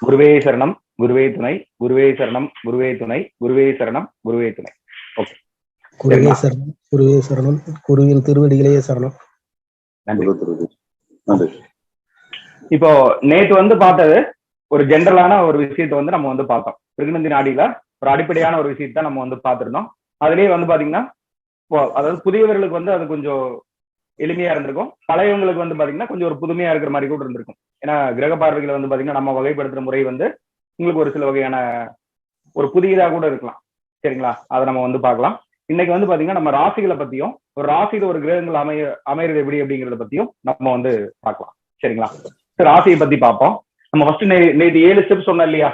குருவே சரணம், குருவே துணை, குருவே சரணம், குருவே துணை, குருவே சரணம், குருவே துணை. ஓகே, குருவே சரணம், குருவே சரணம், குருவின் திருவடிகளே சரணம். நன்றி. இப்போ நேற்று வந்து பார்த்தது ஒரு ஜென்ரலான ஒரு விஷயத்த வந்து நம்ம வந்து பார்த்தோம். பிருகுநந்தி நாடியில ஒரு அடிப்படையான ஒரு விஷயத்த நம்ம வந்து பார்த்திருந்தோம். அதுலயே வந்து பாத்தீங்கன்னா, அதாவது புதியவர்களுக்கு வந்து அது கொஞ்சம் எளிமையா இருந்திருக்கும். பழையவங்களுக்கு வந்து பாத்தீங்கன்னா கொஞ்சம் ஒரு புதுமையா இருக்கிற மாதிரி கூட இருந்திருக்கும். ஏன்னா கிரக பார்வைகளை வந்து பாத்தீங்கன்னா நம்ம வகைப்படுத்துற முறை வந்து உங்களுக்கு ஒரு சில வகையான ஒரு புதியதா கூட இருக்கலாம். சரிங்களா? அதை நம்ம வந்து பார்க்கலாம். இன்னைக்கு வந்து பாத்தீங்கன்னா நம்ம ராசிகளை பத்தியும், ஒரு ராசியில ஒரு கிரகங்கள் அமையிறது எப்படி அப்படிங்கறத பத்தியும் நம்ம வந்து பார்க்கலாம். சரிங்களா? ராசியை பத்தி பார்ப்போம். நம்ம ஃபர்ஸ்ட் நேற்று 7 ஸ்டெப் சொன்னோம் இல்லையா?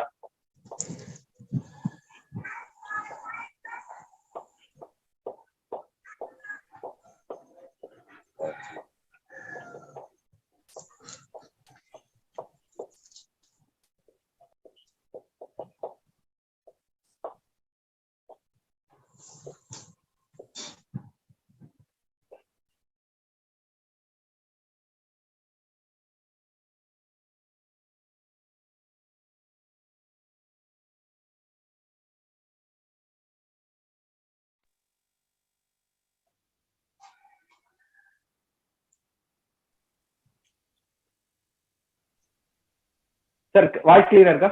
சார் வாய்ஸ் கிளியரா இருக்கா?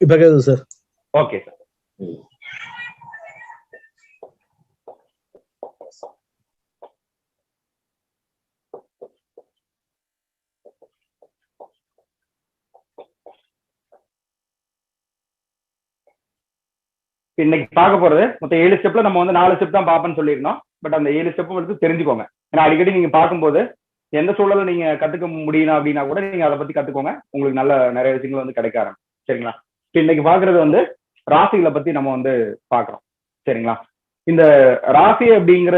இப்ப கேக்குது சார். Okay sir. இன்னைக்கு பார்க்க போறது மொத்தம் 7 ஸ்டெப்ல நம்ம வந்து 4 ஸ்டெப் தான் பார்ப்போம்னு சொல்லியிருந்தோம். பட் அந்த 7 ஸ்டெப் வந்து தெரிஞ்சுக்கோங்க. ஏன்னா அடிக்கடி நீங்க பார்க்கும்போது எந்த சூழல நீங்க கத்துக்க முடியும் அப்படின்னா கூட நீங்க அதை பத்தி கத்துக்கோங்க. உங்களுக்கு நல்ல நிறைய விஷயங்கள் வந்து கிடைக்க ஆரம்பிக்கும். சரிங்களா? இன்னைக்கு பாக்குறது வந்து ராசிகளை பத்தி நம்ம வந்து பாக்குறோம். சரிங்களா? இந்த ராசி அப்படிங்கிற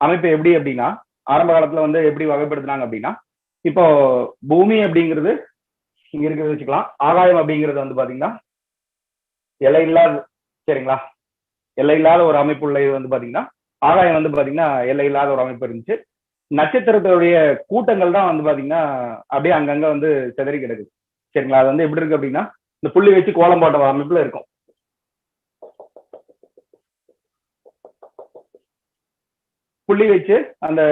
அமைப்பு எப்படி அப்படின்னா, ஆரம்ப காலத்துல வந்து எப்படி வகைப்படுத்தினாங்க அப்படின்னா, இப்போ பூமி அப்படிங்கிறது இங்க இருக்கிறது வச்சுக்கலாம். ஆகாயம் அப்படிங்கிறது வந்து பாத்தீங்கன்னா எல்லை இல்லாத, சரிங்களா, எல்லை இல்லாத ஒரு அமைப்பு உள்ள இது வந்து பாத்தீங்கன்னா, ஆகாயம் வந்து பாத்தீங்கன்னா எல்லை இல்லாத ஒரு அமைப்பு இருந்துச்சு. நட்சத்திரத்துடைய கூட்டங்கள் தான் வந்து பாத்தீங்கன்னா அப்படியே அங்கங்க வந்து சிதறி கிடக்குது. சரிங்களா? அது வந்து எப்படி இருக்கு அப்படின்னா, இந்த புள்ளி வச்சு கோலம் போட்ட அமைப்புல இருக்கும். புள்ளி வச்சு அந்த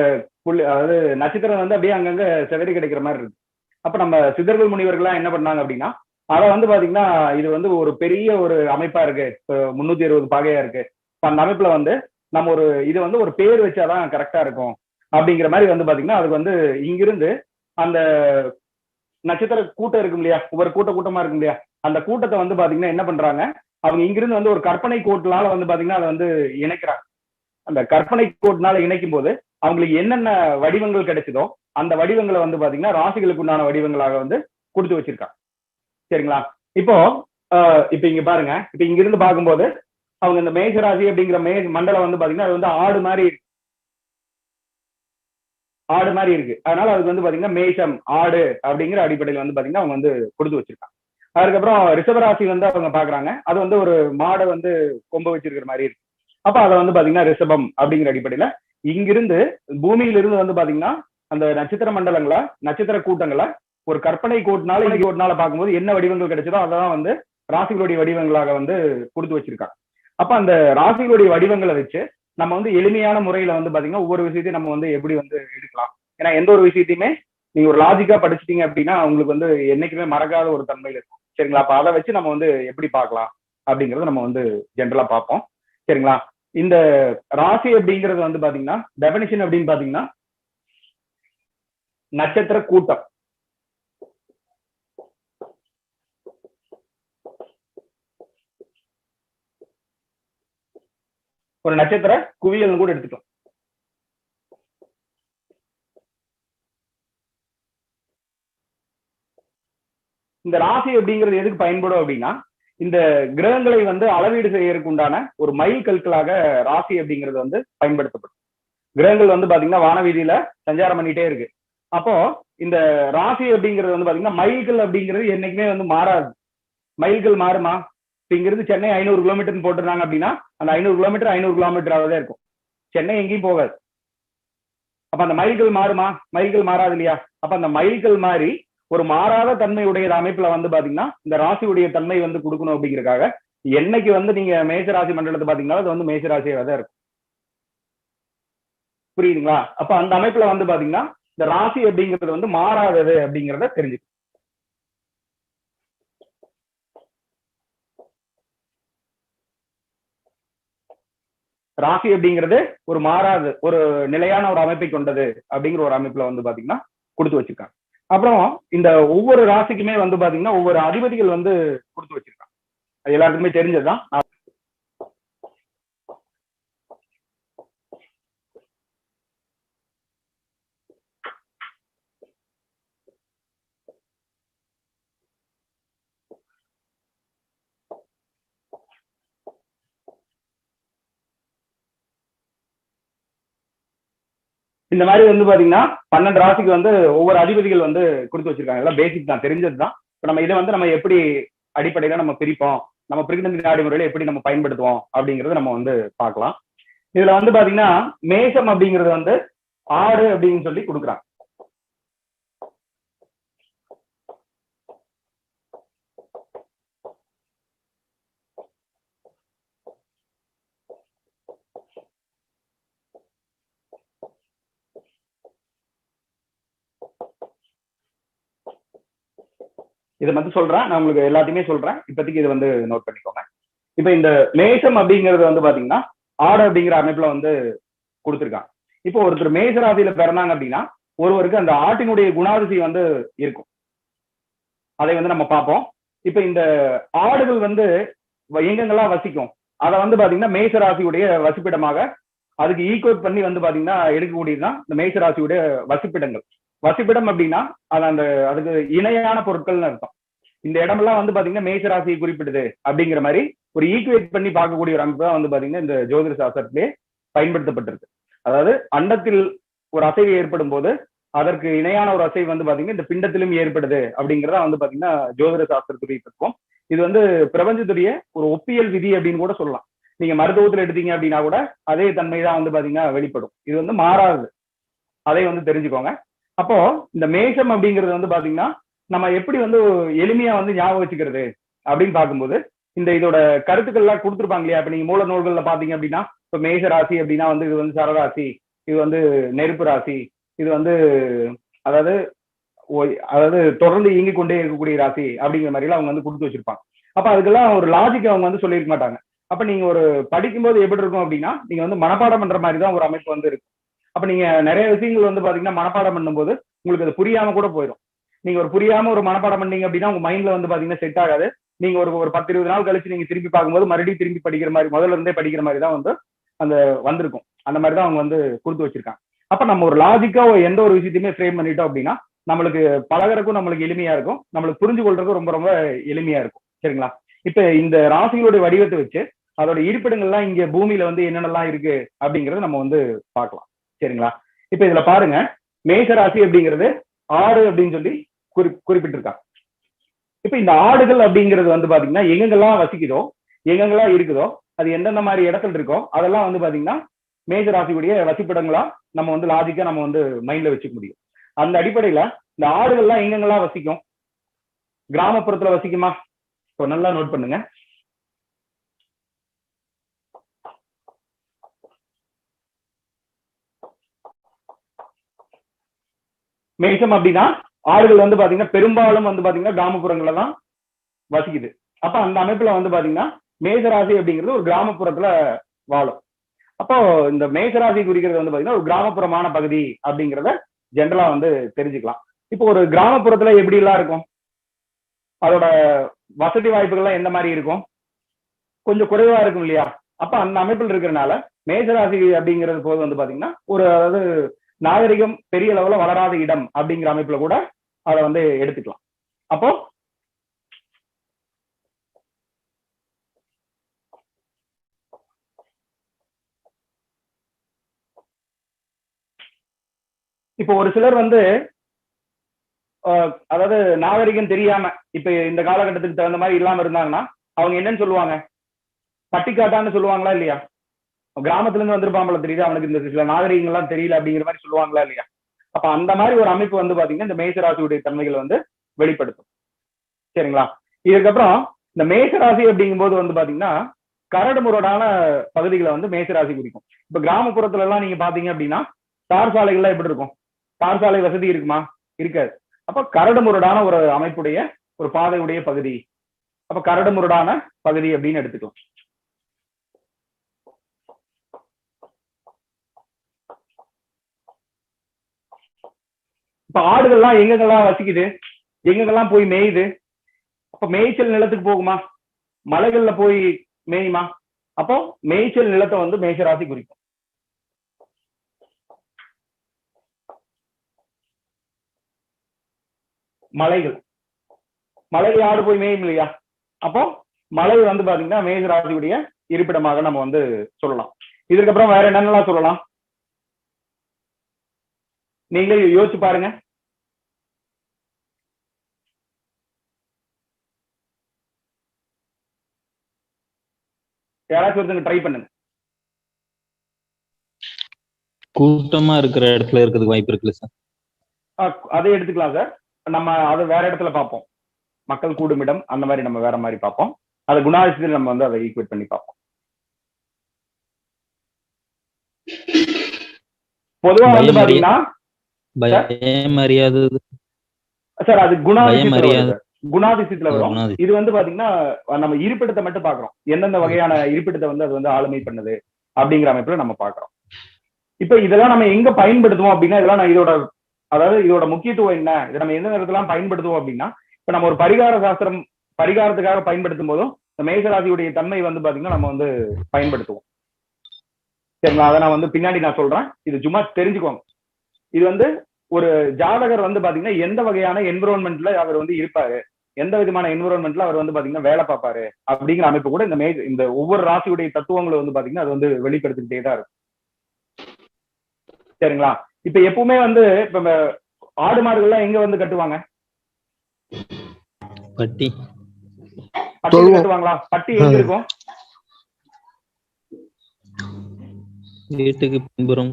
புள்ளி, அதாவது நட்சத்திரம் வந்து அப்படியே அங்கங்க சிதறி கிடைக்கிற மாதிரி இருக்கு. அப்ப நம்ம சித்தர்கள் முனிவர்கள்லாம் என்ன பண்ணாங்க அப்படின்னா, அதை வந்து பாத்தீங்கன்னா இது வந்து ஒரு பெரிய ஒரு அமைப்பா இருக்கு, 360 பாகையா இருக்கு. அந்த அமைப்புல வந்து நம்ம ஒரு இது வந்து ஒரு பேர் வச்சாதான் கரெக்டா இருக்கும் அப்படிங்கிற மாதிரி வந்து பாத்தீங்கன்னா, அதுக்கு வந்து இங்கிருந்து அந்த நட்சத்திர கூட்டம் இருக்கும் இல்லையா, ஒவ்வொரு கூட்டமா இருக்கும் இல்லையா, அந்த கூட்டத்தை வந்து பாத்தீங்கன்னா என்ன பண்றாங்க, அவங்க இங்கிருந்து வந்து ஒரு கற்பனை கோட்டுனால வந்து பாத்தீங்கன்னா அதை வந்து இணைக்கிறாங்க. அந்த கற்பனை கோட்டுனால இணைக்கும் போது அவங்களுக்கு என்னென்ன வடிவங்கள் கிடைச்சதோ அந்த வடிவங்களை வந்து பாத்தீங்கன்னா ராசிகளுக்கு உண்டான வடிவங்களாக வந்து கொடுத்து வச்சிருக்காங்க. சரிங்களா? இப்போ இப்ப இங்க பாருங்க, இப்ப இங்க இருந்து பார்க்கும்போது அவங்க இந்த மேஷராசி அப்படிங்கிற மண்டலம் வந்து பாத்தீங்கன்னா அது வந்து ஆடு மாதிரி இருக்கு. அதனால அதுக்கு வந்து பாத்தீங்கன்னா மேஷம் ஆடு அப்படிங்கிற அடிப்படையில் வந்து பாத்தீங்கன்னா அவங்க வந்து கொடுத்து வச்சிருக்காங்க. அதுக்கப்புறம் ரிஷபராசி வந்து அவங்க பாக்குறாங்க, அது வந்து ஒரு மாடை வந்து கொம்ப வச்சிருக்கிற மாதிரி இருக்கு. அப்ப அதை வந்து பாத்தீங்கன்னா ரிஷபம் அப்படிங்கிற அடிப்படையில இங்கிருந்து பூமியிலிருந்து வந்து பாத்தீங்கன்னா அந்த நட்சத்திர மண்டலங்களை, நட்சத்திர கூட்டங்களை ஒரு கற்பனை கோட்டினால பார்க்கும்போது என்ன வடிவங்கள் கிடைச்சதோ அதான் வந்து ராசிகளுடைய வடிவங்களாக வந்து கொடுத்து வச்சிருக்காங்க. அப்ப அந்த ராசிகளுடைய வடிவங்களை வச்சு நம்ம வந்து எளிமையான முறையில வந்து பாத்தீங்கன்னா ஒவ்வொரு விஷயத்தையும் நம்ம வந்து எப்படி வந்து எடுக்கலாம். ஏன்னா எந்த ஒரு விஷயத்தையுமே நீங்க ஒரு லாஜிக்கா படிச்சிட்டீங்க அப்படின்னா உங்களுக்கு வந்து என்னைக்குமே மறக்காத ஒரு தன்மையில இருக்கும். சரிங்களா? அப்ப அதை வச்சு நம்ம வந்து எப்படி பார்க்கலாம் அப்படிங்கறத நம்ம வந்து ஜென்ரலா பார்ப்போம். சரிங்களா? இந்த ராசி அப்படிங்கிறது வந்து பாத்தீங்கன்னா டெபினிஷன் அப்படின்னு பாத்தீங்கன்னா நட்சத்திர கூட்டம். ஒரு நட்சத்திர குவியல் கூட எடுத்துக்கலாம். இந்த ராசி அப்படிங்கிறது எதுக்கு பயன்படும் அப்படின்னா, இந்த கிரகங்களை வந்து அளவீடு செய்யறதுக்கு உண்டான ஒரு மைல் கற்களாக ராசி அப்படிங்கிறது வந்து பயன்படுத்தப்படும். கிரகங்கள் வந்து பாத்தீங்கன்னா வானவீதியில சஞ்சாரம் பண்ணிட்டே இருக்கு. அப்போ இந்த ராசி அப்படிங்கிறது வந்து பாத்தீங்கன்னா மைல்கள் அப்படிங்கிறது என்னைக்குமே வந்து மாறாது. மைல்கள் மாறுமா? இங்கிருந்து சென்னை 500 கிலோமீட்டர் போட்டுருந்தாங்க அப்படின்னா அந்த 500 கிலோமீட்டர் 500 கிலோமீட்டராகவே இருக்கும். சென்னை எங்கேயும் போகாது. அப்ப அந்த மைல்கள் மாறுமா? மைல்கள் மாறாது இல்லையா? அப்ப அந்த மைல்கள் மாறி ஒரு மாறாத தன்மையுடைய அமைப்புல வந்து பாத்தீங்கன்னா இந்த ராசியுடைய தன்மை வந்து கொடுக்கணும் அப்படிங்கறதுக்காக என்னைக்கு வந்து நீங்க மேஷ ராசி மண்டலத்தை பாத்தீங்கன்னா அது வந்து மேஷ ராசியாக தான் இருக்கும். புரியுதுங்களா? அப்ப அந்த அமைப்புல வந்து பாத்தீங்கன்னா இந்த ராசி அப்படிங்கிறது வந்து மாறாதது அப்படிங்கிறத தெரிஞ்சுக்கணும். ராசி அப்படிங்கிறது ஒரு மாறாது ஒரு நிலையான ஒரு அமைப்பை கொண்டது அப்படிங்கிற ஒரு அமைப்புல வந்து பாத்தீங்கன்னா கொடுத்து வச்சிருக்காங்க. அப்புறம் இந்த ஒவ்வொரு ராசிக்குமே வந்து பாத்தீங்கன்னா ஒவ்வொரு அதிபதிகள் வந்து கொடுத்து வச்சிருக்காங்க. அது எல்லாருக்குமே தெரிஞ்சதுதான். இந்த மாதிரி வந்து பாத்தீங்கன்னா 12 ராசிக்கு வந்து ஒவ்வொரு அதிபதிகள் வந்து கொடுத்து வச்சிருக்காங்க. எல்லாம் பேசிக் தான், தெரிஞ்சதுதான். இப்ப நம்ம இதை வந்து நம்ம எப்படி அடிப்படையில நம்ம பிரிப்போம், நம்ம பிரிகிருதி நாடி முறையில எப்படி நம்ம பயன்படுத்துவோம் அப்படிங்கறத நம்ம வந்து பார்க்கலாம். இதுல வந்து பாத்தீங்கன்னா மேஷம் அப்படிங்கிறது வந்து ஆடு அப்படின்னு சொல்லி கொடுக்குறாங்க. இதை மட்டும் சொல்றேன், நான் உங்களுக்கு எல்லாத்தையுமே சொல்றேன். இப்போதைக்கு இது வந்து நோட் பண்ணிக்கோங்க. இப்ப இந்த மேஷம் அப்படிங்கிறது வந்து பாத்தீங்கன்னா ஆடு அப்படிங்கிற அமைப்புல வந்து கொடுத்துருக்காங்க. இப்போ ஒருத்தர் மேஷ ராசியில பிறந்தாங்க அப்படின்னா ஒருவருக்கு அந்த ஆட்டினுடைய குணாதிசயம் வந்து இருக்கும். அதை வந்து நம்ம பார்ப்போம். இப்ப இந்த ஆடுகள் வந்து எங்கெங்கெல்லாம் வசிக்கும் அதை வந்து பாத்தீங்கன்னா மேஷ ராசியுடைய வசிப்பிடமாக அதுக்கு ஈக்குவேட் பண்ணி வந்து பாத்தீங்கன்னா எடுக்கக்கூடியதுதான் இந்த மேஷ ராசியுடைய வசிப்பிடங்கள். வசிப்பிடம் அப்படின்னா அது அந்த அதுக்கு இணையான பொருட்கள்னு அர்த்தம். இந்த இடமெல்லாம் வந்து பாத்தீங்கன்னா மேஷ ராசியை குறிப்பிடுது அப்படிங்கிற மாதிரி ஒரு ஈக்குவேட் பண்ணி பார்க்கக்கூடிய ஒரு அமைப்பு தான் வந்து பாத்தீங்கன்னா இந்த ஜோதிட சாஸ்திரத்திலே பயன்படுத்தப்பட்டிருக்கு. அதாவது அண்டத்தில் ஒரு அசைவு ஏற்படும் போது அதற்கு இணையான ஒரு அசைவு வந்து பாத்தீங்கன்னா இந்த பிண்டத்திலும் ஏற்படுது அப்படிங்கிறதா வந்து பாத்தீங்கன்னா ஜோதிட சாஸ்திரத்துடைய தத்துவம். இது வந்து பிரபஞ்சத்துடைய ஒரு ஒப்பியல் விதி அப்படின்னு கூட சொல்லலாம். நீங்க மருத்துவத்தில் எடுத்தீங்க அப்படின்னா கூட அதே தன்மை தான் வந்து பாத்தீங்கன்னா வெளிப்படும். இது வந்து மாறாது, அதை வந்து தெரிஞ்சுக்கோங்க. அப்போ இந்த மேஷம் அப்படிங்கிறது வந்து பாத்தீங்கன்னா நம்ம எப்படி வந்து எளிமையா வந்து ஞாபகம் வச்சுக்கிறது அப்படின்னு பார்க்கும்போது இந்த இதோட கருத்துக்கள் எல்லாம் கொடுத்துருப்பாங்க இல்லையா? இப்ப நீங்க மூல நூல்கள்ல பாத்தீங்க அப்படின்னா இப்ப மேஷ ராசி அப்படின்னா வந்து இது வந்து சரராசி, இது வந்து நெருப்பு ராசி, இது வந்து அதாவது அதாவது தொடர்ந்து இயங்கிக் கொண்டே இருக்கக்கூடிய ராசி அப்படிங்கிற மாதிரி எல்லாம் அவங்க வந்து கொடுத்து வச்சிருப்பாங்க. அப்ப அதுக்கெல்லாம் ஒரு லாஜிக் அவங்க வந்து சொல்லியிருக்க மாட்டாங்க. அப்ப நீங்க ஒரு படிக்கும்போது எப்படி இருக்கும் அப்படின்னா நீங்க வந்து மனப்பாடம் பண்ற மாதிரி தான் ஒரு அமைப்பு வந்து இருக்கு. அப்ப நீங்க நிறைய விஷயங்கள் வந்து பாத்தீங்கன்னா மனப்பாடம் பண்ணும்போது உங்களுக்கு அது புரியாம கூட போயிடும். நீங்க ஒரு புரியாம ஒரு மனப்பாடம் பண்ணீங்க அப்படின்னா உங்க மைண்ட்ல வந்து பாத்தீங்கன்னா செட் ஆகாது. நீங்க ஒரு 10-20 நாள் கழிச்சு நீங்க திருப்பி பார்க்கும்போது மறுபடியும் திரும்பி படிக்கிற மாதிரி முதல்ல இருந்தே படிக்கிற மாதிரி தான் வந்து அந்த வந்திருக்கும். அந்த மாதிரி தான் அவங்க வந்து கொடுத்து வச்சிருக்காங்க. அப்ப நம்ம ஒரு லாஜிக்கா எந்த ஒரு விஷயத்தையுமே ஃப்ரேம் பண்ணிட்டோம் அப்படின்னா நம்மளுக்கு பழகிறதுக்கும் நம்மளுக்கு எளிமையா இருக்கும், நம்மளுக்கு புரிஞ்சு கொள்றதுக்கும் ரொம்ப ரொம்ப எளிமையா இருக்கும். சரிங்களா? இப்ப இந்த ராசிகளுடைய வடிவத்தை வச்சு அதோட இருப்பிடங்கள்லாம் இங்க பூமியில வந்து என்னென்னலாம் இருக்கு அப்படிங்கறத நம்ம வந்து பார்க்கலாம். சரிங்களா? இப்ப இதுல பாருங்க, மேஷ ராசி அப்படிங்கிறது ஆடு அப்படின்னு சொல்லி குறிப்பிட்டிருக்காங்க. இப்ப இந்த ஆடுகள் அப்படிங்கிறது வந்து பாத்தீங்கன்னா எங்கெங்கெல்லாம் வசிக்குதோ எங்கெங்கெல்லாம் இருக்குதோ அது எந்தெந்த மாதிரி இடத்துல இருக்கோ அதெல்லாம் வந்து பாத்தீங்கன்னா மேஷ ராசியுடைய வசிப்பிடங்களா நம்ம வந்து லாஜிக்கா நம்ம வந்து மைண்ட்ல வச்சுக்க முடியும். அந்த அடிப்படையில இந்த ஆடுகள்லாம் எங்கெங்கெல்லாம் வசிக்கும்? கிராமப்புறத்துல வசிக்குமா? இப்போ நல்லா நோட் பண்ணுங்க. மேஷம் அப்படின்னா ஆடுகள் வந்து பாத்தீங்கன்னா பெரும்பாலும் வந்து பாத்தீங்கன்னா கிராமப்புறங்கள்ல தான் வசிக்குது. அப்ப அந்த அமைப்புல வந்து பாத்தீங்கன்னா மேஷராசி அப்படிங்கிறது ஒரு கிராமப்புறத்துல வாழும். அப்போ இந்த மேஷராசி குறிக்கிறது வந்து பாத்தீங்கன்னா ஒரு கிராமப்புறமான பகுதி அப்படிங்கிறத ஜென்ரலா வந்து தெரிஞ்சுக்கலாம். இப்போ ஒரு கிராமப்புறத்துல எப்படி எல்லாம் இருக்கும், அதோட வசதி வாய்ப்புகள்லாம் எந்த மாதிரி இருக்கும்? கொஞ்சம் குறைவா இருக்கும் இல்லையா? அப்ப அந்த அமைப்பில் இருக்கிறதுனால மேஷராசி அப்படிங்கிறது போது வந்து பாத்தீங்கன்னா ஒரு அதாவது நாகரிகம் பெரிய அளவுல வளராத இடம் அப்படிங்கிற அமைப்புல கூட அதை வந்து எடுத்துக்கலாம். அப்போ இப்போ ஒரு சிலர் வந்து அதாவது நாகரிகம் தெரியாம இப்ப இந்த காலகட்டத்துக்கு தகுந்த மாதிரி இல்லாம இருந்தாங்கன்னா அவங்க என்னன்னு சொல்லுவாங்க? பட்டிக்காட்டான்னு சொல்லுவாங்களா இல்லையா? கிராமத்துல இருந்து வந்திருப்பாங்களா, தெரியுது அவனுக்கு இந்த சில நாகரிகங்கள்லாம் தெரியல அப்படிங்கிற மாதிரி சொல்லுவாங்களா இல்லையா? அப்ப அந்த மாதிரி ஒரு அமைப்பு வந்து பாத்தீங்கன்னா இந்த மேஷராசியுடைய தன்மைகள் வந்து வெளிப்படுத்தும். சரிங்களா? இதுக்கப்புறம் இந்த மேசராசி அப்படிங்கும்போது வந்து பாத்தீங்கன்னா கரடு முரடான பகுதிகளை வந்து மேசராசி குறிக்கும். இப்ப கிராமப்புறத்துல எல்லாம் நீங்க பாத்தீங்க அப்படின்னா தார் சாலைகள்லாம் எப்படி இருக்கும்? தார் சாலை வசதி இருக்குமா? இருக்காது. அப்ப கரடு முரடான ஒரு அமைப்புடைய ஒரு பாதையுடைய பகுதி, அப்ப கரடு முரடான பகுதி அப்படின்னு எடுத்துக்கலாம். இப்ப ஆடுகள்லாம் எங்கெங்கெல்லாம் வசிக்குது, எங்கெங்கெல்லாம் போய் மேயுது? அப்ப மேய்ச்சல் நிலத்துக்கு போகுமா? மலைகள்ல போய் மேயுமா? அப்போ மேய்ச்சல் நிலத்தை வந்து மேஷராசி குறிக்கும். மலைகள், மலையில் ஆடு போய் மேயும் இல்லையா? அப்போ மலை வந்து பாத்தீங்கன்னா மேஷராசியுடைய இருப்பிடமாக நம்ம வந்து சொல்லலாம். இதுக்கப்புறம் வேற என்னென்னலாம் சொல்லலாம்? நீங்களே யோசிச்சு பாருங்க. யாராச்சும் ஒருத்தங்க ட்ரை பண்ணுங்க. கூட்டமா இருக்கிற இடத்துல இருக்கிறதுக்கு வாய்ப்பு இருக்குல்ல சார்? அதை எடுத்துக்கலாம் சார். நம்ம அதை வேற இடத்துல பார்ப்போம். மக்கள் கூடுமிடம் அந்த மாதிரி நம்ம வேற மாதிரி பார்ப்போம். அதை குணாதிசயத்தில் நம்ம வந்து அதை ஈக்குவேட் பண்ணி பார்ப்போம். பொதுவா வந்து பாத்தீங்கன்னா சார் அது குணாதிசயத்துல வரும். இது வந்து பாத்தீங்கன்னா நம்ம இருப்பிடத்தை மட்டும் பாக்குறோம். எந்தெந்த வகையான இருப்பிடத்தை வந்து அது வந்து ஆளுமை பண்ணுது அப்படிங்கிற அமைப்புல நம்ம பாக்குறோம். இப்ப இதெல்லாம் நம்ம எங்க பயன்படுத்துவோம் அப்படின்னா, இதெல்லாம் நான் இதோட முக்கியத்துவம் என்ன, இதை நம்ம எந்த நேரத்துல பயன்படுத்துவோம் அப்படின்னா, இப்ப நம்ம ஒரு பரிகாரத்துக்காக பயன்படுத்தும் போதும் இந்த மேஷராசியுடைய தன்மை வந்து பாத்தீங்கன்னா நம்ம வந்து பயன்படுத்துவோம். சரிங்களா? அதை நான் வந்து பின்னாடி நான் சொல்றேன். இது சும்மா தெரிஞ்சுக்கோங்க. இது வந்து ஒரு ஜாதகர் வந்து பாத்தீங்கன்னா எந்த வகையான என்விரான்மெண்ட்ல அவர் வந்து இருப்பாரு, எந்த விதமான என்விரான்மெண்ட்ல அவர் வந்து பாத்தீங்கன்னா வேலை பார்ப்பாரு அப்படிங்கிற அமைப்பு கூட இந்த ஒவ்வொரு ராசியுடைய தத்துவங்களும் வந்து பாத்தீங்கன்னா அது வந்து வெளிப்படுத்திக்கிட்டே தான் இருக்கும். சரிங்களா? இப்ப எப்பவுமே வந்து இப்ப ஆடு மாடுகள்லாம் எங்க வந்து கட்டுவாங்க? பட்டி கட்டுவாங்களா? பட்டி எங்க இருக்கும்? வீட்டுக்கு பின்புறம்,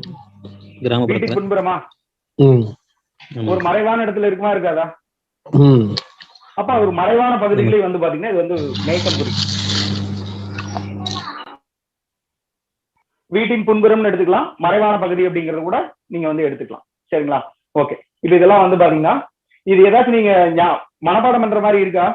வீட்டுக்கு பின்புறமா? ஒரு மறைவான இடத்துல இருக்குமா இருக்காதா? அப்ப ஒரு மறைவான பகுதிகளே வந்து பாத்தீங்கன்னா இது வந்து மேய்ச்சல் குறிக்கும். வீட்டின் பின்புறம்னு எடுத்துக்கலாம், மறைவான பகுதி அப்படிங்கறது கூட நீங்க வந்து எடுத்துக்கலாம். சரிங்களா? ஓகே. இப்ப இதெல்லாம் வந்து பாத்தீங்கன்னா இது ஏதாச்சும் நீங்க மனப்பாடம் பண்ற மாதிரி இருக்கா?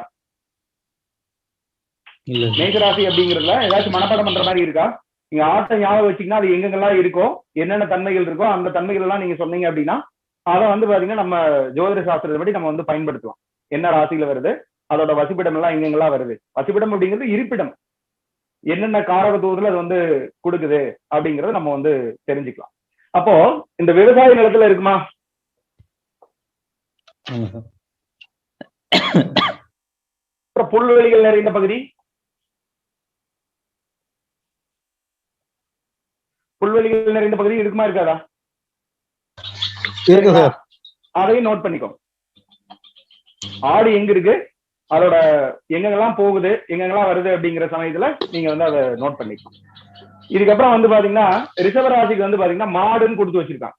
மேஷராசி அப்படிங்கறதுல ஏதாச்சும் மனப்பாடம் பண்ற மாதிரி இருக்கா? நீங்க ஆட்டை ஞாபகம் வச்சீங்கன்னா அது எங்கெங்கெல்லாம் இருக்கோ, என்னென்ன தன்மைகள் இருக்கோ அந்த தன்மைகள் எல்லாம் நீங்க சொன்னீங்க அப்படின்னா அதை வந்து பாத்தீங்கன்னா நம்ம ஜோதிட சாஸ்திரத்தை படி நம்ம வந்து பயன்படுத்தலாம். என்ன ராசியில வருது, அதோட வசிப்பிடம் எல்லாம் எங்கெங்கெல்லாம் வருது. வசிப்பிடம் அப்படிங்கிறது இருப்பிடம், என்னென்ன காரகத்துவத்துல அது வந்து கொடுக்குது அப்படிங்கறத நம்ம வந்து தெரிஞ்சுக்கலாம். அப்போ இந்த விவசாய நிலத்துல இருக்குமா? புல்வெளிகள் நிறைந்த பகுதி, புல்வெளிகள் நிறைந்த பகுதி இருக்குமா இருக்காதா? அதையும் நோட் பண்ணிக்கோ. ஆடு எங்க இருக்கு, அதோட எங்கெங்கெல்லாம் போகுது, எங்கெங்கெல்லாம் வருது அப்படிங்கிற சமயத்துல நீங்க வந்து அதை நோட் பண்ணிக்கலாம். இதுக்கப்புறம் வந்து பாத்தீங்கன்னா ரிஷபராசிக்கு வந்து பாத்தீங்கன்னா மாடுன்னு கொடுத்து வச்சிருக்காங்க.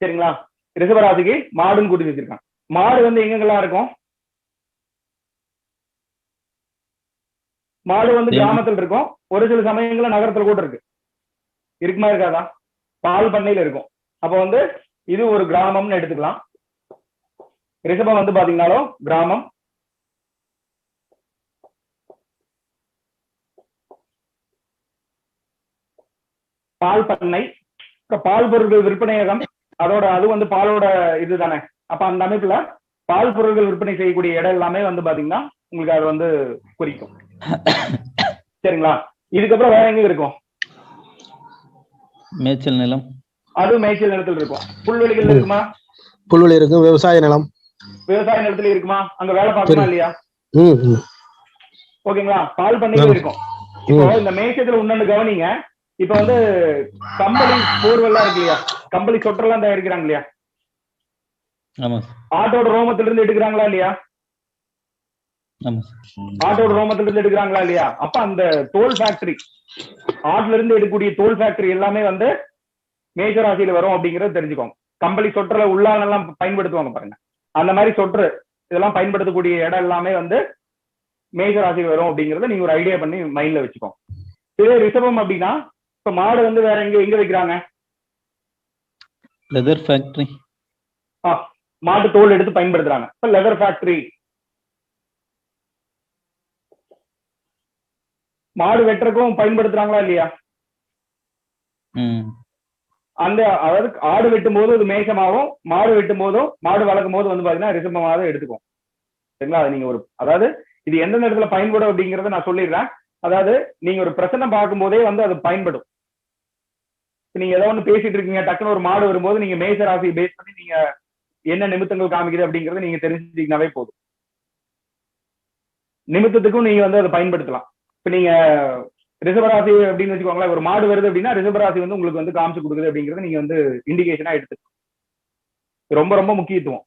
சரிங்களா? ரிஷபராசிக்கு மாடுன்னு கொடுத்து வச்சிருக்காங்க. மாடு வந்து எங்கெங்கெல்லாம் இருக்கும்? மாடு வந்து கிராமத்தில் இருக்கும், ஒரு சில சமயங்கள்ல நகரத்துல கூட இருக்குமா இருக்காதா? பால் பண்ணையில இருக்கும். அப்ப வந்து இது ஒரு கிராமம்னு எடுத்துக்கலாம். ரிஷபம் வந்து பாத்தீங்கன்னாலும் கிராமம், பால் பண்ணை, பால் பொருட்கள் விற்பனையகம், அதோட அது வந்து பாலோட இதுதானே. அப்ப அந்த அமைப்புல பால் பொருட்கள் விற்பனை செய்யக்கூடிய இடம் எல்லாமே வந்து பாத்தீங்கன்னா உங்களுக்கு அது வந்து குறிக்கும். சரிங்களா? இதுக்கப்புறம் வேற எங்க இருக்கும்? மேய்ச்சல் நிலம், அது மேய்ச்சல் நிலத்தில் இருக்கும். புல்வெளிகள் இருக்குமா? புல்வெளி இருக்கும். விவசாய நிலம், விவசாய நிலத்துல இருக்குமா? அங்க வேலை பார்க்கணுமா இல்லையா? ஓகேங்களா? பால் பண்ணையில இருக்கும். இப்போ இந்த மேய்ச்சத்துல இன்னொன்னு கவனிங்க. இப்ப வந்து கம்பளி போர்வெல்லாம் இருக்கு இல்லையா, கம்பளி சொட்டரெல்லாம் தயாரிக்கிறாங்க இல்லையா, ஆட்டோட ரோமத்துல இருந்து எடுக்கிறாங்களா இல்லையா? ஆட்டோட ரோமத்துல இருந்து எடுக்கிறாங்களா இல்லையா? அப்ப அந்த தோல் ஃபேக்டரி, ஆட்டுல இருந்து எடுக்கக்கூடிய தோல் ஃபேக்டரி எல்லாமே வந்து மேஷ ராசியில வரும் அப்படிங்கறத தெரிஞ்சுக்கோங்க. கம்பளி சொற்றல உள்ளானெல்லாம் பயன்படுத்துவாங்க பாருங்க, அந்த மாதிரி சொற்று இதெல்லாம் பயன்படுத்தக்கூடிய இடம் எல்லாமே வந்து மேஷ ராசியில் வரும் அப்படிங்கறத நீங்க ஒரு ஐடியா பண்ணி மைண்ட்ல வச்சுக்கோங்க. இதே ரிஷபம் அப்படின்னா இப்ப மாடு வந்து வேற எங்க வைக்கிறாங்க? Leather factory. மாட்டு தோல் எடுத்து பயன்படுத்துறாங்க. இப்ப லெதர் ஃபேக்டரி. மாடு வெட்டுறதுக்கும் பயன்படுத்துறாங்களா இல்லையா? அந்த அதாவது ஆடு வெட்டும் போது அது மேஷமாவும், மாடு வெட்டும் போதும் மாடு வளர்க்கும் போது வந்து பாத்தீங்கன்னா ரிஷபமாக எடுத்துக்கும். சரிங்களா? அது நீங்க ஒரு அதாவது இது எந்த இடத்துல பயன்படும் அப்படிங்கறத நான் சொல்லிடுறேன். அதாவது நீங்க ஒரு பிரச்சனை பார்க்கும் போதே வந்து அது பயன்படும். நீங்க ஏதோ ஒண்ணு பேசிட்டு இருக்கீங்க, டக்குன்னு ஒரு மாடு வரும்போது நீங்க மேஷ ராசி பேஸ் பண்ணி நீங்க என்ன நிமித்தங்கள் காமிக்குது அப்படிங்கறத நீங்க தெரிஞ்சுட்டீங்கன்னாவே போதும். நிமித்தத்துக்கும் நீங்க வந்து அதை பயன்படுத்தலாம். இப்ப நீங்க ரிஷபராசி அப்படின்னு வச்சுக்கோங்களேன், ஒரு மாடு வருது அப்படின்னா ரிஷபராசி வந்து உங்களுக்கு வந்து காமிச்சு கொடுக்குது அப்படிங்கறத நீங்க வந்து இண்டிகேஷனா எடுத்துக்கலாம். ரொம்ப ரொம்ப முக்கியத்துவம்.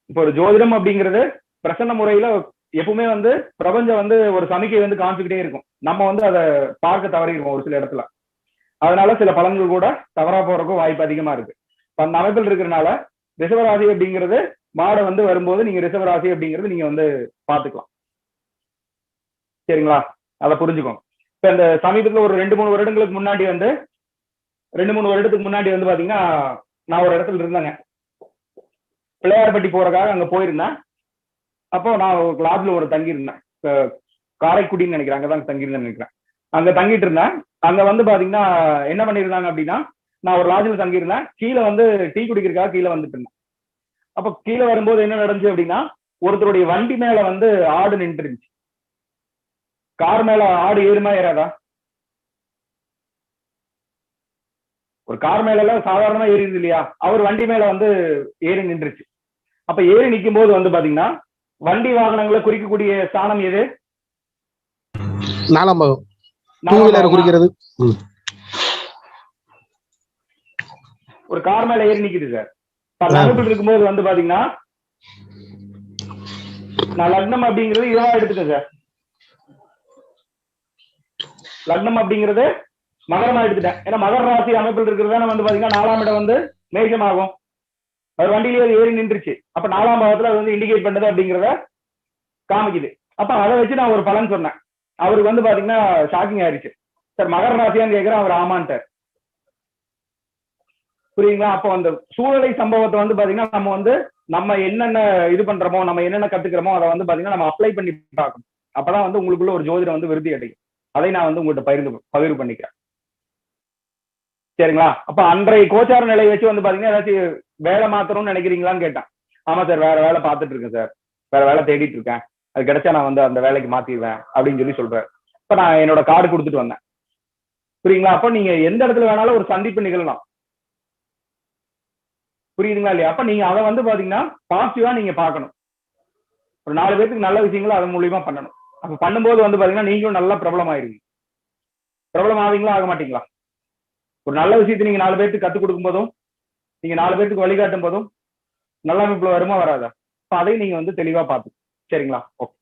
இப்போ ஒரு ஜோதிடம் அப்படிங்கிறது பிரசன்ன முறையில எப்பவுமே வந்து பிரபஞ்சம் வந்து ஒரு சமிக்கை வந்து காமிச்சுக்கிட்டே இருக்கும். நம்ம வந்து அதை பார்க்க தவறிடுவோம் ஒரு சில இடத்துல. அதனால சில பலன்கள் கூட தவறா போறதுக்கும் வாய்ப்பு அதிகமா இருக்கு. அந்த அமைப்பில் இருக்கிறதுனால ரிஷபராசி அப்படிங்கிறது மாடை வந்து வரும்போது நீங்க ரிஷபராசி அப்படிங்கிறது நீங்க வந்து பாத்துக்கலாம். சரிங்களா? அதை புரிஞ்சுக்கோங்க. இப்ப இந்த சமீபத்துல ஒரு 2-3 வருடங்களுக்கு முன்னாடி வந்து 2-3 வருடத்துக்கு முன்னாடி வந்து பாத்தீங்கன்னா நான் ஒரு இடத்துல இருந்தேங்க. பிள்ளையார்பட்டி போறதுக்காக அங்க போயிருந்தேன். அப்போ நான் லாட்ஜ்ல ஒரு தங்கியிருந்தேன். காரைக்குடின்னு நினைக்கிறேன், அங்கதான் தங்கியிருந்தேன் நினைக்கிறேன். அங்க தங்கிட்டு இருந்தேன். அங்க வந்து பாத்தீங்கன்னா என்ன பண்ணிருந்தாங்க அப்படின்னா, நான் ஒரு லாட்ஜ்ல தங்கியிருந்தேன். கீழே வந்து டீ குடிக்கிறதுக்காக கீழே வந்துட்டு இருந்தேன். அப்ப கீழே வரும்போது என்ன நடந்துச்சு அப்படின்னா, ஒருத்தருடைய வண்டி மேல வந்து ஆடு நின்று இருந்துச்சு. கார் மேல ஆடு ஏறுமா ஏறாதா? ஒரு கார் மேல எல்லாம் சாதாரணமா ஏறிடுது இல்லையா? அவர் வண்டி மேல வந்து ஏறி நின்றுச்சு. அப்ப ஏறி நிற்கும் போது வந்து பாத்தீங்கன்னா வண்டி வாகனங்களை குறிக்கக்கூடிய ஸ்தானம் எது? குறிக்கிறது. ஒரு கார் மேல ஏறி நிக்குது சார். அமைப்பில் இருக்கும்போது வந்து பாத்தீங்கன்னா நான் லக்னம் அப்படிங்கிறது இதுவா எடுத்துட்டேன் சார். லக்னம் அப்படிங்கிறது மகரமா எடுத்துட்டேன். ஏன்னா மகர ராசி அமைப்பில் இருக்கிறது வந்து பாத்தீங்கன்னா 4ஆம் இடம் வந்து மேஷமாகும். அவர் வண்டியிலேயே ஏறி நின்றுச்சு. அப்ப 4ஆம் பாவத்துல அது வந்து இண்டிகேட் பண்ணது அப்படிங்கிறத காமிக்குது. அப்ப அதை வச்சு நான் ஒரு பலன் சொன்னேன். அவருக்கு வந்து பாத்தீங்கன்னா ஷாக்கிங் ஆயிடுச்சு. சார் மகர ராசியான்னு கேட்கிறேன், அவர் ஆமான்ட்டார். புரியுங்களா? அப்போ அந்த சூழ்நிலை சம்பவத்தை வந்து பாத்தீங்கன்னா நம்ம வந்து நம்ம என்னென்ன இது பண்றோமோ, நம்ம என்னென்ன கத்துக்கிறோமோ அதை வந்து பாத்தீங்கன்னா நம்ம அப்ளை பண்ணி பார்க்கணும். அப்பதான் வந்து உங்களுக்குள்ள ஒரு ஜோதிடம் வந்து விருத்தி அடையும். அதை நான் வந்து உங்கள்கிட்ட பகிர்வு பண்ணிக்கிறேன். சரிங்களா? அப்ப அன்றைய கோச்சார நிலையை வச்சு வந்து பாத்தீங்கன்னா ஏதாச்சும் வேலை மாத்தணும்னு நினைக்கிறீங்களான்னு கேட்டேன். ஆமா சார், வேற வேலை பார்த்துட்டு இருக்கேன் சார், வேற வேலை தேடிட்டு இருக்கேன், அது கிடைச்சா நான் வந்து அந்த வேலைக்கு மாத்திடுவேன் அப்படின்னு சொல்றேன். இப்ப நான் என்னோட கார்டு கொடுத்துட்டு வந்தேன். புரியுங்களா? அப்ப நீங்க எந்த இடத்துல வேணாலும் ஒரு சந்திப்பு நிகழலாம். புரியுதுங்களா இல்லையா? அப்ப நீங்க அதை வந்து பாத்தீங்கன்னா பாசிட்டிவா நீங்க பார்க்கணும். ஒரு 4 பேருக்கு நல்ல விஷயங்களும் அதன் மூலியமா பண்ணணும். அப்ப பண்ணும்போது வந்து பாத்தீங்கன்னா நீங்களும் நல்லா பிரபலம் ஆயிருவீங்க. பிரபலம் ஆவீங்களா ஆக மாட்டீங்களா? ஒரு நல்ல விஷயத்தை நீங்க 4 பேருக்கு கத்துக் கொடுக்கும் போதும், நீங்க 4 பேருக்கு வழிகாட்டும் போதும் நல்ல அமைப்புல வருமா வராதா? அப்ப அதை நீங்க வந்து தெளிவா பார்த்து. சரிங்களா? ஓகே.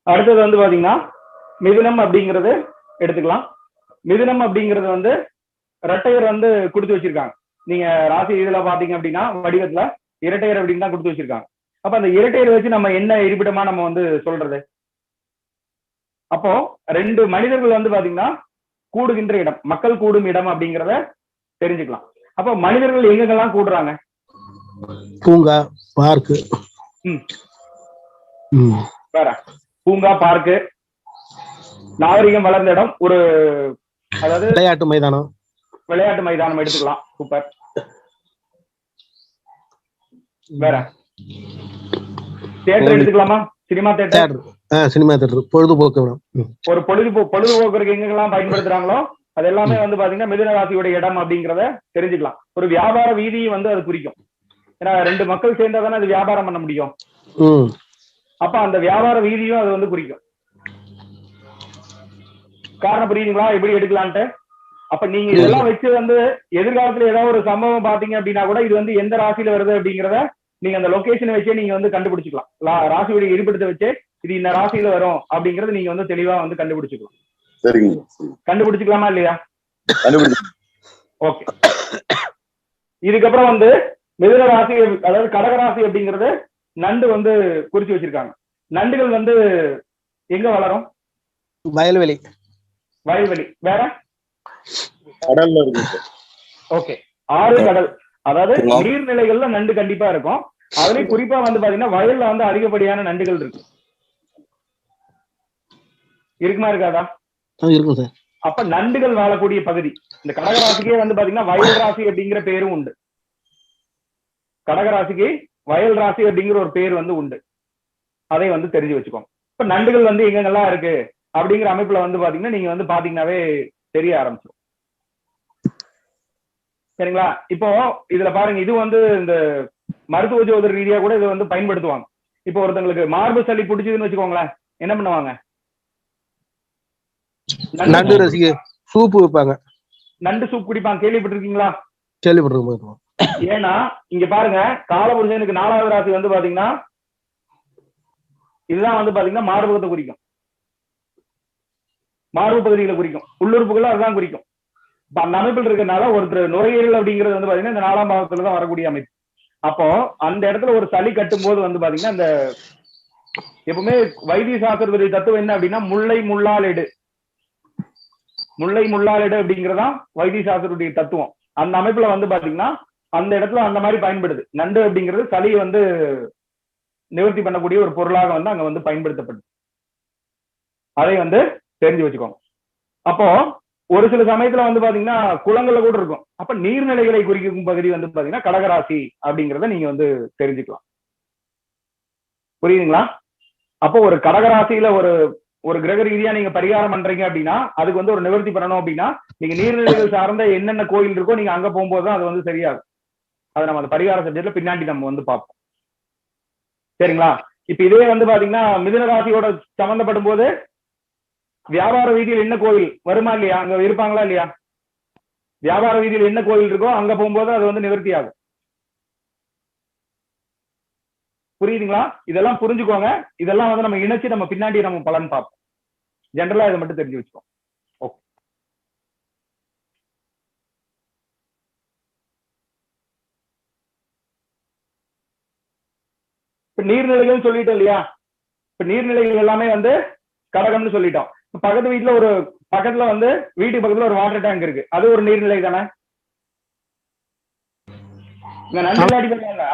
அடுத்தது வந்து பாத்தீங்கன்னா மிதுனம் அப்படிங்கிறது எடுத்துக்கலாம். மிதுனம் அப்படிங்கிறது வந்து இரட்டையர் வந்து கொடுத்து வச்சிருக்காங்க. நீங்க ராசி இதுல பாத்தீங்க அப்படின்னா வடிவத்துல இரட்டையர் அப்படின்னு தான் கொடுத்து வச்சிருக்காங்க. அப்ப அந்த இரட்டையர் வச்சு நம்ம என்ன இருப்பிடமா நம்ம வந்து சொல்றது? அப்போ 2 மனிதர்கள் வந்து பாத்தீங்கன்னா கூடுகின்ற இடம், மக்கள் கூடும் இடம் அப்படிங்கிறத தெரிஞ்சுக்கலாம். அப்போ மனிதர்கள் எங்கெங்கெல்லாம் கூடுறாங்க? பூங்கா, பார்க்கு. வேற பூங்கா, பார்க்கு, நாகரிகம் வளர்ந்த இடம், ஒரு அதாவது விளையாட்டு மைதானம் எடுத்துக்கலாம். சூப்பர். வேற தியேட்டர் எடுத்துக்கலாமா? சினிமா தியேட்டர், பொழுதுபோக்கு. ஒரு பொழுதுபோக்குறதுக்கு எங்கெல்லாம் பயன்படுத்துறாங்களோ அது எல்லாமே வந்து பாத்தீங்கன்னா மிதுன ராசியோட இடம் அப்படிங்கிறத தெரிஞ்சுக்கலாம். ஒரு வியாபார வீதியும் வந்து அது குறிக்கும். ஏன்னா 2 மக்கள் சேர்ந்தாதானே அது வியாபாரம் பண்ண முடியும். அப்ப அந்த வியாபார வீதியும் அது வந்து குறிக்கும். காரணம் புரியுதுங்களா எப்படி எடுக்கலான்ட்டு? அப்ப நீங்க இதெல்லாம் வச்சு வந்து எதிர்காலத்துல ஏதாவது ஒரு சம்பவம் பாத்தீங்க அப்படின்னா கூட இது வந்து எந்த ராசியில வருது அப்படிங்கிறத நீங்க அந்த லொகேஷனை வச்சே நீங்க வந்து கண்டுபிடிச்சிக்கலாம். ராசியுடைய இருப்பிடத்தை வச்சு இது இந்த ராசியில வரும் அப்படிங்கறது நீங்க வந்து தெளிவா வந்து கண்டுபிடிச்சிக்கலாம். சரிங்க. கண்டுபிடிச்சிக்கலாமா இல்லையா? ஓகே. இதுக்கப்புறம் வந்து மிதுன ராசி, அதாவது கடகராசி அப்படிங்கறது நண்டு வந்து குறிச்சு வச்சிருக்காங்க. நண்டுகள் வந்து எங்க வளரும்? வயல்வெளி. வயல்வெளி. வேற? கடல்ல இருக்கு. ஓகே. ஆறு, கடல், அதாவது நீர்நிலைகள்ல நண்டு கண்டிப்பா இருக்கும். அதுலயும் குறிப்பா வந்து பாத்தீங்கன்னா வயல்ல வந்து அதிகப்படியான நண்டுகள் இருக்கு. இருக்குமா இருக்காதா? இருக்கும் சார். அப்ப நண்டுகள் வாழக்கூடிய பகுதி இந்த கடகராசிக்கே வந்து பாத்தீங்கன்னா வயல் ராசி அப்படிங்கிற பேரும் உண்டு. கடகராசிக்கு வயல் ராசி அப்படிங்கிற ஒரு பேர் வந்து உண்டு. அதை வந்து தெரிஞ்சு வச்சுக்கோங்க. இப்ப நண்டுகள் வந்து எங்கெங்கெல்லாம் இருக்கு அப்படிங்கிற அமைப்புல வந்து பாத்தீங்கன்னா நீங்க வந்து பாத்தீங்கன்னாவே தெரிய ஆரம்பிச்சிடும். சரிங்களா? இப்போ இதுல பாருங்க, இது வந்து இந்த மருத்துவ ஜோதிட ரீதியா கூட இதை வந்து பயன்படுத்துவாங்க. இப்போ ஒருத்தங்களுக்கு மார்பு சளி பிடிச்சதுன்னு வச்சுக்கோங்களேன், என்ன பண்ணுவாங்க? நண்டு ரசிக சூப் வைப்பாங்க. நண்டு சூப் குடிப்பாங்க. கேள்விப்பட்டிருக்கீங்களா? கேள்விப்பட்டிருக்கோம். ஏன்னா இங்க பாருங்க, காலபுருஷனுக்கு 4வது ராசி வந்து பாத்தீங்கன்னா இதுதான் வந்து பாத்தீங்கன்னா மார்பகத்தை குறிக்கும், மார்பு பகுதிகளை குறிக்கும், உள்ளுறுப்புகளை அதுதான் குறிக்கும். அந்த அமைப்பில் இருக்கிறதுனால ஒருத்தர் நுரையீரல் அப்படிங்கிறது வந்து பாத்தீங்கன்னா இந்த 4ஆம் பாவத்துல தான் வரக்கூடிய அமைப்பு. அப்போ அந்த இடத்துல ஒரு சளி கட்டும் போது வந்து பாத்தீங்கன்னா இந்த எப்பவுமே வைத்திய சாஸ்திரத்துடைய தத்துவம் என்ன அப்படின்னா முல்லை முள்ளால் எடு, முல்லை முள்ளால் எடு அப்படிங்கிறதா வைத்திய சாஸ்திரத்துடைய தத்துவம். அந்த அமைப்புல வந்து பாத்தீங்கன்னா அந்த இடத்துல அந்த மாதிரி பயன்படுது. நண்டு அப்படிங்கிறது சளியை வந்து நிவர்த்தி பண்ணக்கூடிய ஒரு பொருளாக வந்து அங்க வந்து பயன்படுத்தப்படுது. அதை வந்து தெரிஞ்சு வச்சுக்கோங்க. அப்போ ஒரு சில சமயத்துல வந்து பாத்தீங்கன்னா குளங்கள்ல கூட இருக்கும். அப்ப நீர்நிலைகளை குறிக்கும் பகுதி வந்து பாத்தீங்கன்னா கடகராசி அப்படிங்கிறத நீங்க வந்து தெரிஞ்சுக்கலாம். புரியுதுங்களா? அப்போ ஒரு கடகராசியில ஒரு கிரக ரீதியா நீங்க பரிகாரம் பண்றீங்க அப்படின்னா அதுக்கு வந்து ஒரு நிவர்த்தி பண்ணணும் அப்படின்னா நீங்க நீர்நிலைகள் சார்ந்த என்னென்ன கோயில் இருக்கோ நீங்க அங்க போகும்போது தான் அது வந்து சரியாகும். அதை நம்ம அந்த பரிகார சப்ஜெக்ட்ல பின்னாடி நம்ம வந்து பார்ப்போம். சரிங்களா? இப்ப இதே வந்து பாத்தீங்கன்னா மிதுன ராசியோட சம்பந்தப்படும் போது வியாபார வீதியில் என்ன கோயில் வருமா இல்லையா? அங்க இருப்பாங்களா இல்லையா? வியாபார வீதியில் என்ன கோயில் இருக்கோ அங்க போகும்போது அது வந்து நிவர்த்தி ஆகும். புரியுதுங்களா? இதெல்லாம் புரிஞ்சுக்கோங்க. இதெல்லாம் வந்து நம்ம இணைச்சு நம்ம பின்னாடி நம்ம பலன் பார்ப்போம். ஜென்ரலா இதை மட்டும் தெரிஞ்சு வச்சுக்கோங்க. ஓகே. இப்ப நீர்நிலைகள் சொல்லிட்டோம் இல்லையா? இப்ப நீர்நிலைகள் எல்லாமே வந்து கடகம்னு சொல்லிட்டோம். பக்கத்து வீட்டுல பக்கத்துல வந்து வீட்டுக்கு பக்கத்துல ஒரு வாட்டர் டேங்க் இருக்கு, அது ஒரு நீர்நிலை தானே?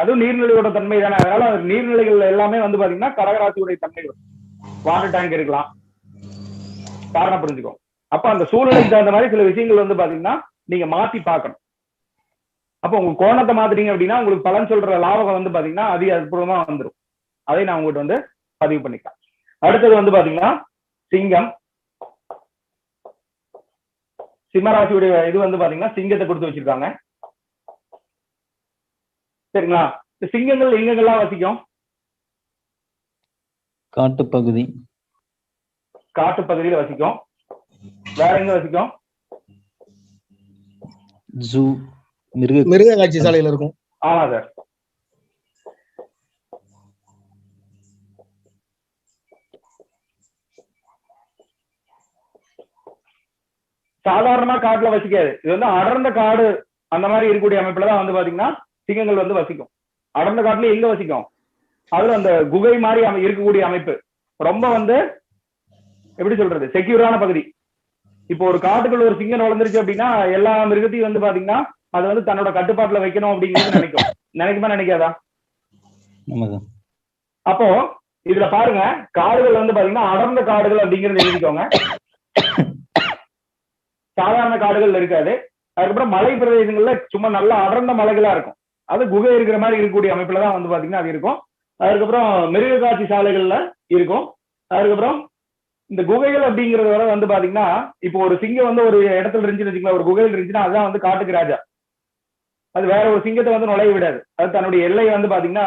அதுவும் நீர்நிலையோட தன்மை தானே. அதனால நீர்நிலைகள் எல்லாமே வந்து பாத்தீங்கன்னா கடகராசியுடைய தன்மை வரும். வாட்டர் டேங்க் இருக்கலாம், காரணம் புரிஞ்சுக்கோ. அப்ப அந்த சூழ்நிலைக்கு தகுந்த மாதிரி சில விஷயங்கள் வந்து பாத்தீங்கன்னா நீங்க மாத்தி பார்க்கணும். அப்ப உங்க கோணத்தை மாத்துறீங்க அப்படின்னா உங்களுக்கு பலன் சொல்ற லாபகம் வந்து பாத்தீங்கன்னா அற்புதமா வந்துடும். அதை நான் உங்கள்கிட்ட வந்து பதிவு பண்ணிக்கலாம். அடுத்தது வந்து பாத்தீங்கன்னா சிங்கம். சிம்மராசியுடைய இது வந்து பாத்தீங்கன்னா சிங்கத்தை கொடுத்து வச்சிருக்காங்க. சரிங்களா? சிங்கங்கள் எங்கெங்கெல்லாம் வசிக்கும்? காட்டுப்பகுதி. காட்டுப்பகுதியில வசிக்கும். வேற எங்க வசிக்கும்? ஜூ, மிருக காட்சி சாலையில இருக்கும். ஆமா சார். சாதாரணமா காட்டுல வசிக்காது. இது வந்து அடர்ந்த காடு அந்த மாதிரி இருக்கக்கூடிய அமைப்புலதான் வந்து பாத்தீங்கன்னா சிங்கங்கள் வந்து வசிக்கும். அடர்ந்த காட்டுல எங்க வசிக்கும்? அதுல அந்த குகை மாதிரி இருக்கக்கூடிய அமைப்பு ரொம்ப வந்து எப்படி சொல்றது, செக்யூரான பகுதி. இப்போ ஒரு காட்டுக்குள்ள ஒரு சிங்கம் வளர்ந்துருச்சு அப்படின்னா எல்லா மிருகத்தையும் வந்து பாத்தீங்கன்னா அது வந்து தன்னோட கட்டுப்பாட்டுல வைக்கணும் அப்படிங்கிறது நினைக்குமா நினைக்காதா? அப்போ இதுல பாருங்க, காடுகள் வந்து பாத்தீங்கன்னா அடர்ந்த காடுகள் அப்படிங்கறது எழுதிக்கோங்க. சாதாரண காடுகள் இருக்காது. அதுக்கப்புறம் மலை பிரதேசங்கள்ல சும்மா நல்லா அடர்ந்த மலைகளா இருக்கும். அது குகை இருக்கிற மாதிரி இருக்கக்கூடிய அமைப்புலதான் வந்து பாத்தீங்கன்னா அது இருக்கும். அதுக்கப்புறம் மிருக காட்சி சாலைகள்ல இருக்கும். அதுக்கப்புறம் இந்த குகைகள் அப்படிங்கறத வந்து பாத்தீங்கன்னா இப்போ ஒரு சிங்கம் வந்து ஒரு இடத்துல இருந்துச்சுன்னு ஒரு குகையில் இருந்துச்சுன்னா அதுதான் வந்து காட்டுக்கு ராஜா. அது வேற ஒரு சிங்கத்தை வந்து நுழைய விடாது. அது தன்னுடைய எல்லையை வந்து பாத்தீங்கன்னா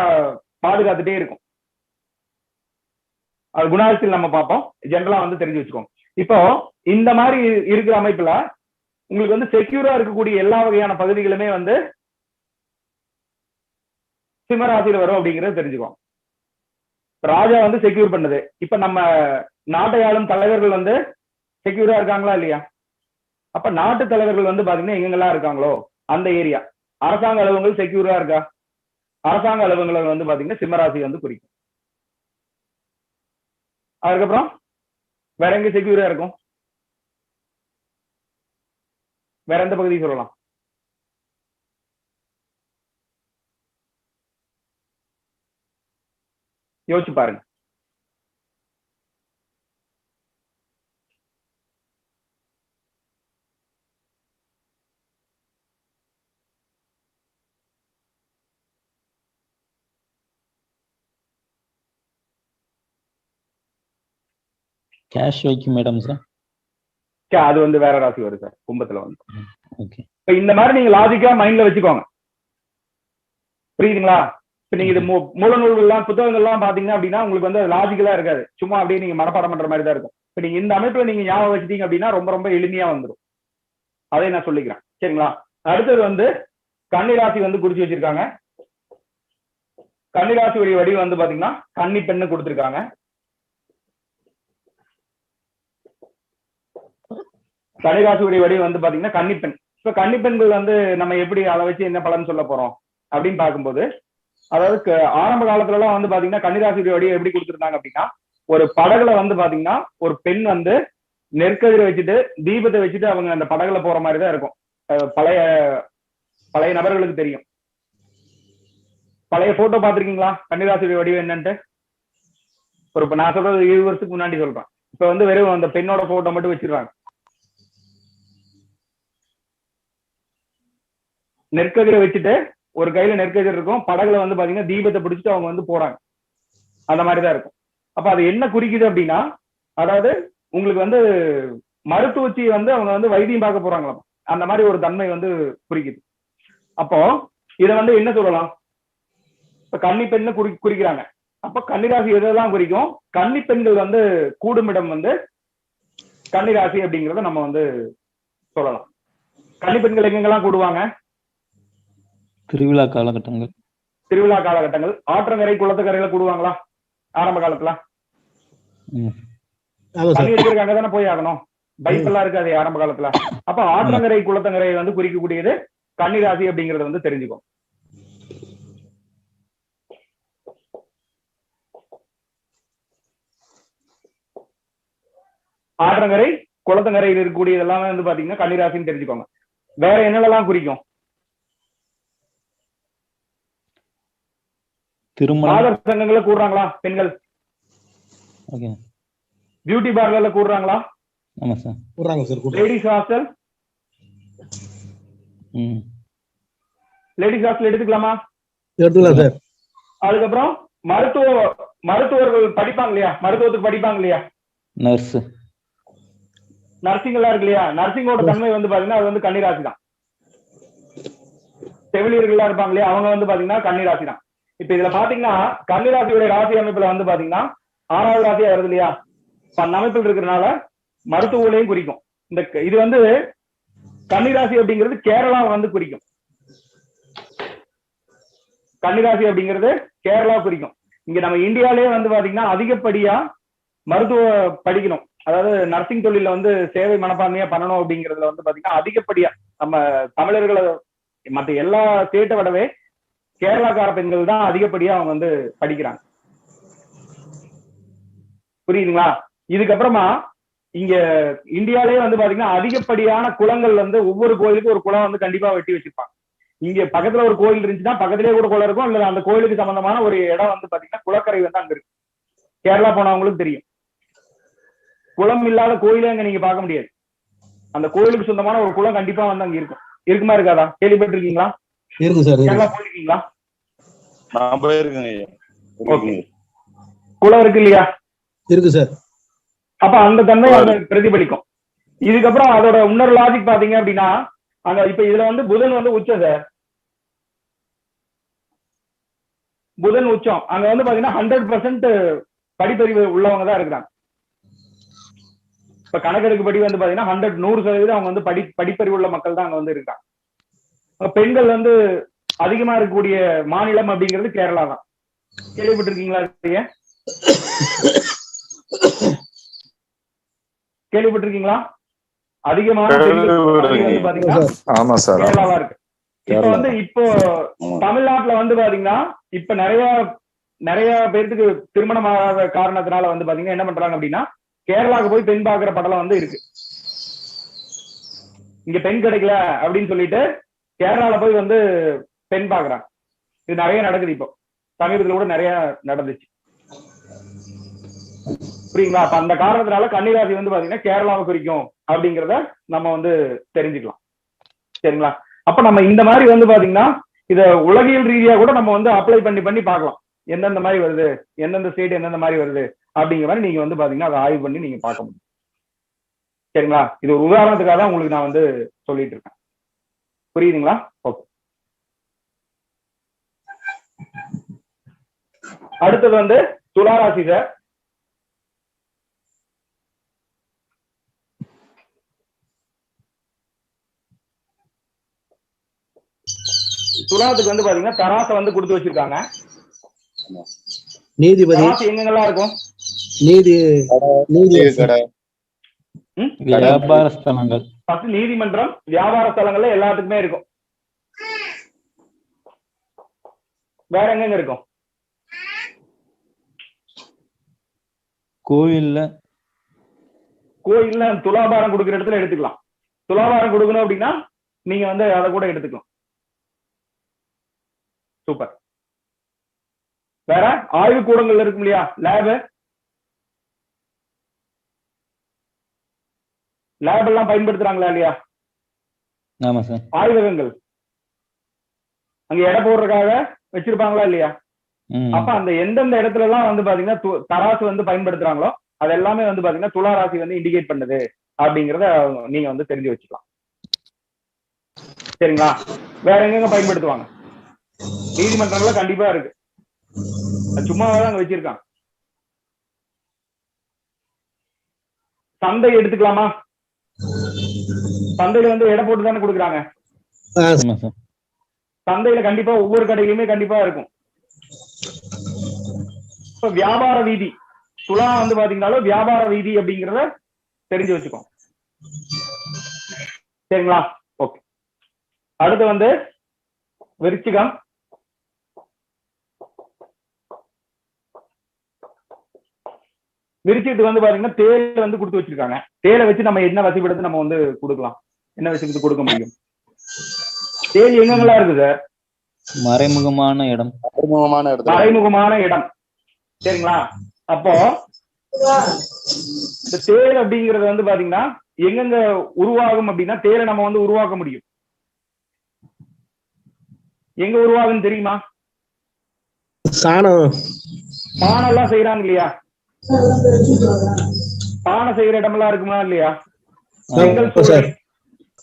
பாதுகாத்துட்டே இருக்கும். அது குணாதிசயம் நம்ம பார்ப்போம். ஜென்ரலா வந்து தெரிஞ்சு வச்சுக்கோங்க. இப்போ இந்த மாதிரி இருக்கிற அமைப்புல உங்களுக்கு வந்து செக்யூரா இருக்கக்கூடிய எல்லா வகையான பகுதிகளுமே வந்து சிம்ம ராசியில வரும் அப்படிங்கறத தெரிஞ்சுக்கோங்க. ராஜா வந்து செக்யூர் பண்ணது. இப்ப நம்ம நாட்டை ஆளும் தலைவர்கள் வந்து செக்யூரா இருக்காங்களா இல்லையா? அப்ப நாட்டு தலைவர்கள் வந்து பாத்தீங்கன்னா எங்கெங்கெல்லாம் இருக்காங்களோ அந்த ஏரியா அரசாங்க அலுவலகங்கள் செக்யூரா இருக்கா? அரசாங்க அலுவலகங்கள் வந்து பாத்தீங்கன்னா சிம்மராசி வந்து குறிக்கும். அதுக்கப்புறம் வேற எங்க செக்யூரா இருக்கும்? வேற எந்த பகுதி சொல்லலாம்? யோசிச்சு பாருங்க. கேஷ் வைக்கும் மேடம் சார். அது வந்து வேற ராசி வரும் சார், கும்பத்துல வந்து. ஓகே. இப்ப இந்த மாதிரி நீங்க லாஜிக்கா மைண்ட்ல வச்சுக்கோங்க. புரியுதுங்களா? இப்ப நீங்க இது மூல நூல்கள்லாம் புத்தகங்கள்லாம் பாத்தீங்கன்னா அப்படின்னா உங்களுக்கு வந்து லாஜிக்கலா இருக்காது. சும்மா அப்படியே நீங்க மனப்பாடம் பண்ற மாதிரி தான் இருக்கும். இப்ப நீங்க இந்த அமைப்புல நீங்க ஞாபகம் வச்சுட்டீங்க அப்படின்னா ரொம்ப ரொம்ப எளிமையா வந்துடும். அதை நான் சொல்லிக்கிறேன். சரிங்களா? அடுத்தது வந்து கன்னிராசி வந்து குறிச்சு வச்சிருக்காங்க. கன்னிராசியுடைய வடிவம் வந்து பாத்தீங்கன்னா கன்னி பெண்ணு கொடுத்திருக்காங்க. கன்னிராசியுடைய வடிவம் வந்து பாத்தீங்கன்னா கன்னிப்பெண். இப்ப கன்னிப்பெண்கள் வந்து நம்ம எப்படி அதை வச்சு என்ன பலன் சொல்ல போறோம் அப்படின்னு பார்க்கும்போது, அதாவது ஆரம்ப காலத்துல எல்லாம் வந்து பாத்தீங்கன்னா கன்னிராசியுடைய வடிவம் எப்படி கொடுத்திருந்தாங்க அப்படின்னா, ஒரு படகுல வந்து பாத்தீங்கன்னா ஒரு பெண் வந்து நெற்கதிரை வச்சுட்டு தீபத்தை வச்சுட்டு அவங்க அந்த படகுல போற மாதிரி தான் இருக்கும். பழைய பழைய நபர்களுக்கு தெரியும். பழைய போட்டோ பாத்திருக்கீங்களா கன்னிராசியுடைய வடிவம் என்னன்ட்டு? ஒரு நான் சொல்றது 20 வருஷத்துக்கு முன்னாடி சொல்றேன். இப்ப வந்து வெறும் அந்த பெண்ணோட போட்டோ மட்டும் வச்சிருக்காங்க. நெற்கதிரை வச்சுட்டு ஒரு கையில நெற்கதிர் இருக்கும், படகுல வந்து பாத்தீங்கன்னா தீபத்தை பிடிச்சிட்டு அவங்க வந்து போறாங்க. அந்த மாதிரிதான் இருக்கும். அப்ப அது என்ன குறிக்குது அப்படின்னா, அதாவது உங்களுக்கு வந்து மருத்துவச்சி வந்து அவங்க வந்து வைத்தியம் பார்க்க போறாங்களாம். அந்த மாதிரி ஒரு தன்மை வந்து குறிக்குது. அப்போ இதை வந்து என்ன சொல்லலாம்? இப்ப கன்னி பெண்ணு குறிக்கிறாங்க. அப்ப கன்னிராசி எதெல்லாம் குறிக்கும்? கன்னி பெண்கள் வந்து கூடுமிடம் வந்து கன்னிராசி அப்படிங்கறத நம்ம வந்து சொல்லலாம். கன்னி பெண்கள் எங்கெங்கெல்லாம் கூடுவாங்க? திருவிழா காலகட்டங்கள். திருவிழா காலகட்டங்கள். ஆற்றங்கரை குளத்துக்கரையில கூடுவாங்களா ஆரம்ப காலத்துல? தண்ணி எடுக்கிறதுக்கு அங்கதானே போய் ஆகணும். பைப் எல்லாம் இருக்காது ஆரம்ப காலத்துல. அப்ப ஆற்றங்கரை குளத்தங்கரை வந்து குறிக்கக்கூடியது கன்னிராசி அப்படிங்கறத வந்து தெரிஞ்சுக்கும். ஆற்றங்கரை குளத்தங்கரையில் இருக்கக்கூடியது எல்லாமே வந்து பாத்தீங்கன்னா கன்னிராசின்னு தெரிஞ்சுக்கோங்க. வேற என்னெல்லாம் குறிக்கும்? ஆதர் சங்கங்கள கூடுறாங்களா பெண்கள்? பியூட்டி பார்லர்ல கூடுறாங்களா? ஆமா சார். கூடுறாங்க sir. Ladies hostel. Ladies hostel எடுத்துக்கலாமா? எடுத்துக்கலாம் சார். அதுக்கப்புறம் மருத்துவர்கள் படிப்பாங்க இல்லையா? மருத்துவத்துக்கு படிப்பாங்க இல்லையா? நர்ஸ். நர்சிங் எல்லாம் இருக்கு இல்லையா? நர்சிங்கோட தன்மை வந்து பாத்தீங்கன்னா அது வந்து கன்னிராசி தான். செவிலியர்கள் இருப்பாங்க இல்லையா? அவங்க வந்து பாத்தீங்கன்னா கன்னிராசி தான். இப்ப இதுல பாத்தீங்கன்னா கன்னிராசியுடைய ராசி அமைப்புல வந்து பாத்தீங்கன்னா 6வது ராசியா வருது இல்லையா? அந்த அமைப்பில் இருக்கிறதுனால மருத்துவங்களையும் குறிக்கும். இந்த இது வந்து கன்னிராசி அப்படிங்கிறது கேரளா வந்து குறிக்கும். கன்னிராசி அப்படிங்கிறது கேரளா குறிக்கும். இங்க நம்ம இந்தியாலே வந்து பாத்தீங்கன்னா அதிகப்படியா மருத்துவ படிக்கணும், அதாவது நர்சிங் தொழில வந்து சேவை மனப்பான்மையா பண்ணணும் அப்படிங்கிறதுல வந்து பாத்தீங்கன்னா அதிகப்படியா நம்ம தமிழர்களை மற்ற எல்லா ஸ்டேட்டை விடவே கேரளாக்கார பெண்கள் தான் அதிகப்படியா அவங்க வந்து படிக்கிறாங்க. புரியுதுங்களா? இதுக்கப்புறமா இங்க இந்தியாலே வந்து பாத்தீங்கன்னா அதிகப்படியான குளங்கள் வந்து ஒவ்வொரு கோயிலுக்கும் ஒரு குளம் வந்து கண்டிப்பா வெட்டி வச்சிருப்பாங்க. இங்க பக்கத்துல ஒரு கோயில் இருந்துச்சுன்னா பக்கத்திலேயே கூட குளம் இருக்கும், இல்ல அந்த கோயிலுக்கு சம்பந்தமான ஒரு இடம் வந்து பாத்தீங்கன்னா குளக்கரை வந்து அங்க இருக்கு. கேரளா போனவங்களுக்கு தெரியும். குளம் இல்லாத கோயிலே அங்க நீங்க பார்க்க முடியாது. அந்த கோயிலுக்கு சொந்தமான ஒரு குளம் கண்டிப்பா வந்து அங்க இருக்கும். இருக்குமா இருக்காதா? கேள்விப்பட்டிருக்கீங்களா? இருக்கு சார். கேரளா போயிருக்கீங்களா? நான் போயிருக்கேங்க. குளம் இருக்கு இல்லையா? இருக்கு சார். அப்ப அந்த தன்மை அங்க பிரதிபலிக்கும். இதுக்கப்புறம் அதோட இன்னொரு லாஜிக் பாத்தீங்க அப்படின்னா, அங்க இப்ப இதுல வந்து புதன் வந்து உச்சம் சார். புதன் உச்சம். அங்க வந்து பாத்தீங்கன்னா 100% படிப்பறிவு உள்ளவங்க தான் இருக்கிறாங்க. இப்ப கணக்கெடுக்கு படி வந்து பாத்தீங்கன்னா 100% அவங்க வந்து படிப்பறிவு உள்ள மக்கள் தான் அங்க வந்து இருக்காங்க. பெண்கள் வந்து அதிகமா இருக்கக்கூடிய மாநிலம் அப்படிங்கிறது கேரளா தான். கேள்விப்பட்டிருக்கீங்களா? கேள்விப்பட்டிருக்கீங்களா? அதிகமான வந்து பாத்தீங்கன்னா கேரளாவா இருக்கு. இப்ப வந்து தமிழ்நாட்டுல வந்து பாத்தீங்கன்னா இப்ப நிறைய பேருக்கு திருமணம் ஆகாத காரணத்தினால வந்து பாத்தீங்கன்னா என்ன பண்றாங்க அப்படின்னா கேரளாவுக்கு போய் பெண் பாக்குற படலம் வந்து இருக்கு. இங்க பெண் கிடைக்கல அப்படின்னு சொல்லிட்டு கேரளால போய் வந்து பெண் பாக்குறாங்க. இது நிறைய நடக்குது. இப்போ சமீபத்துல கூட நிறைய நடந்துச்சு. புரியுங்களா? அப்ப அந்த காரணத்தினால கன்னிராசி வந்து பாத்தீங்கன்னா கேரளாவை குறிக்கும் அப்படிங்கிறத நம்ம வந்து தெரிஞ்சுக்கலாம். சரிங்களா? அப்ப நம்ம இந்த மாதிரி வந்து பாத்தீங்கன்னா இத உலகியல் ரீதியா கூட நம்ம வந்து அப்ளை பண்ணி பார்க்கலாம். எந்தெந்த மாதிரி வருது, எந்தெந்த ஸ்டேட் எந்தெந்த மாதிரி வருது அப்படிங்கிற மாதிரி நீங்க வந்து பாத்தீங்கன்னா அதை ஆய்வு பண்ணி நீங்க பார்க்க முடியும். சரிங்களா? இது ஒரு உதாரணத்துக்காக தான் உங்களுக்கு நான் வந்து சொல்லிட்டு இருக்கேன். புரியுதுங்களா? ஓகே. அடுத்தது வந்து துளாராசி சார். துலாத்துக்கு வந்து பாத்தீங்கன்னா தராசை வந்து கொடுத்து வச்சிருக்காங்க. நீதிபதி எங்கெல்லாம் இருக்கும்? வியாபார ஸ்தலங்கள், நீதிமன்றம், வியாபார ஸ்தலங்கள்ல எல்லாத்துக்குமே இருக்கும். வேற எங்க இருக்கும்? கோயில்ல துலாபாரம் கொடுக்குற இடத்துல எடுத்துக்கலாம். துலாபாரம் கொடுக்கணும் அப்படின்னா நீங்க வந்து அதை கூட எடுத்துக்கலாம். சூப்பர். வேற ஆய்வு கூடங்கள் இருக்கும் இல்லையா? லேப் எல்லாம் பயன்படுத்துறாங்களா இல்லையா? ஆமா சார். ஆய்வகங்கள் அங்க எடை போடுறதுக்காக வச்சிருப்பாங்களா இல்லையா? அப்ப அந்த எந்தெந்த இடத்துல எல்லாம் வந்து பாத்தீங்கன்னா தராசு வந்து பயன்படுத்துறாங்களோ அது எல்லாமே வந்து பாத்தீங்கன்னா துளாராசி வந்து இண்டிகேட் பண்ணுது அப்படிங்கறத நீங்க வந்து தெரிஞ்சு வச்சுக்கலாம். சரிங்களா? வேற எங்க பயன்படுத்துவாங்க? நீதிமன்றங்கள கண்டிப்பா இருக்கு. சும்மாதான் அங்க வச்சிருக்காங்க. சந்தை எடுத்துக்கலாமா? சந்தையில வந்து எடை போட்டு தானே கொடுக்குறாங்க. சந்தையில கண்டிப்பா ஒவ்வொரு கடையிலுமே கண்டிப்பா இருக்கும். இப்ப வியாபார வீதி துலா வந்து பாத்தீங்கன்னாலும் வியாபார வீதி அப்படிங்கிறத தெரிஞ்சு வச்சுக்கோங்க. சரிங்களா? ஓகே. அடுத்து வந்து விருச்சிகம். விருச்சிகத்துக்கு வந்து பாத்தீங்கன்னா தேலை வந்து கொடுத்து வச்சிருக்காங்க. தேலை வச்சு நம்ம என்ன வசதிப்படுத்தி நம்ம வந்து கொடுக்கலாம், என்ன வசதிப்படுத்தி கொடுக்க முடியும்? தேல் எங்கெல்லாம் இருக்கு சார்? மறைமுகமான இடம். சரிங்களா? அப்போ இந்த தேல் அப்படிங்கறது வந்து பாத்தீங்கன்னா எங்கெங்க உருவாகும் அப்படின்னா தேலை நம்ம வந்து உருவாக்க முடியும். எங்க உருவாகுன்னு தெரியுமா? பானை எல்லாம் செய்யறாங்க இல்லையா? பானை செய்யற இடமெல்லாம் இருக்குமா இல்லையா?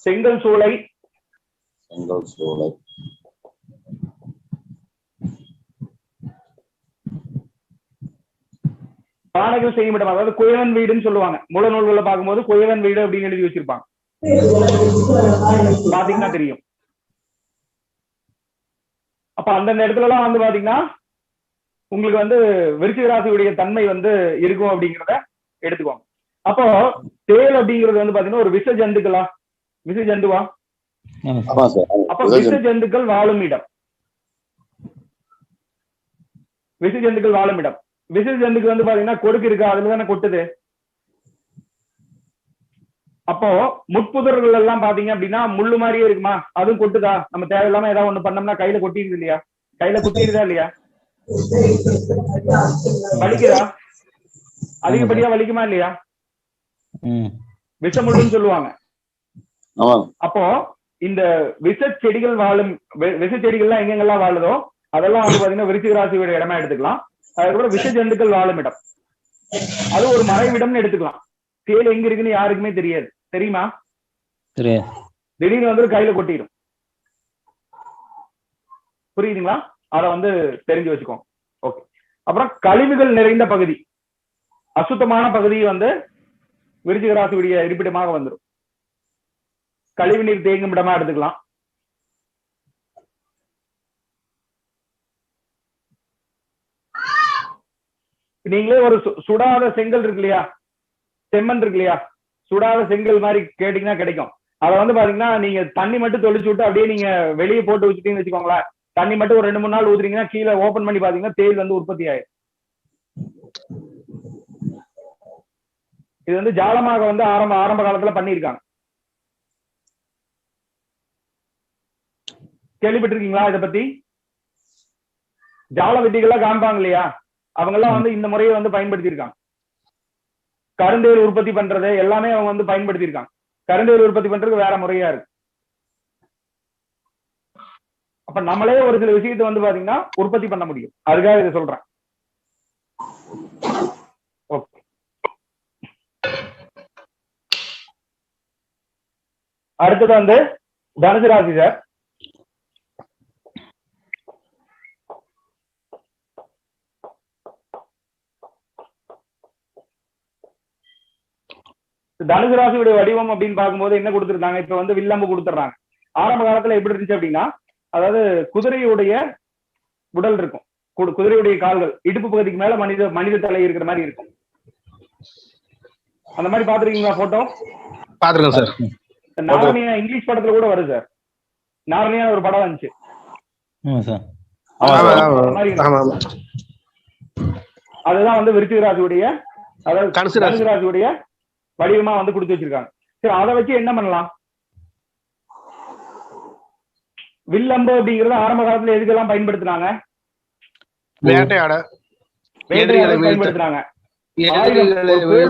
செங்கல் சூளை பானைகள் செய்யும் இடம், அதாவது குயவன் வீடுன்னு சொல்லுவாங்க. முள நூல்களை பார்க்கும்போது குயவன் வீடு அப்படின்னு எழுதி வச்சிருப்பாங்க. பாத்தீங்கன்னா தெரியும். அப்ப அந்தந்த இடத்துல எல்லாம் வந்து பாத்தீங்கன்னா உங்களுக்கு வந்து விருச்சிக ராசியுடைய தன்மை வந்து இருக்கும் அப்படிங்கிறத எடுத்துக்குவாங்க. அப்போ தேல் அப்படிங்கிறது வந்து பாத்தீங்கன்னா ஒரு விச ஜந்துவா? அப்ப விச ஜந்துக்கள் வாழும் இடம். விச ஜந்துக்கு வந்து பாத்தீங்கன்னா கொடுக்கு இருக்கா? அதுலதானே கொட்டுது. அப்போ முட்புதர்கள் எல்லாம் பாத்தீங்க அப்படின்னா முள்ளு மாதிரியே இருக்குமா? அதுவும் கொட்டுதா? நம்ம தேவையில்லாம ஏதாவது ஒண்ணு பண்ணோம்னா கையில கொட்டிடுது இல்லையா? கையில குத்திடுதா இல்லையா? வலிக்குதா? அதிகப்படியா வலிக்குமா இல்லையா? விஷமுள்ளுன்னு சொல்லுவாங்க. அப்போ இந்த விஷ செடிகள்லாம் எங்கெங்கெல்லாம் வாழுதோ அதெல்லாம் வந்து பாத்தீங்கன்னா விருச்சிக ராசியோட இடமா எடுத்துக்கலாம். அதுக்கப்புறம் விஷ ஜந்துக்கள் வாழும் இடம், அது ஒரு மறைவிடம்னு எடுத்துக்கலாம். தேல் எங்க இருக்குன்னு யாருக்குமே தெரியாது. தெரியுமா? திடீர்னு வந்து கையில கொட்டிடும். புரியுதுங்களா? அதை வந்து தெரிஞ்சு வச்சுக்கோங்க. ஓகே. அப்புறம் கழிவுகள் நிறைந்த பகுதி, அசுத்தமான பகுதி வந்து விருச்சிக ராசியுடைய இருப்பிடமாக வந்துடும். கழிவு நீர் தேங்கும் இடமா எடுத்துக்கலாம். நீங்களே ஒரு சுடாத செங்கல் இருக்கு இல்லையா, செம்மண் இருக்கு இல்லையா, சுடாத செங்கல் மாதிரி கேட்டீங்கன்னா கிடைக்கும். அதை வந்து பாத்தீங்கன்னா நீங்க தண்ணி மட்டும் தொளிச்சு விட்டு அப்படியே நீங்க வெளியே போட்டு வச்சுட்டீங்கன்னு வச்சுக்கோங்களேன், தண்ணி மட்டும் ஒரு 2-3 நாள் ஊத்துறீங்கன்னா கீழே ஓபன் பண்ணி பாத்தீங்கன்னா தேயில் வந்து உற்பத்தி ஆயிடும். இது வந்து ஜாலமாக வந்து ஆரம்ப காலத்துல பண்ணியிருக்காங்க. கேள்விப்பட்டிருக்கீங்களா இதை பத்தி? ஜால விதிகள்லாம் காண்பாங்க இல்லையா, அவங்க எல்லாம் வந்து இந்த முறையை வந்து பயன்படுத்தியிருக்காங்க. கருந்தேல் உற்பத்தி பண்றது எல்லாமே அவங்க வந்து பயன்படுத்தியிருக்காங்க. கருந்தேல் உற்பத்தி பண்றது வேற முறையா இருக்கு. அப்ப நம்மளே ஒரு சில விஷயத்தை வந்து பாத்தீங்கன்னா உற்பத்தி பண்ண முடியும். அதுக்காக இதை சொல்றேன். ஓகே, அடுத்தது வந்து தனுசு ராசி சார். தனுசு ராசியுடைய வடிவம் அப்படின்னு பார்க்கும்போது என்ன கொடுத்துருந்தாங்க, இப்ப வந்து வில்லம்பு கொடுத்துட்றாங்க. ஆரம்ப காலத்துல எப்படி இருந்துச்சு அப்படின்னா, அதாவது குதிரையுடைய உடல் இருக்கும், குதிரையுடைய கால்கள் இடுப்பு பகுதிக்கு மேல மனித தலை இருக்கிற மாதிரி இருக்கும். அந்த மாதிரி பாத்துருக்கீங்களா போட்டோ? பாத்துருக்கேன் சார். நாரணியா இங்கிலீஷ் படத்துல கூட வருது சார், நாரணியா ஒரு படம் வந்துச்சு. அதுதான் வந்து விருச்சிக ராசியுடைய, அதாவது தனுசு ராசியுடைய வடிவமா வந்து கொடுத்து வச்சிருக்காங்க. சரி, அதை வச்சு என்ன பண்ணலாம்? வில்லம்பு அப்படிங்கறது ஆரம்ப காலத்துல எதுக்கெல்லாம் பயன்படுத்தினாங்க? வேட்டையாட பயன்படுத்தினாங்க.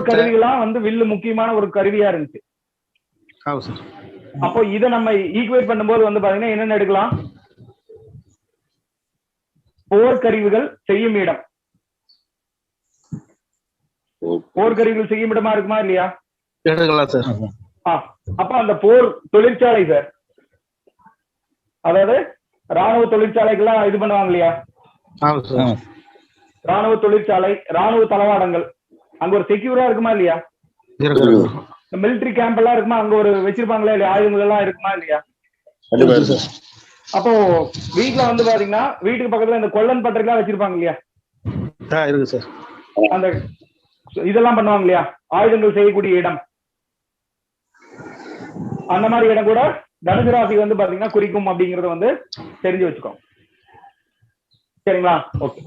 கருவிகள்லாம் வந்து வில்லு முக்கியமான ஒரு கருவியா இருந்துச்சு. அப்போ இதை நம்ம ஈக்குவேட் பண்ணும்போது வந்து பாத்தீங்கன்னா என்னென்ன எடுக்கலாம்? போர்க்கருவிகள் செய்யும் இடம். போர்க்கருவிகள் செய்யும் இடமா இருக்குமா இல்லையா? அப்ப அந்த போர் தொழிற்சாலை சார், அதாவது ராணுவ தொழிற்சாலைகள்லாம் இது பண்ணுவாங்க இல்லையா, ராணுவ தொழிற்சாலை, ராணுவ தளவாடங்கள், அங்க ஒரு செக்யூரா இருக்குமா இல்லையா? மிலிட்டரி கேம்ப் எல்லாம் இருக்குமா, அங்க ஒரு வச்சிருப்பாங்களா இல்லையா, ஆயுதங்கள் எல்லாம் இருக்குமா இல்லையா? அப்போ வீட்டுல வந்து பாத்தீங்கன்னா வீட்டுக்கு பக்கத்துல இந்த கொல்லன் பட்டறை எல்லாம் வச்சிருப்பாங்க இல்லையா, அந்த இதெல்லாம் பண்ணுவாங்க இல்லையா, ஆயுதங்கள் செய்யக்கூடிய இடம். அந்த மாதிரி இடம் கூட தனுசு ராசி வந்து பாத்தீங்கன்னா குறிக்கும் அப்படிங்கறத வந்து தெரிஞ்சு வச்சுக்கோ. சரிங்களா? ஓகே.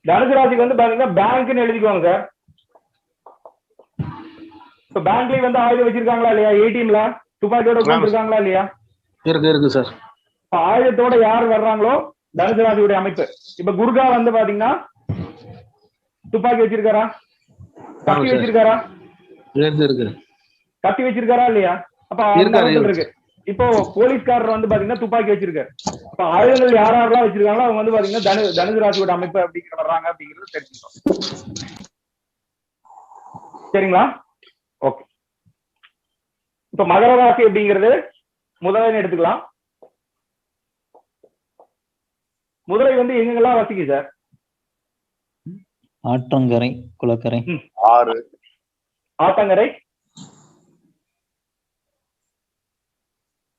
தனுசு ராசிக்கு வந்து பாத்தீங்கன்னா பேங்க்னு எழுதிக்குவாங்க சார். இப்ப பேங்க்லயும் வந்து ஆயுதம் வச்சிருக்காங்களா இல்லையா? ஏடிஎம்ல துப்பாக்கியோட உட்கார்ந்துருக்காங்களா இல்லையா? இருக்கு சார். ஆயுதத்தோட யார் வர்றாங்களோ தனுசு ராசியுடைய அமைப்பு. இப்ப குர்கா வந்து பாத்தீங்கன்னா துப்பாக்கி வச்சிருக்காரா, கத்தி வச்சிருக்காரா? கத்தி வச்சிருக்காரா இல்லையா? அப்ப இருக்கு. இப்போ போலீஸ்காரர் வந்து பாத்தீங்கன்னா துப்பாக்கி வச்சிருக்காரு. அப்ப ஆயுதங்கள் யாரெல்லாம் வச்சிருக்காங்களோ அவங்க வந்து பாத்தீங்கன்னா தனுசு ராசியோட அமைப்பு அப்படிங்கிற வர்றாங்க அப்படிங்கிறது தெரிஞ்சுக்கணும். சரிங்களா? ஓகே. இப்ப மகர ராசி அப்படிங்கிறது முதலைன்னு எடுத்துக்கலாம். முதலை வந்து எங்கெல்லாம் வசிக்கும் சார்? ஆற்றங்கரை, குளக்கரை, ஆறு, ஆத்தங்கரை,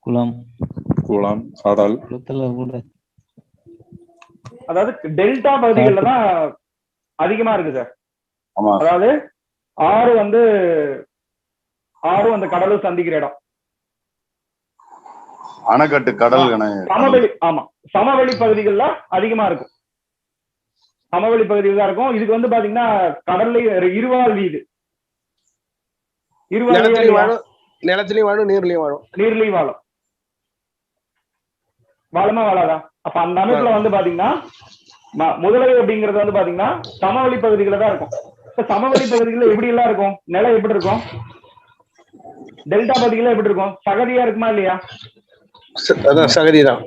குளம், கடல், குளத்துல கூட, அதாவது டெல்டா பகுதிகள்ல தான் அதிகமா இருக்கு சார். அதாவது ஆறு அந்த கடலும் சந்திக்கிற இடம். அணைக்கட்டு, கடல், சமவெளி. ஆமா, சமவெளி பகுதிகள்ல அதிகமா இருக்கும். சமவெளி பகுதிகள் தான் இருக்கும். இதுக்கு வந்து பாத்தீங்கன்னா கடல்ல இருவாழ் வீடு, நிலத்திலையும் வாழும், நீர்லயும் வாழும். வாழுமா வாழாதா? அப்ப அந்த அமைப்புல வந்து பாத்தீங்கன்னா முதலை அப்படிங்கறது வந்து பாத்தீங்கன்னா சமவெளி பகுதிகள தான் இருக்கும். இப்ப சமவெளி பகுதிகளில் எப்படி எல்லாம் இருக்கும்? நிலம் எப்படி இருக்கும்? டெல்டா பகுதிகள எப்படி இருக்கும்? சகதியா இருக்குமா இல்லையா? சகதிதான்.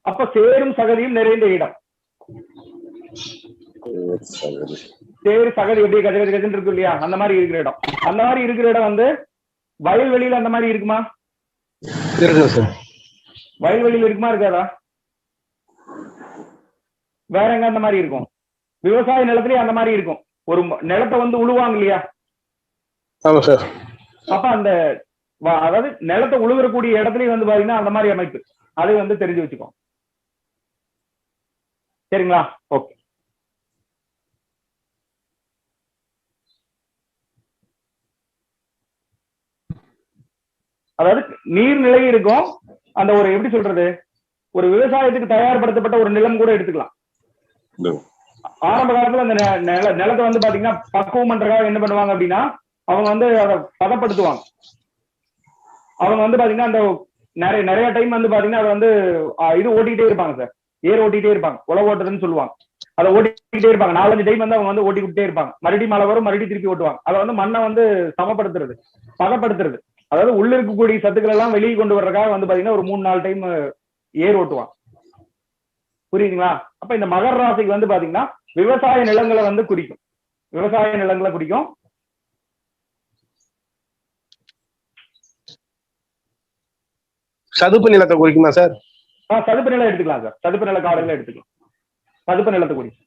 அப்ப சேரும் சகதியும் நிறைந்த இடம். சேரு சகதி எப்படி கஜ கஜ கஜன்னு இருக்கு இல்லையா, அந்த மாதிரி இருக்கிற இடம். அந்த மாதிரி இருக்கிற இடம் வந்து வயல்வெளியில அந்த மாதிரி இருக்குமா? வயல்வெளியில இருக்குமா இருக்காதா? வேற எங்க அந்த மாதிரி இருக்கும்? விவசாய நிலத்திலேயே அந்த மாதிரி இருக்கும். ஒரு நிலத்தை வந்து உழுவாங்க இல்லையா, அப்ப அந்த அதாவது நிலத்தை உழுவக்கூடிய இடத்துலயும் வந்து பாத்தீங்கன்னா அந்த மாதிரி அமைப்பு. அதை வந்து தெரிஞ்சு வச்சுக்கோ. சரிங்களா? ஓகே. அதாவது நீர்நிலை இருக்கும், அந்த ஒரு எப்படி சொல்றது, ஒரு விவசாயத்துக்கு தயார்படுத்தப்பட்ட ஒரு நிலம் கூட எடுத்துக்கலாம். ஆரம்ப காலத்துல அந்த நிலத்தை வந்து பாத்தீங்கன்னா பக்குவம் பண்றதுக்காக என்ன பண்ணுவாங்க அப்படின்னா, அவங்க வந்து அதை பதப்படுத்துவாங்க. அவங்க வந்து பாத்தீங்கன்னா அந்த நிறைய டைம் வந்து பாத்தீங்கன்னா அதை வந்து இது ஓட்டிக்கிட்டே இருப்பாங்க சார், ஏர் ஓட்டிகிட்டே இருப்பாங்க, உழவு ஓட்டுறதுன்னு சொல்லுவாங்க. அதை ஓட்டிக்கிட்டே இருப்பாங்க, 4-5 டைம் வந்து அவங்க வந்து ஓட்டிக்கிட்டே இருப்பாங்க. மறுபடியும் மழை வரும், மறுபடியும் திருப்பி ஓட்டுவாங்க. அதை வந்து மண்ணை வந்து சமப்படுத்துறது, பதப்படுத்துறது. அதாவது உள்ள இருக்கக்கூடிய சத்துக்கள் எல்லாம் வெளியே கொண்டு வர்றதுக்காக வந்து பாத்தீங்கன்னா ஒரு 3-4 டைம் ஏர் ஓட்டுவாங்க. புரியுதுங்களா? அப்ப இந்த மகர ராசிக்கு வந்து பாத்தீங்கன்னா விவசாய நிலங்களை வந்து குறிக்கும், விவசாய நிலங்களை குறிக்கும். சதுப்பு நிலத்தை குறிக்குமா சார்? சதுப்பு நிலம் எடுத்துக்கலாம் சார், சதுப்பு நில காடுகளை எடுத்துக்கலாம், சதுப்பு நிலத்தை குறிக்கும்.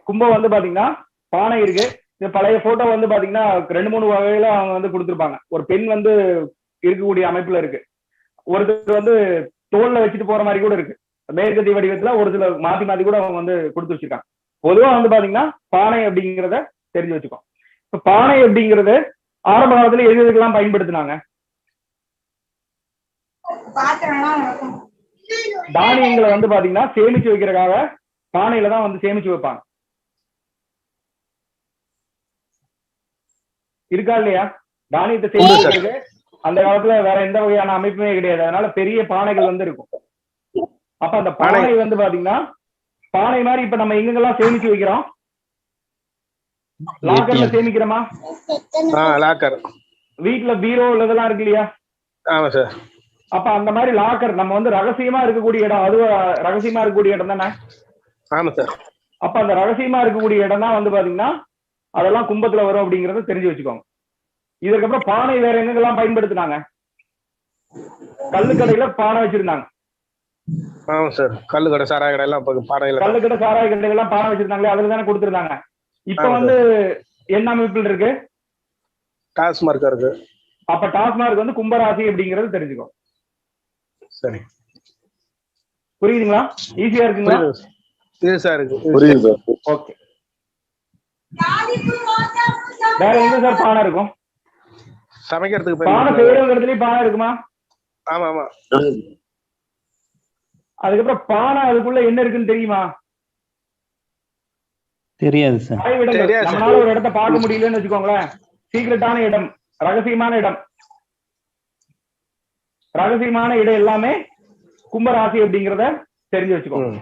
கும்பம் வந்து பாத்தீங்கன்னா பானை இருக்கு. இந்த பழைய போட்டோ வந்து பாத்தீங்கன்னா 2-3 வகையில அவங்க வந்து கொடுத்துருப்பாங்க. ஒரு பெண் வந்து இருக்கக்கூடிய அமைப்புல இருக்கு, ஒருத்தர் வந்து தோல்ல வச்சுட்டு போற மாதிரி கூட இருக்கு, மேற்கத்திய வடிவத்துல ஒரு சில மாத்தி மாத்தி கூட அவங்க வந்து கொடுத்து வச்சிருக்காங்க. பொதுவா வந்து பாத்தீங்கன்னா பானை அப்படிங்கிறத தெரிஞ்சு வச்சுக்கோ. இப்ப பானை அப்படிங்கிறது ஆரம்ப காலத்துல எது எதுக்கெல்லாம் பயன்படுத்தினாங்க? தானியங்களை வந்து பாத்தீங்கன்னா சேமிச்சு வைக்கிறதுக்காக பானையில தான் வந்து சேமிச்சு வைப்பாங்க. இருக்கா இல்லையா? தானியத்தை சேமிச்சு அந்த காலத்துல வேற எந்த வகையான அமைப்புமே கிடையாது, அதனால பெரிய பானைகள் வந்து இருக்கும். அப்ப அந்த பானை வந்து பாத்தீங்கன்னா பானை மாதிரி இப்ப நம்ம எங்கெங்கெல்லாம் சேமிச்சு வைக்கிறோம், லாக்கர்ல சேமிக்கிறோமா? லாக்கர், வீட்டுல பீரோ இதெல்லாம் இருக்கு இல்லையா? ஆமா சார். அப்ப அந்த மாதிரி லாக்கர் நம்ம வந்து ரகசியமா இருக்கக்கூடிய இடம், அது ரகசியமா இருக்கக்கூடிய இடம் தானே? ஆமா சார். அப்ப அந்த ரகசியமா இருக்கக்கூடிய இடம் தான் வந்து பாத்தீங்கன்னா அதெல்லாம் கும்பத்துல வரும் அப்படிங்கறத தெரிஞ்சு வச்சுக்கோங்க. இதுக்கப்புறம் பானை வேற எங்கெல்லாம் பயன்படுத்தினாங்க? கல்லுக்கடையில பானை வச்சிருந்தாங்க. ஆமா சார், கல்லுக்கடை சாராய கடை எல்லாம் கல்லுக்கடை சாராய கடைகள் எல்லாம் பானை வச்சிருந்தாங்களே, அதுல தானே கொடுத்துருந்தாங்க. இப்ப வந்து என்ன அமைப்பில் இருக்கு? டாஸ்மார்க் இருக்கு. அப்ப டாஸ்மார்க் வந்து கும்பராசி அப்படிங்கறது தெரிஞ்சுக்கோ. சரி, புரியுதுங்களா? ஈஸியா இருக்குங்களா? புரியுது. ஓகே. வேற எங்க சார் பானை இருக்கும்? சமைக்கிறதுக்கு பானை செய்யற இடத்துலயும் பானை இருக்குமா? ஆமா ஆமா. அதுக்கப்புறம் பானை அதுக்குள்ள என்ன இருக்குன்னு தெரியுமா? தெரியாது சார். நம்மளால ஒரு இடத்த பார்க்க முடியலன்னு வச்சுக்கோங்களேன், சீக்ரெட்டான இடம், ரகசியமான இடம், ரகசியமான இடம் எல்லாமே கும்பராசி அப்படிங்கறத தெரிஞ்சு வச்சுக்கோங்க.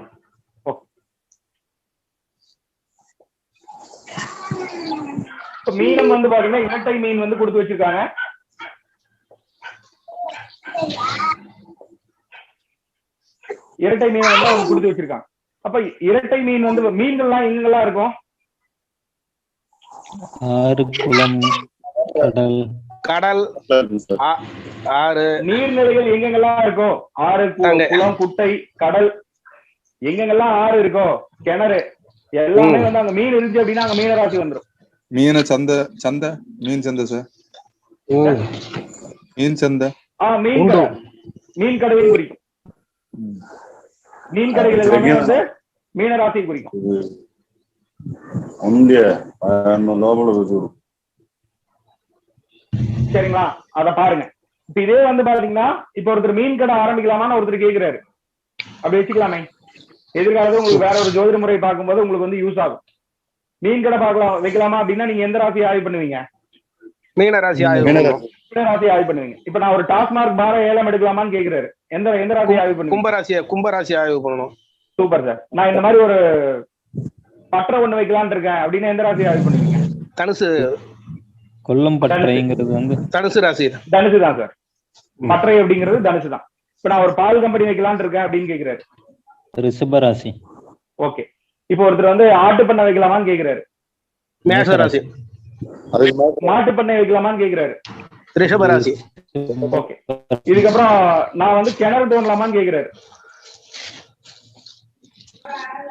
மீனம் வந்து பாத்தீங்கன்னா இரட்டை மீன் வந்து கொடுத்து வச்சிருக்காங்க. இரட்டை மீன் வந்து அவங்க கொடுத்து வச்சிருக்காங்க. அப்ப இரட்டை மீன் வந்து மீன்கள்லாம் எங்கெல்லாம் இருக்கும்? ஆறு, குளம், கடல். கடல், ஆறு, நீர்நிலைகள் எங்கெங்கெல்லாம் இருக்கும்? ஆறு, குளம், குட்டை, கடல், எங்கெங்கெல்லாம் ஆறு இருக்கோ, கிணறு எல்லாமே வந்து அங்க மீன் இருந்துச்சு அப்படின்னா அங்க மீனராசி வந்துடும். மீன சந்தை, சந்தை மீன் சந்தை சார், மீன் சந்தை. மீன் கடை, மீன் கடையில் குறிக்கும். மீன் கடைகள் எல்லாமே வந்து மீனராசி குறிக்கும். சரிங்களா? அத பாருங்க. இப்ப இதே வந்து பாத்தீங்கன்னா இப்ப ஒருத்தர் மீன் கடை ஆரம்பிக்கலாமான்னு ஒருத்தர் கேக்குறாரு, அப்படி வச்சுக்கலாமே. எதிர்காலத்துல உங்களுக்கு வேற ஒரு ஜோதிட முறை பார்க்கும்போது உங்களுக்கு வந்து யூஸ் ஆகும். மீன் கடை பார்க்கலாம் வைக்கலாமா அப்படின்னா நீங்க எந்த ராசியை ஆய்வு பண்ணுவீங்க? மீனராசி ஆய்வு பண்ணுவீங்க. இப்ப நான் ஒரு டாஸ்மார்க் பார ஏலம் எடுக்கலாமான்னு கேக்குறாரு, எந்த ராசியை ஆய்வு பண்ணுவீங்க? கும்பராசி ஆய்வு பண்ணணும். Super sir. நான் இந்த மாதிரி ஒரு பற்ற ஒண்ணு வைக்கலான்னு இருக்கேன் அப்படின்னா எந்த ராசியை ஆய்வு பண்ணுவீங்க? தனுசு. கொல்லம் பற்றைங்கிறது வந்து தனுசு ராசி. தனுசு தான் சார். பற்றை அப்படிங்கிறது தனுசு தான். இப்ப நான் ஒரு பால் கம்பெனி வைக்கலான்னு இருக்கேன் அப்படின்னு கேக்குறாரு, ரிஷபராசி. ஓகே. இப்போ ஒருத்தர் வந்து ஆட்டு பண்ணை வைக்கலாமான்னு கேக்குறாரு, மேஷராசி. மாட்டு பண்ணை வைக்கலாமான்னு கேக்குறாரு, ரிஷபராசி. ஓகே. இதுக்கப்புறம் நான் வந்து கிணறு தோண்டலாமான்னு கேக்குறாரு.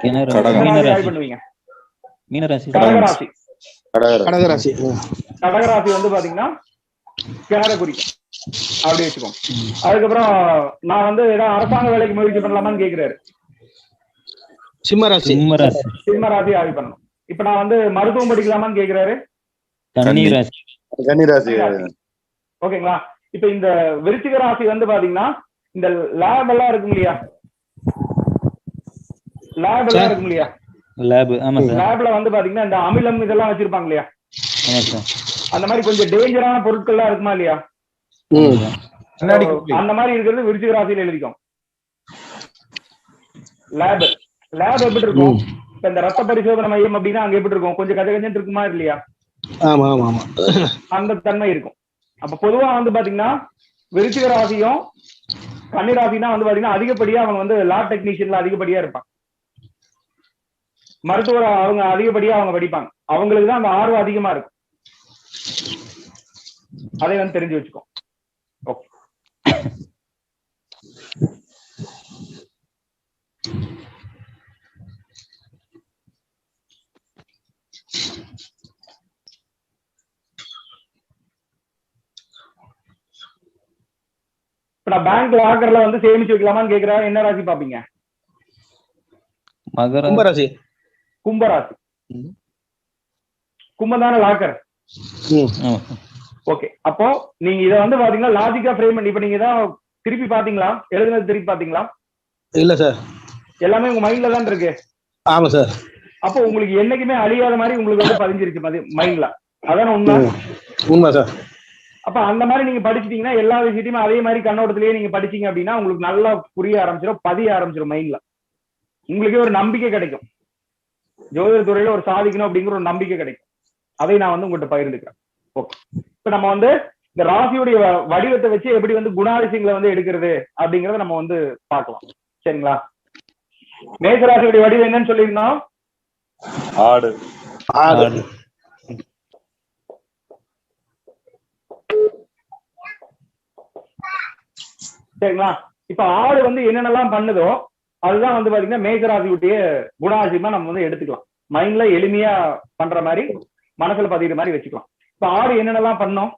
மீனராசி. பண்ணுவீங்க மீனராசி. கடகராசி. கடகராசி. கடகராசி வந்து பாத்தீங்கன்னா கிணறு குறிக்கும் அப்படி வச்சுக்கோங்க. அதுக்கப்புறம் நான் வந்து ஏதாவது அரசாங்க வேலைக்கு முயற்சி பண்ணலாமான்னு கேக்குறாரு. சிம்மராசி. சிம்மராசி ஆய்வு பண்ணணும். இப்ப நான் வந்து மருத்துவம் படிக்கலாமான்னு கேக்குறாரு. கன்னிராசி. ஓகேங்களா. இப்ப இந்த விருச்சிக ராசி வந்து பாத்தீங்கன்னா இந்த லேப் எல்லாம் இருக்கும் இல்லையா, லேப்ல வந்து பாத்தீங்கன்னா இந்த அமிலம் இதெல்லாம் வச்சிருப்பாங்க இல்லையா, அந்த மாதிரி கொஞ்சம் டேஞ்சரான பொருட்கள்லாம் இருக்குமா இல்லையா, அந்த மாதிரி இருக்கிறது விருச்சிக ராசியில எழுதிக்கும். லேப் எப்படி இருக்கும்? இப்ப இந்த ரத்த பரிசோதனை மையம் அப்படின்னா அங்க எப்படி இருக்கும்? கொஞ்சம் கஜகஜன் இருக்குமா இல்லையா? அந்த தன்மை இருக்கும். அப்ப பொதுவா வந்து பாத்தீங்கன்னா விருச்சிக ராசியும் கன்னிராசினா வந்து பாத்தீங்கன்னா அதிகப்படியா அவங்க வந்து லேப் டெக்னீஷியன்ல அதிகப்படியா இருப்பாங்க. மருத்துவர் அவங்க அதிகப்படியா அவங்க படிப்பாங்க. அவங்களுக்கு தான் அந்த ஆர்வம் அதிகமா இருக்கும். அதை வந்து தெரிஞ்சு வச்சுக்கோ. ஓகே. இப்ப நான் பேங்க் லாக்கர்ல வந்து சேமிச்சு வைக்கலாமான்னு கேக்குறேன். என்ன ராசி பாப்பீங்க? கும்பராசி. கும்பராசி. கும்பம் தானே லாக்கர். ஓகே. அப்போ நீங்க இதை வந்து பாத்தீங்கன்னா லாஜிக்கா ஃப்ரேம் பண்ணி இப்ப நீங்க தான் திருப்பி பாத்தீங்களா? எழுதுனது திருப்பி பாத்தீங்களா? இல்ல சார், எல்லாமே உங்க மைண்ட்ல தான் இருக்கு. ஆமா சார். அப்போ உங்களுக்கு என்னைக்குமே அழியாத மாதிரி உங்களுக்கு வந்து பதிஞ்சிருக்கு மைண்ட்ல. அதான உண்மை? உண்மை சார். அப்ப அந்த மாதிரி நீங்க படிச்சிட்டீங்கன்னா எல்லா விஷயத்தையுமே அதே மாதிரி கண்ணோட்டத்திலேயே நீங்க படிச்சீங்க அப்படின்னா உங்களுக்கு நல்லா புரிய ஆரம்பிச்சிடும், பதிய ஆரம்பிச்சிடும் மைண்ட்ல. உங்களுக்கே ஒரு நம்பிக்கை கிடைக்கும். ஜோதிட துறையில ஒரு சாதிக்கணும் அப்படிங்கிற ஒரு நம்பிக்கை கிடைக்கும். அதை நான் வந்து உங்கள்கிட்ட பகிர்ந்துக்கிறேன். ஓகே. இப்ப நம்ம வந்து இந்த ராசியுடைய வடிவத்தை வச்சு எப்படி வந்து குணாதிசயங்களை வந்து எடுக்கிறது அப்படிங்கறத நம்ம வந்து பார்க்கலாம். சரிங்களா? மேஷராசியுடைய வடிவம் என்னன்னு சொல்லியிருந்தோம்? ஆடு. சரிங்களா? இப்ப ஆடு வந்து என்னென்னலாம் பண்ணுதோ அதுதான் வந்து பாத்தீங்கன்னா மேஷராசியுடைய குணாதிசயமா நம்ம வந்து எடுத்துக்கலாம். மைண்ட்ல எளிமையா பண்ற மாதிரி மனசுல பதிகிற மாதிரி வச்சுக்கலாம். இப்ப ஆடு என்னென்னலாம் பண்ணோம்?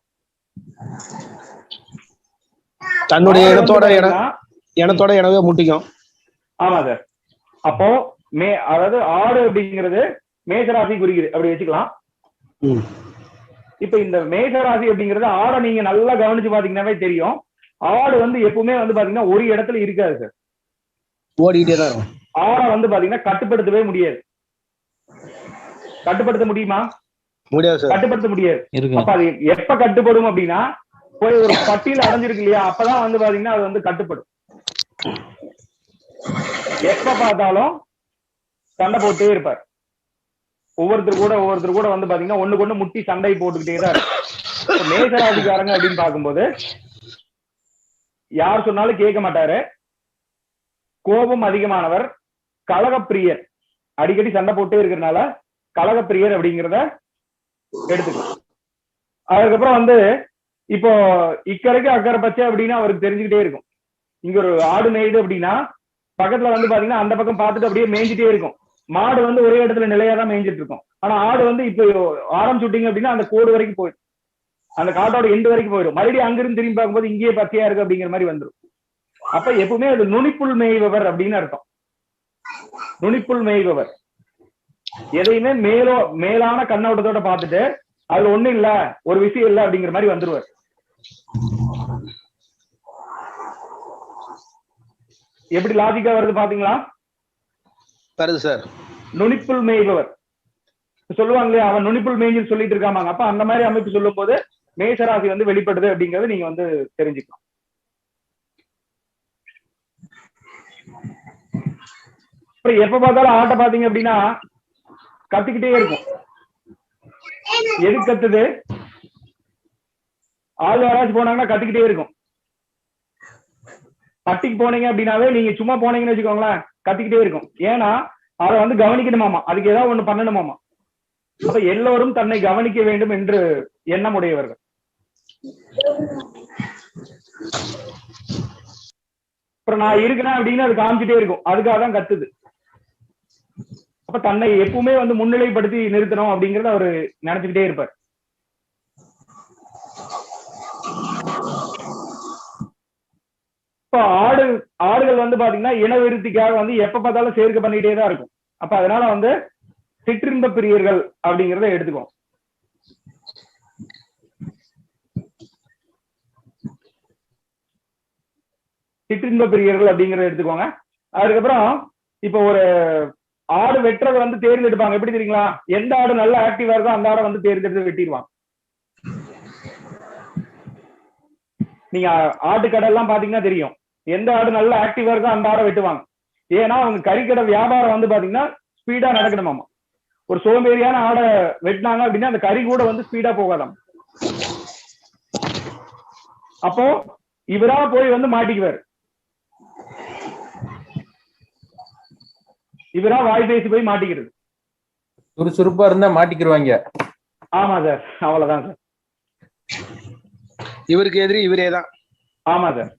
தன்னுடைய இனத்தோட எனவே முட்டிக்கும். ஆமா சார். அப்போ அதாவது ஆடு அப்படிங்கிறது மேஷராசி குறிக்குது அப்படி வச்சுக்கலாம். இப்ப இந்த மேஷராசி அப்படிங்கறது ஆடை நீங்க நல்லா கவனிச்சு பாத்தீங்கன்னாவே தெரியும். ஆடு வந்து எப்பவுமே வந்து பாத்தீங்கன்னா ஒரு இடத்துல இருக்காது சார், ஓடிட்டே தான் இருக்கும். ஆடை வந்து பாத்தீங்கன்னா கட்டுப்படுத்தவே முடியாது. கட்டுப்படுத்த முடியுமா? முடியாது சார், கட்டுப்படுத்த முடியாது. அப்ப அது எப்ப கட்டுப்படும் அப்படின்னா போய் ஒரு பட்டியல அடைஞ்சிருக்கு இல்லையா, அப்பதான் வந்து பாத்தீங்கன்னா அது வந்து கட்டுப்படும். எப்ப பார்த்தாலும் சண்டை போட்டே இருப்பார். ஒவ்வொருத்தர் கூட வந்து பாத்தீங்கன்னா ஒண்ணுக்கு ஒண்ணு முட்டி சண்டை போட்டுக்கிட்டே தான் இருக்கும். மேஷராசிக்காரங்க அப்படின்னு பார்க்கும்போது யார் சொன்னாலும் கேட்க மாட்டாரு, கோபம் அதிகமானவர், கலகப்பிரியர், அடிக்கடி சண்டை போட்டே இருக்கிறதுனால கலகப்பிரியர் அப்படிங்கிறத எடுத்துக்கலாம். அதுக்கப்புறம் வந்து இப்போ இக்கரைக்கு அக்கறை பச்சை அப்படின்னு அவருக்கு தெரிஞ்சுக்கிட்டே இருக்கும். இங்க ஒரு ஆடு மேயுது அப்படின்னா பக்கத்துல வந்து பாத்தீங்கன்னா அந்த பக்கம் பார்த்துட்டு அப்படியே மேய்ஞ்சிட்டே இருக்கும். மாடு வந்து ஒரே இடத்துல நிலையா தான் மேய்ஞ்சிட்டு இருக்கும். ஆனா ஆடு வந்து இப்போ ஆரம்பிச்சுட்டீங்க அப்படின்னா அந்த கோடு வரைக்கும் போயிடும், அந்த காட்டோட எண்டு வரைக்கும் போயிடும். மறுபடியும் அங்கிருந்து திரும்பி பார்க்கும்போது இங்கேயே பச்சையா இருக்கு அப்படிங்கிற மாதிரி வந்துடும். அப்ப எப்பவுமே அது நுனிப்புள் மேய்பவர் அப்படின்னு அர்த்தம். நுனிப்புள் மேய்பவர் எதையுமே மேலான கண்ணோட்டத்தோட பார்த்துட்டு அதுல ஒண்ணும் இல்ல, ஒரு விஷயம் இல்ல அப்படிங்கிற மாதிரி வந்துருவார். எப்படி லாஜிக்கா வருது பாத்தீங்களா? வருது சார். நுனிப்புள் மேய்பவர் சொல்லுவாங்க இல்லையா, அவன் நுனிப்புள் மேய்ஞ்சு சொல்லிட்டு இருக்காங்க. அப்ப அந்த மாதிரி அமைப்பு சொல்லும் போது மேஷராசி வந்து வெளிப்படுது அப்படிங்கறது நீங்க வந்து தெரிஞ்சுக்கலாம். அப்புறம் எப்ப பார்த்தாலும் ஆட்டை பாத்தீங்க அப்படின்னா கத்திக்கிட்டே இருக்கும். எது கத்துது? ஆள் யாராச்சும் போனாங்கன்னா கத்திக்கிட்டே இருக்கும். பட்டிக்கு போனீங்க அப்படின்னாவே நீங்க சும்மா போனீங்கன்னு வச்சுக்கோங்களேன், கத்திக்கிட்டே இருக்கும். ஏன்னா அதை வந்து கவனிக்கணுமாமா, அதுக்கு ஏதாவது ஒண்ணு பண்ணணுமாமா. அப்ப எல்லோரும் தன்னை கவனிக்க வேண்டும் என்று எண்ணம் உடையவர்கள். அப்புறம் நான் இருக்கிறேன் அப்படின்னு அது காமிச்சிட்டே இருக்கும், அதுக்காக தான் கத்துது. அப்ப தன்னை எப்பவுமே வந்து முன்னிலைப்படுத்தி நிறுத்தணும் அப்படிங்கறத அவரு நினைச்சுக்கிட்டே இருப்பார். இப்போ ஆடுகள் வந்து பாத்தீங்கன்னா இனவிருத்திக்காக வந்து எப்ப பார்த்தாலும் சேர்க்கை பண்ணிட்டே தான் இருக்கும். அப்ப அதனால வந்து சிற்றின்ப பிரியர்கள் அப்படிங்கறத எடுத்துக்கோம். சிற்றின்ப பிரியர்கள் அப்படிங்கறத எடுத்துக்கோங்க. அதுக்கப்புறம் இப்போ ஒரு ஆடு வெட்டுறதை வந்து தேர்ந்தெடுப்பாங்க. எப்படி தெரியுங்களா? எந்த ஆடு நல்ல ஆக்டிவா இருக்கோ அந்த ஆடை வந்து தேர்ந்தெடுத்து வெட்டிடுவாங்க. நீங்க ஆட்டுக்கடை எல்லாம் பாத்தீங்கன்னா தெரியும், எந்த ஆடு நல்ல ஆக்டிவா இருக்கோ அந்த ஆடை வெட்டுவாங்க. ஏன்னா அவங்க கறிக்கடை வியாபாரம் வந்து பாத்தீங்கன்னா ஸ்பீடா நடக்கணுமாமா. ஒரு சோம்பேறியான ஆடை வெட்டினாங்க அப்படின்னா அந்த கறி கூட வந்து ஸ்பீடா போகாதாம். அப்போ இவரா போய் வந்து மாட்டிக்குவாரு, இவரா வாய் பேசி போய் மாட்டிக்கிறது. சுறுசுறுப்பா இருந்தா மாட்டிக்கிருவாங்க. ஆமா சார், அவ்வளவுதான் சார். இவருக்கு எதிரி இவரே தான். ஆமா சார்.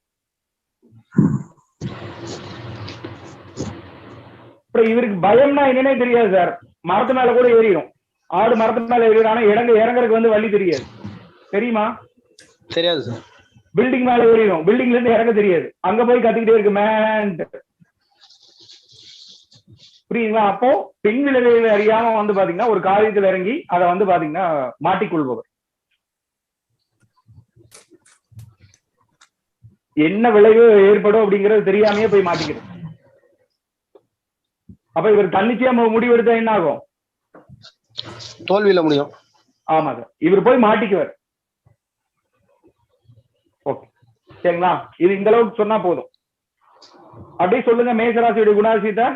அப்புறம் இவருக்கு பயம்னா என்னன்னே தெரியாது சார். மரத்து மேல கூட ஏறிடும். ஆடு மரத்து மேல ஏறிடும், ஆனா இறங்குறதுக்கு வந்து வழி தெரியாது. தெரியுமா? தெரியாது சார். பில்டிங் மேல ஏறிடும், பில்டிங்ல இருந்து இறங்க தெரியாது, அங்க போய் கத்திக்கிட்டே இருக்கு மேன்ட்டு. புரியுங்களா? அப்போ பின் விளைவை அறியாம வந்து பாத்தீங்கன்னா ஒரு காரியத்தில் இறங்கி அதை வந்து பாத்தீங்கன்னா மாட்டிக்கொள்பவர். என்ன விளைவு ஏற்படும் அப்படிங்கறது தெரியாமையே போய் மாட்டிக்கிறது. அப்ப இவர் தன்னிச்சையா முடிவெடுத்தா என்ன ஆகும்? தோல்வியில முடியும். ஆமா சார், இவர் போய் மாட்டிக்குவார். ஓகே, சரிங்களா? இது இந்த அளவுக்கு சொன்னா போதும். அப்படியே சொல்லுங்க மேசராசியுடைய குணாதிசயத்தை.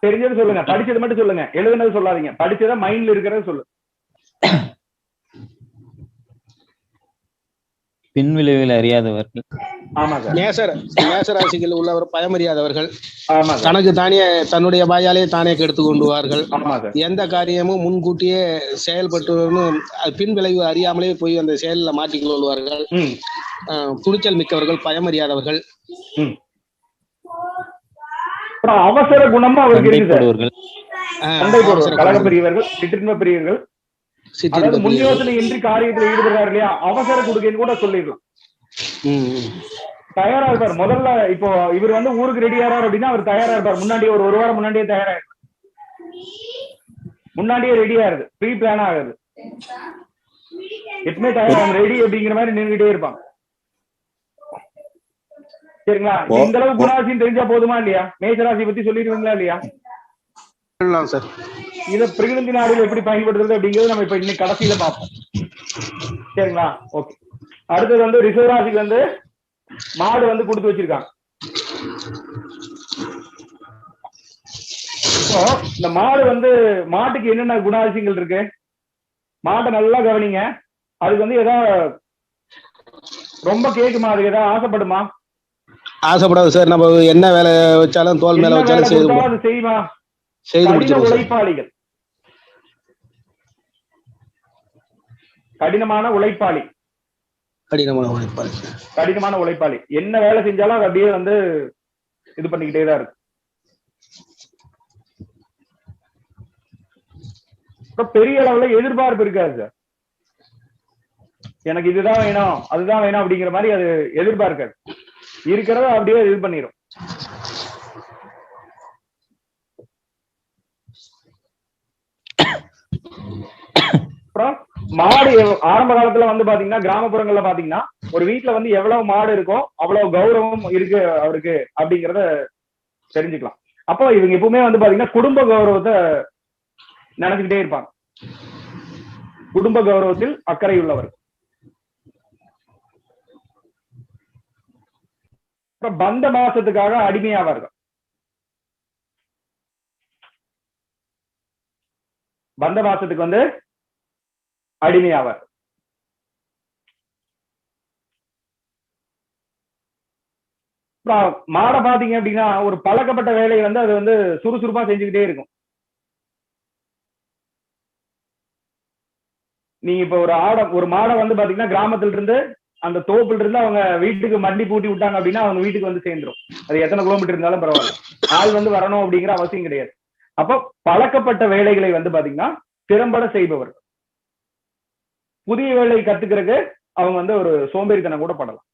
தெரிஞ்சது சொல்லுங்க, படிச்சது மட்டும் சொல்லுங்க, எழுதுனது சொல்லாதீங்க. படிச்சதை மைண்ட்ல இருக்கிறது சொல்லுங்க. பின் விளைவில் அறியாதவர்கள். ஆமா சார். மேசராசிகள் உள்ளவர் பயமறியாதவர்கள். ஆமா சார். தனக்கு தானே தன்னுடைய வாயாலே தானே கெடுத்து கொண்டுவார்கள். ஆமா சார். எந்த காரியமும் முன்கூட்டியே செயல்பட்டு பின் விளைவு அறியாமலே போய் அந்த செயல்ல மாட்டிக்கொள்வார்கள். துணிச்சல் மிக்கவர்கள், பயமறியாதவர்கள். அவசர குணமும் அவருக்கு இருக்கு. சண்டை போடுவார்கள், கலக பிரியவர்கள், சிற்றின்ப பிரியர்கள். அதாவது முன் யோசனை இன்றி காரியத்தில் ஈடுபடுறாரு இல்லையா, அவசர கொடுக்கன்னு கூட சொல்லிடலாம். தயாரா இருப்பார். முதல்ல இப்போ இவர் வந்து ஊருக்கு ரெடி ஆறாரு அப்படின்னா அவர் தயாரா இருப்பார். முன்னாடியே ஒரு வாரம் முன்னாடியே தயாரா இருப்பார். முன்னாடியே ரெடி ஆகுது, ப்ரீ பிளான் ஆகுது. எப்பவுமே தயாரா ரெடி அப்படிங்கிற மாதிரி நின்றுகிட்டே இருப்பாங்க. சரிங்களா? இந்த அளவு குணாதிசயம் தெரிஞ்சா போதுமா இல்லையா? மேசராசி பத்தி சொல்லிடுவீங்களா இல்லையா? சார், இதை பிரகிருதி நாடுகள் எப்படி பயன்படுத்துறது அப்படிங்கிறது நம்ம இப்ப இன்னைக்கு கடைசியில பார்ப்போம். சரிங்களா? ஓகே. அடுத்தது வந்து ரிஷப ராசிக்கு வந்து மாடு வந்து கொடுத்து வச்சிருக்காங்க. இப்போ இந்த மாடு வந்து மாட்டுக்கு என்னென்ன குணாதிசயங்கள் இருக்கு? மாட்டை நல்லா கவனிங்க. அதுக்கு வந்து ஏதாவது ரொம்ப கேக்குமா? அதுக்கு ஏதாவது ஆசைப்படுமா? ஆசைப்படாது சார். நம்ம என்ன வேலை வச்சாலும் தோல் மேல வச்சாலும் செய்யுமா? உழைப்பாளிகள், கடினமான உழைப்பாளி. கடினமான உழைப்பாளி என்ன வேலை செஞ்சாலும் அது அப்படியே வந்து இது பண்ணிக்கிட்டே தான் இருக்கு. பெரிய அளவுல எதிர்பார்ப்பு இருக்காது சார். எனக்கு இதுதான் வேணும் அதுதான் வேணும் அப்படிங்கிற மாதிரி அது எதிர்பார்க்காது. இருக்கிறத அப்படியே இது பண்ணிடும். அப்புறம் மாடு ஆரம்ப காலத்துல வந்து பாத்தீங்கன்னா கிராமப்புறங்கள்ல பாத்தீங்கன்னா ஒரு வீட்டுல வந்து எவ்வளவு மாடு இருக்கோ அவ்வளவு கௌரவம் இருக்கு அவருக்கு அப்படிங்கறத தெரிஞ்சுக்கலாம். அப்போ இவங்க எப்பவுமே வந்து பாத்தீங்கன்னா குடும்ப கௌரவத்தை நினைச்சுக்கிட்டே இருப்பாங்க. குடும்ப கௌரவத்தில் அக்கறை உள்ளவர். பந்த மாசத்துக்காக அடிமையாவார்கள். பந்த மாசத்துக்கு வந்து அடிமையாவார். மாடை பாத்தீங்க அப்படின்னா ஒரு பழக்கப்பட்ட வேலையை வந்து அது வந்து சுறுசுறுப்பா செஞ்சுக்கிட்டே இருக்கும். நீங்க இப்ப ஒரு மாடை வந்து பாத்தீங்கன்னா கிராமத்துல இருந்து அந்த தோப்புல இருந்து அவங்க வீட்டுக்கு மண்டி பூட்டி விட்டாங்க அப்படின்னா அவங்க வீட்டுக்கு வந்து சேர்ந்துரும். அது எத்தனை கிலோமீட்டர் இருந்தாலும் பரவாயில்ல, ஆள் வந்து வரணும் அப்படிங்கிற அவசியம் கிடையாது. அப்போ பழக்கப்பட்ட வேலைகளை வந்து பாத்தீங்கன்னா திறம்பட செய்பவர். புதிய வேலை கத்துக்கிறதுக்கு அவங்க வந்து ஒரு சோம்பேறித்தனம் கூட படலாம்.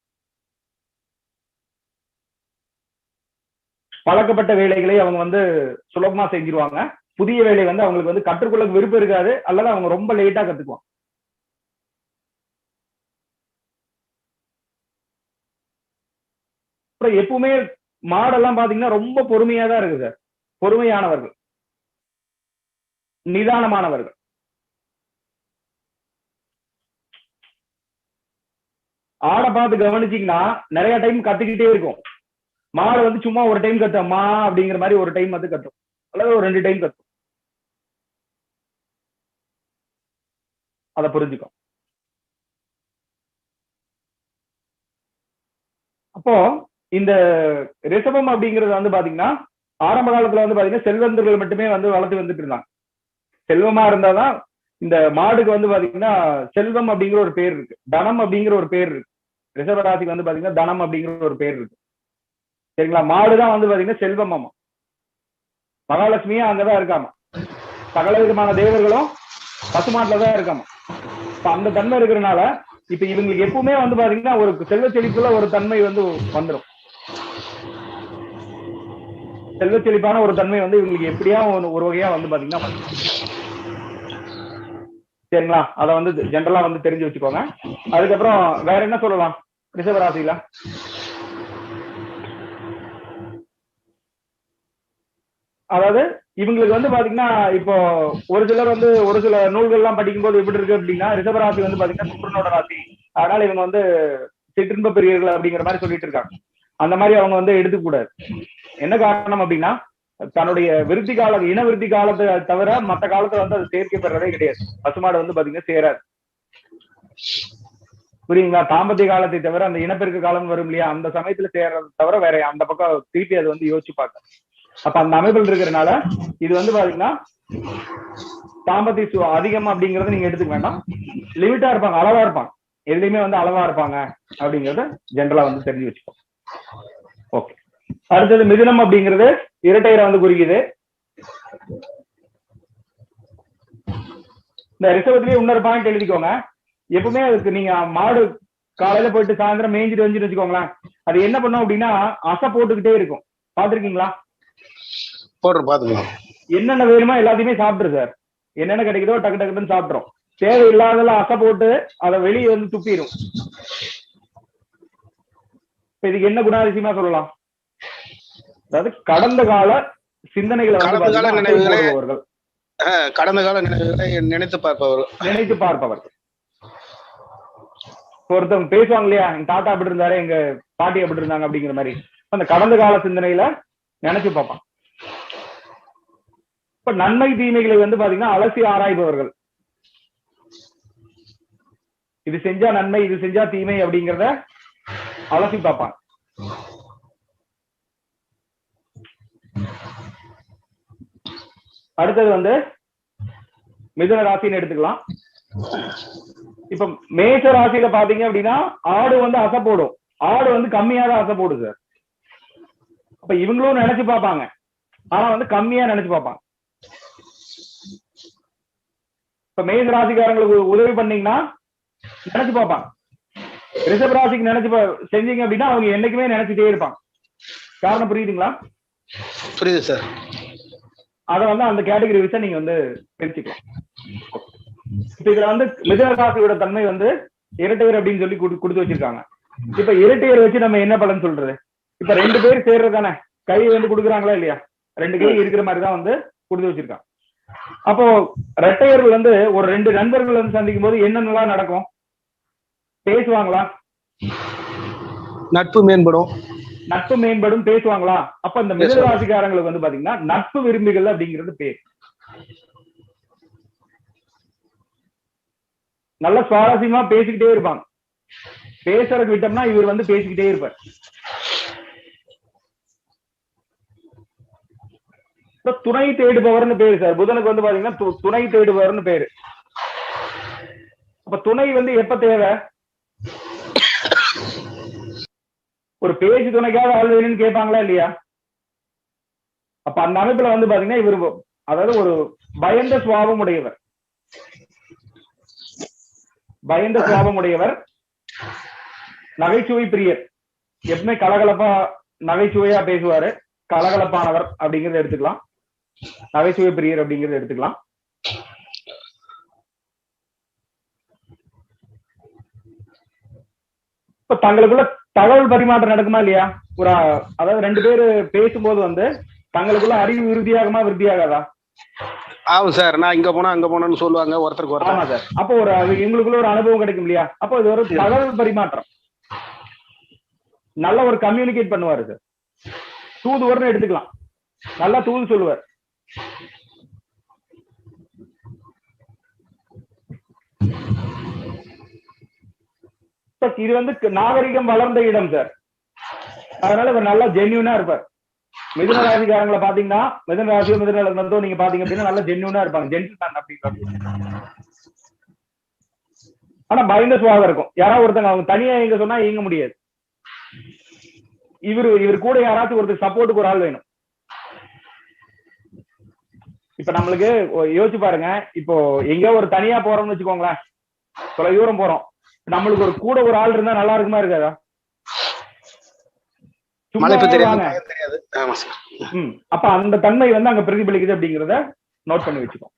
பழக்கப்பட்ட வேலைகளை அவங்க வந்து சுலபமா செஞ்சிருவாங்க. புதிய வேலை வந்து அவங்களுக்கு வந்து கற்றுக்கொள்ள விருப்பம் இருக்காது, அல்லது அவங்க ரொம்ப லேட்டா கத்துக்குவாங்க. அப்புறம் எப்பவுமே மாடெல்லாம் பாத்தீங்கன்னா ரொம்ப பொறுமையா தான் இருக்கு சார். பொறுமையானவர்கள், நிதானமானவர்கள். ஆடை பார்த்து கவனிச்சீங்கன்னா நிறைய டைம் கத்துக்கிட்டே இருக்கும். மாடை வந்து சும்மா ஒரு டைம் கத்தும், மா அப்படிங்கிற மாதிரி ஒரு டைம் வந்து கத்தும், அல்லது ஒரு 2 டைம் கத்தும். அதை புரிஞ்சுக்கும். அப்போ இந்த ரிஷபம் அப்படிங்கிறது வந்து பாத்தீங்கன்னா ஆரம்ப காலத்துல வந்து பாத்தீங்கன்னா செல்வந்தர்கள் மட்டுமே வந்து வளர்த்து வந்துட்டு இருந்தாங்க. செல்வமா இருந்தாதான் இந்த மாடுக்கு வந்து பாத்தீங்கன்னா செல்வம் அப்படிங்கிற ஒரு பேர் இருக்கு, தனம் அப்படிங்கிற ஒரு பேர் இருக்கு. ரிஷபராசிக்கு வந்து பாத்தீங்கன்னா தனம் அப்படிங்கிற ஒரு பேர் இருக்கு. சரிங்களா? மாடுதான் வந்து பாத்தீங்கன்னா செல்வம். ஆமா, மகாலட்சுமியும் அங்கதான் இருக்காம, சகல விதமான தேவர்களும் பசுமாட்டுலதான் இருக்காம. அந்த தன்மை இருக்கிறதுனால இப்ப இவங்களுக்கு எப்பவுமே வந்து பாத்தீங்கன்னா ஒரு செல்வ செழிப்புல ஒரு தன்மை வந்து வந்துடும். செல்வ செழிப்பான ஒரு தன்மை வந்து இவங்களுக்கு எப்படியா ஒரு வகையா வந்து பாத்தீங்கன்னா. சரிங்களா? அதை வந்து ஜென்ரலா வந்து தெரிஞ்சு வச்சுக்கோங்க. அதுக்கப்புறம் வேற என்ன சொல்லலாம் ரிஷபராசியில? அதாவது இவங்களுக்கு வந்து பாத்தீங்கன்னா இப்போ ஒரு சிலர் வந்து ஒரு சில நூல்கள் எல்லாம் படிக்கும் போது எப்படி இருக்கு அப்படின்னா ரிஷபராசி வந்து பாத்தீங்கன்னா சுக்கிரனோட ராசி, அதனால இவங்க வந்து சிற்றின்ப பெரியர்கள் அப்படிங்கிற மாதிரி சொல்லிட்டு இருக்காங்க. அந்த மாதிரி அவங்க வந்து எடுத்துக்க கூடாது. என்ன காரணம் அப்படின்னா தன்னுடைய விருத்தி காலம், இன விருத்தி காலத்தை தவிர மற்ற காலத்துல வந்து அது சேர்க்கை பெறதே கிடையாது. பசுமாடு வந்து பாத்தீங்கன்னா சேராது. புரியுங்களா? தாம்பத்திய காலத்தை தவிர அந்த இனப்பெருக்க காலம் வரும் இல்லையா, அந்த சமயத்துல சேர்றதை தவிர வேற அந்த பக்கம் திருப்பி அது வந்து யோசிச்சு பார்க்க. அப்ப அந்த அமைப்பில் இருக்கிறதுனால இது வந்து பாத்தீங்கன்னா தாம்பத்திய அதிகம் அப்படிங்கறத நீங்க எடுத்துக்க வேண்டாம். லிமிட்டா இருப்பாங்க, அளவா இருப்பாங்க, எதுலையுமே வந்து அளவா இருப்பாங்க அப்படிங்கறத ஜென்ரலா வந்து தெரிஞ்சு வச்சுக்கோங்க. ஓகே. அடுத்தது மிதுனம் அப்படிங்கிறது இரட்டையரை வந்து குறிக்குது. இந்த ரிசர்வத்திலேயே இன்னொரு பாயிண்ட் எழுதிக்கோங்க. எப்பவுமே அதுக்கு நீங்க மாடு காலையில போயிட்டு சாயந்தரம் மேய்ஞ்சிட்டு வந்துட்டு வச்சுக்கோங்களேன், அது என்ன பண்ணும் அப்படின்னா அசை போட்டுக்கிட்டே இருக்கும். பாத்துருக்கீங்களா? பாத்துக்கலாம். என்னென்ன வேணுமோ எல்லாத்தையுமே சாப்பிட்டுரு சார். என்னென்ன கிடைக்குதோ டக்கு டக்குன்னு சாப்பிட்டுரும். தேவையில்லாதெல்லாம் அசை போட்டு அதை வெளியே வந்து துப்பிடும். இதுக்கு என்ன குணாதிசயமா சொல்லலாம்? அதாவது கடந்த கால சிந்தனைகளை கடந்த கால நினைவுகளை நினைத்து பார்ப்பவர்கள். ஒருத்தவங்க பேசுவாங்க இல்லையா, எங்க தாத்தா அப்படி இருந்தாரு, எங்க பாட்டி அப்படி இருந்தாங்க அப்படிங்கிற மாதிரி அந்த கடந்த கால சிந்தனையில நினைச்சு பார்ப்பான். இப்ப நன்மை தீமைகளை வந்து பாத்தீங்கன்னா அலசி ஆராய்பவர்கள். இது செஞ்சா நன்மை, இது செஞ்சா தீமை அப்படிங்கிறத அலசி பார்ப்பாங்க. அடுத்தது வந்து மிதுன ராசின்னு எடுத்துக்கலாம். இப்ப மேஷ ராசியில பாத்தீங்க அப்படின்னா ஆடு வந்து அசை போடும், ஆடு வந்து கம்மியா தான் அசை போடும் சார். அப்ப இவங்களும் நினைச்சு பார்ப்பாங்க, ஆனா வந்து கம்மியா நினைச்சு பார்ப்பாங்க. இப்ப மேஷ ராசிக்காரங்களுக்கு உதவி பண்ணீங்கன்னா நினைச்சு பார்ப்பாங்க. ரிஷப ராசிக்கு நினைச்சு செஞ்சீங்க அப்படின்னா அவங்க என்னைக்குமே நினைச்சுட்டே இருப்பாங்க. காரணம் புரியுதுங்களா? புரியுது சார். அதை வந்து அந்த கேட்டகரி வச்சா நீங்க வந்து பிரிச்சுக்கலாம். இப்ப இதுல வந்து மிதுன ராசியோட தன்மை வந்து இரட்டையர் அப்படின்னு சொல்லி கொடுத்து வச்சிருக்காங்க. இப்ப இரட்டையர் வச்சு நம்ம என்ன பலன் சொல்றது? இப்ப 2 பேர் சேர்றதானே, கை வந்து கொடுக்குறாங்களா இல்லையா, 2 கை இருக்கிற மாதிரிதான் வந்து கொடுத்து வச்சிருக்காங்க. அப்போ இரட்டையர்கள் வந்து ஒரு 2 நண்பர்கள் வந்து சந்திக்கும் போது என்னென்னலாம் நடக்கும்? பேசுவாங்களா? நட்பு மேம்படும். நட்பு மேம்படும், பேசுவாங்களா? அப்ப இந்த மிதுன ராசிக்காரங்களுக்கு வந்து பாத்தீங்கன்னா நட்பு விரும்பிகள் அப்படிங்கிறது பேர். நல்ல சுவாரஸ்யமா பேசிக்கிட்டே இருப்பாங்க. பேசுறதுக்கு விட்டோம்னா இவர் வந்து பேசிக்கிட்டே இருப்பார். துணை தேடுபவர்னு பேரு சார். புதனுக்கு வந்து பாத்தீங்கன்னா துணை தேடுபவர்னு பேரு. அப்ப துணை வந்து எப்ப தேவை? ஒரு பேச்சு துணைக்காக ஆள் வேணும்னு கேட்பாங்களா இல்லையா? அப்ப அந்த அமைப்புல வந்து பாத்தீங்கன்னா இவர் அதாவது ஒரு பயந்த சுபாவம் உடையவர், பயந்த சுபாவம் உடையவர், நகைச்சுவை பிரியர், எப்பவுமே கலகலப்பா நகைச்சுவையா பேசுவாரு, கலகலப்பானவர் அப்படிங்கறத எடுத்துக்கலாம், நகைச்சுவை பிரியர் அப்படிங்கறத எடுத்துக்கலாம். இப்ப தங்களுக்குள்ள தகவல் பரிமாற்றம் நடக்குமா இல்லையா? ஒரு அதாவது ரெண்டு பேரு பேசும்போது வந்து தங்களுக்குள்ள அறிவு விருத்தியாகுமா விருத்தியாகாதா? ஆகும் சார். நான் இங்க போனா அங்க போனேன்னு சொல்லுவாங்க ஒருத்தருக்கு ஒருத்தர். ஆமா சார். அப்போ ஒரு எங்களுக்குள்ள ஒரு அனுபவம் கிடைக்கும் இல்லையா? அப்போ இது ஒரு தகவல் பரிமாற்றம், நல்ல ஒரு கம்யூனிகேட் பண்ணுவாரு சார். தூதுவர்னு எடுத்துக்கலாம், நல்லா தூது சொல்லுவார். இது வந்து நாகரிகம் வளர்ந்த இடம் சார், அதனால இவர் நல்லா ஜென்யூனா இருப்பார். மிதுன ராசிக்காரங்களை பாத்தீங்கன்னா, மிதுன ராசியோ மிதுன லக்னத்தோ நீங்க பாத்தீங்க அப்படின்னா நல்லா ஜென்யூனா இருப்பாங்க, ஜென்டில்மேன் அப்படின்னு. ஆனா பயந்த சுபாவம் இருக்கும். யாராவது ஒருத்தங்க அவங்க தனியா இயங்க சொன்னா இயங்க முடியாது. இவர் கூட யாராச்சும் ஒருத்தர் சப்போர்ட்டுக்கு ஒரு ஆள் வேணும். இப்ப நம்மளுக்கு யோசிச்சு பாருங்க, இப்போ எங்கேயோ ஒரு தனியா போறோம்னு வச்சுக்கோங்களேன், தொலை தூரம் போறோம், நம்மளுக்கு ஒரு கூட ஒரு ஆள் இருந்தா நல்லா இருக்குமா இருக்காதா? அப்ப அந்த தன்மை வந்து அங்க பிரதிபலிக்குது அப்படிங்கறத நோட் பண்ணி வச்சுக்கோ.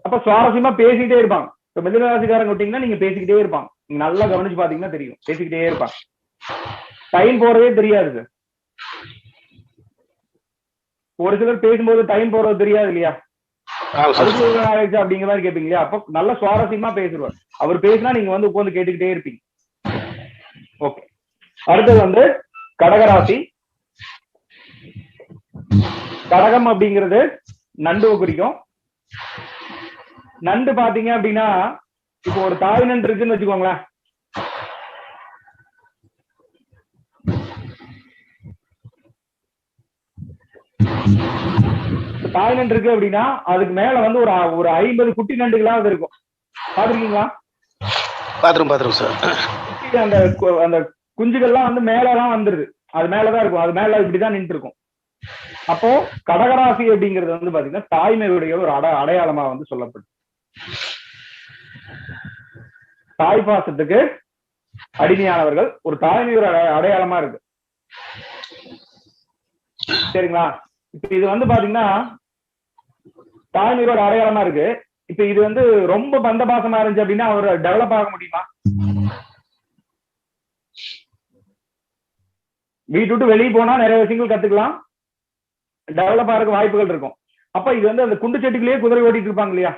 அப்ப சுவாரஸ்யமா பேசிக்கிட்டே இருப்பாங்க. இப்ப மிதுனராசிக்காரங்க விட்டீங்கன்னா நீங்க பேசிக்கிட்டே இருப்பாங்க, நீங்க நல்லா கவனிச்சு பாத்தீங்கன்னா தெரியும், பேசிக்கிட்டே இருப்பாங்க, டைம் போறதே தெரியாது சார். ஒரு சிலர் பேசும்போது டைம் போறது தெரியாது இல்லையா? அப்படிங்கிற மாதிரி கேட்பீங்க இல்லையா? அப்போ நல்ல சுவாரஸ்யமா பேசுவார். அவர் பேசினா நீங்க வந்து உட்கார்ந்து கேட்டுக்கிட்டே இருப்பீங்க. ஓகே, அடுத்தது வந்து கடகராசி. கடகம் அப்படிங்கிறது நண்டுவை குறிக்கும். நண்டு பாத்தீங்க அப்படின்னா, இப்போ ஒரு தாய் நண்டு இருக்குன்னு வச்சுக்கோங்களேன், தாய் நண்டு இருக்கு அப்படின்னா அதுக்கு மேல வந்து ஒரு 50 குட்டி நண்டுகளாவது இருக்கும். பாத்துருக்கீங்களா? பாத்துரும் சார். அந்த குஞ்சுகள்லாம் வந்து மேலதான் வந்துருது, அது மேலதான் இருக்கும், அது மேல இப்படிதான் நின்று இருக்கும். அப்போ கடகராசி அப்படிங்கிறது வந்து பாத்தீங்கன்னா தாய்மையுடைய ஒரு அடையாளமா வந்து சொல்லப்படுது. தாய் பாசத்துக்கு அடிமையானவர்கள், ஒரு தாய்மையோட அடையாளமா இருக்கு. சரிங்களா? இப்ப இது வந்து பாத்தீங்கன்னா தாய்மையோட அடையாளமா இருக்கு. இப்ப இது வந்து ரொம்ப பந்த பாசமா இருந்துச்சு அப்படின்னா அவர் டெவலப் ஆக முடியுமா? வீட்டு விட்டு வெளியே போனா நிறைய விஷயங்கள் கத்துக்கலாம், டெவலப் ஆகிறதுக்கு வாய்ப்புகள் இருக்கும். அப்ப இது வந்து அந்த குண்டு செட்டுக்குள்ளேயே குதிரை ஓட்டிட்டு இருப்பாங்க இல்லையா?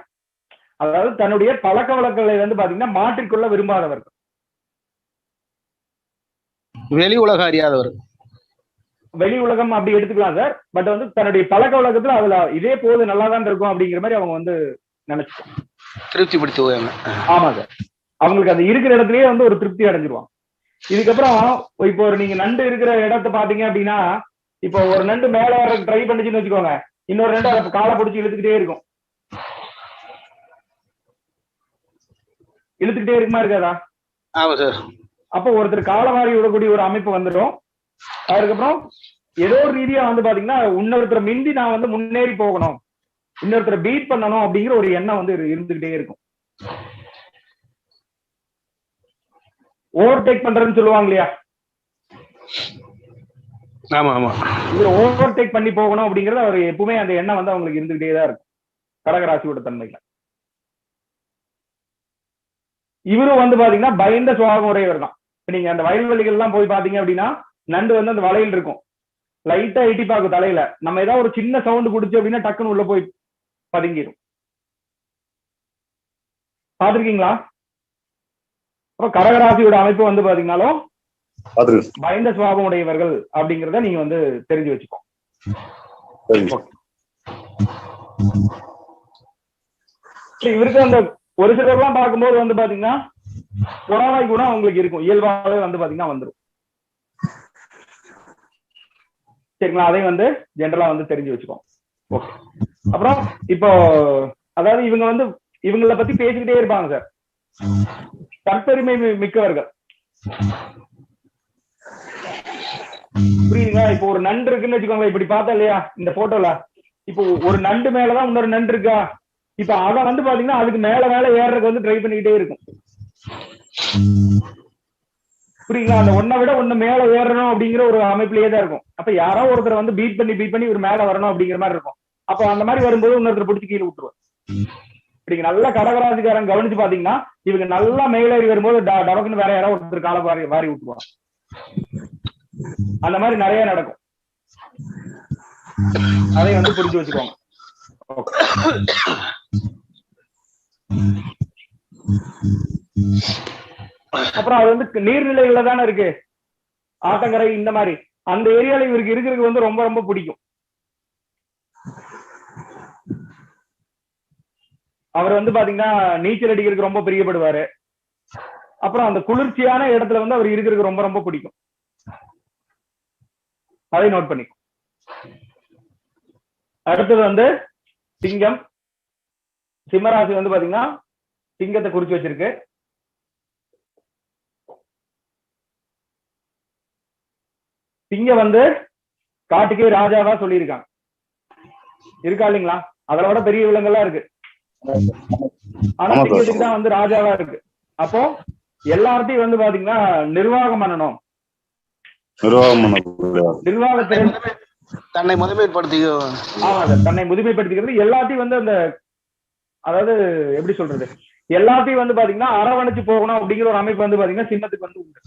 அதாவது தன்னுடைய பழக்க வழக்கங்களை வந்து பாத்தீங்கன்னா மாற்றிக்கொள்ள விரும்பாதவர்கள், வெளி உலகம் அறியாதவர், வெளி உலகம் அப்படி எடுத்துக்கலாம் சார். பட் வந்து தன்னுடைய பழக்க வழக்கத்துல அதுல இதே போது நல்லாதான் இருக்கும் அப்படிங்கிற மாதிரி அவங்க வந்து நினைச்சுக்கோங்க, திருப்திப்படுத்துவாங்க. ஆமா சார், அவங்களுக்கு அது இருக்கிற இடத்துலயே வந்து ஒரு திருப்தி அடைஞ்சிருவாங்க. இதுக்கப்புறம் இப்போ ஒரு நீங்க நண்டு இருக்கிற இடத்த பாத்தீங்க அப்படின்னா, இப்போ ஒரு நண்டு மேல வர ட்ரை பண்ணிச்சுன்னு வச்சுக்கோங்க, இன்னொரு நண்டு அதை காலை பிடிச்சி இழுத்துக்கிட்டே இருக்கும். இழுத்துக்கிட்டே இருக்குமா இருக்காதா? ஆமா சார். அப்போ ஒருத்தர் காலை வாரி விடக்கூடிய ஒரு அமைப்பு வந்துடும். அதுக்கப்புறம் ஏதோ ஒரு ரீதியா வந்து பாத்தீங்கன்னா இன்னொருத்தரை மிந்தி நான் வந்து முன்னேறி போகணும், இன்னொருத்தரை பீட் பண்ணணும் அப்படிங்கிற ஒரு எண்ணம் வந்து இருந்துகிட்டே இருக்கும். ஓவர்டேக் பண்றதுன்னு சொல்லுவாங்க இல்லையா? ஆமா ஆமா, இது ஓவர்டேக் பண்ணி போகணும் அப்படிங்கறது அவர் எப்பவுமே அந்த எண்ணம் வந்து அவங்களுக்கு இருந்துகிட்டே தான் இருக்கும் கடகராசியோட தன்மையில. இவரும் வந்து பாத்தீங்கன்னா பயந்த சுபாவம் உடையவர் தான். நீங்க அந்த வயல்வெளிகள் எல்லாம் போய் பாத்தீங்க அப்படின்னா நண்டு வந்து அந்த வலையில் இருக்கும், லைட்டா எட்டி பார்க்கும் தலையில, நம்ம ஏதாவது ஒரு சின்ன சவுண்ட் குடிச்சு அப்படின்னா டக்குன்னு உள்ள போய் பதுங்கிடும். பாத்திருக்கீங்களா? அப்ப கடகராசியோட அமைப்பு வந்து பாத்தீங்கன்னாலும் பயந்த சுபாவம் உடையவர்கள் அப்படிங்கறத நீங்க வந்து தெரிஞ்சு வச்சுக்கோ. இவருக்கு அந்த ஒரு சிலர்லாம் பார்க்கும்போது வந்து பாத்தீங்கன்னா பொறாமை குணம் அவங்களுக்கு இருக்கும், இயல்பாகவே வந்து பாத்தீங்கன்னா வந்துடும். சரிங்களா? அதையும் வந்து ஜென்ரலா வந்து தெரிஞ்சு வச்சுக்கோ. ஓகே. அப்புறம் இப்போ அதாவது இவங்க வந்து இவங்களை பத்தி பேசிக்கிட்டே இருப்பாங்க சார். தற்பெருமை மிக்கவர்கள். புரியுதுங்களா? இப்போ ஒரு நண்டு இருக்குன்னு வச்சுக்கோங்க, இப்படி பார்த்தா இல்லையா இந்த போட்டோல, இப்போ ஒரு நண்டு மேலதான் இன்னொரு நண்டு இருக்கா, இப்ப அத வந்து பாத்தீங்கன்னா அதுக்கு மேல ஏறதுக்கு வந்து ட்ரை பண்ணிக்கிட்டே இருக்கும். புரியுங்களா? அந்த ஒன்ன விட ஒண்ணு மேல ஏறணும் அப்படிங்கிற ஒரு அமைப்புலயே தான் இருக்கும். அப்ப யாரோ ஒருத்தர் வந்து பீட் பண்ணி ஒரு மேல வரணும் அப்படிங்கிற மாதிரி இருக்கும். அப்ப அந்த மாதிரி வரும்போது இன்னொருத்தர் பிடிச்சி கீழே விட்டுருவார். இப்படி நல்ல கடகராசிக்காரன் கவனிச்சு பாத்தீங்கன்னா இவங்க நல்லா மேலேறி வரும்போது டபக்குன்னு வேற யாரோ ஒருத்தர் காலை வாரி விட்டுருவாங்க. அந்த மாதிரி நிறைய நடக்கும். அதை வந்து புரிஞ்சு வச்சுக்கோங்க. அப்புறம் அது வந்து நீர்நிலைகள்ல தானே இருக்கு, ஆத்தங்கரை இந்த மாதிரி அந்த ஏரியால இவருக்கு இருக்கிறதுக்கு வந்து ரொம்ப ரொம்ப பிடிக்கும். அவர் வந்து பாத்தீங்கன்னா நீச்சல் அடிக்கிறதுக்கு ரொம்ப பிரியப்படுவாரு. அப்புறம் அந்த குளிர்ச்சியான இடத்துல வந்து அவர் இருக்கிறதுக்கு ரொம்ப ரொம்ப பிடிக்கும். அதை நோட் பண்ணிக்கும். அடுத்தது வந்து சிங்கம். சிம்மராசி வந்து பாத்தீங்கன்னா சிங்கத்தை குறிச்சு வச்சிருக்கு. சிங்கம் வந்து காட்டுக்கே ராஜாவா சொல்லியிருக்காங்க. இருக்கா இல்லைங்களா? அதோட விட பெரிய விலங்கெல்லாம் இருக்கு. ஆனா சிங்கத்துக்கு தான் வந்து ராஜாவா இருக்கு. அப்போ எல்லார்ட்டையும் வந்து பாத்தீங்கன்னா நிர்வாகம் பண்ணணும். நிர்வாகத்திறன், தன்னை முதுமைப்படுத்திக்கிறது. ஆமா சார், தன்னை முதுமைப்படுத்திக்கிறது. எல்லாத்தையும் வந்து அந்த அதாவது எப்படி சொல்றது, எல்லாத்தையும் வந்து பாத்தீங்கன்னா அரவணைச்சு போகணும் அப்படிங்கிற ஒரு அமைப்பு வந்து பாத்தீங்கன்னா சிம்மத்துக்கு வந்து உண்டு.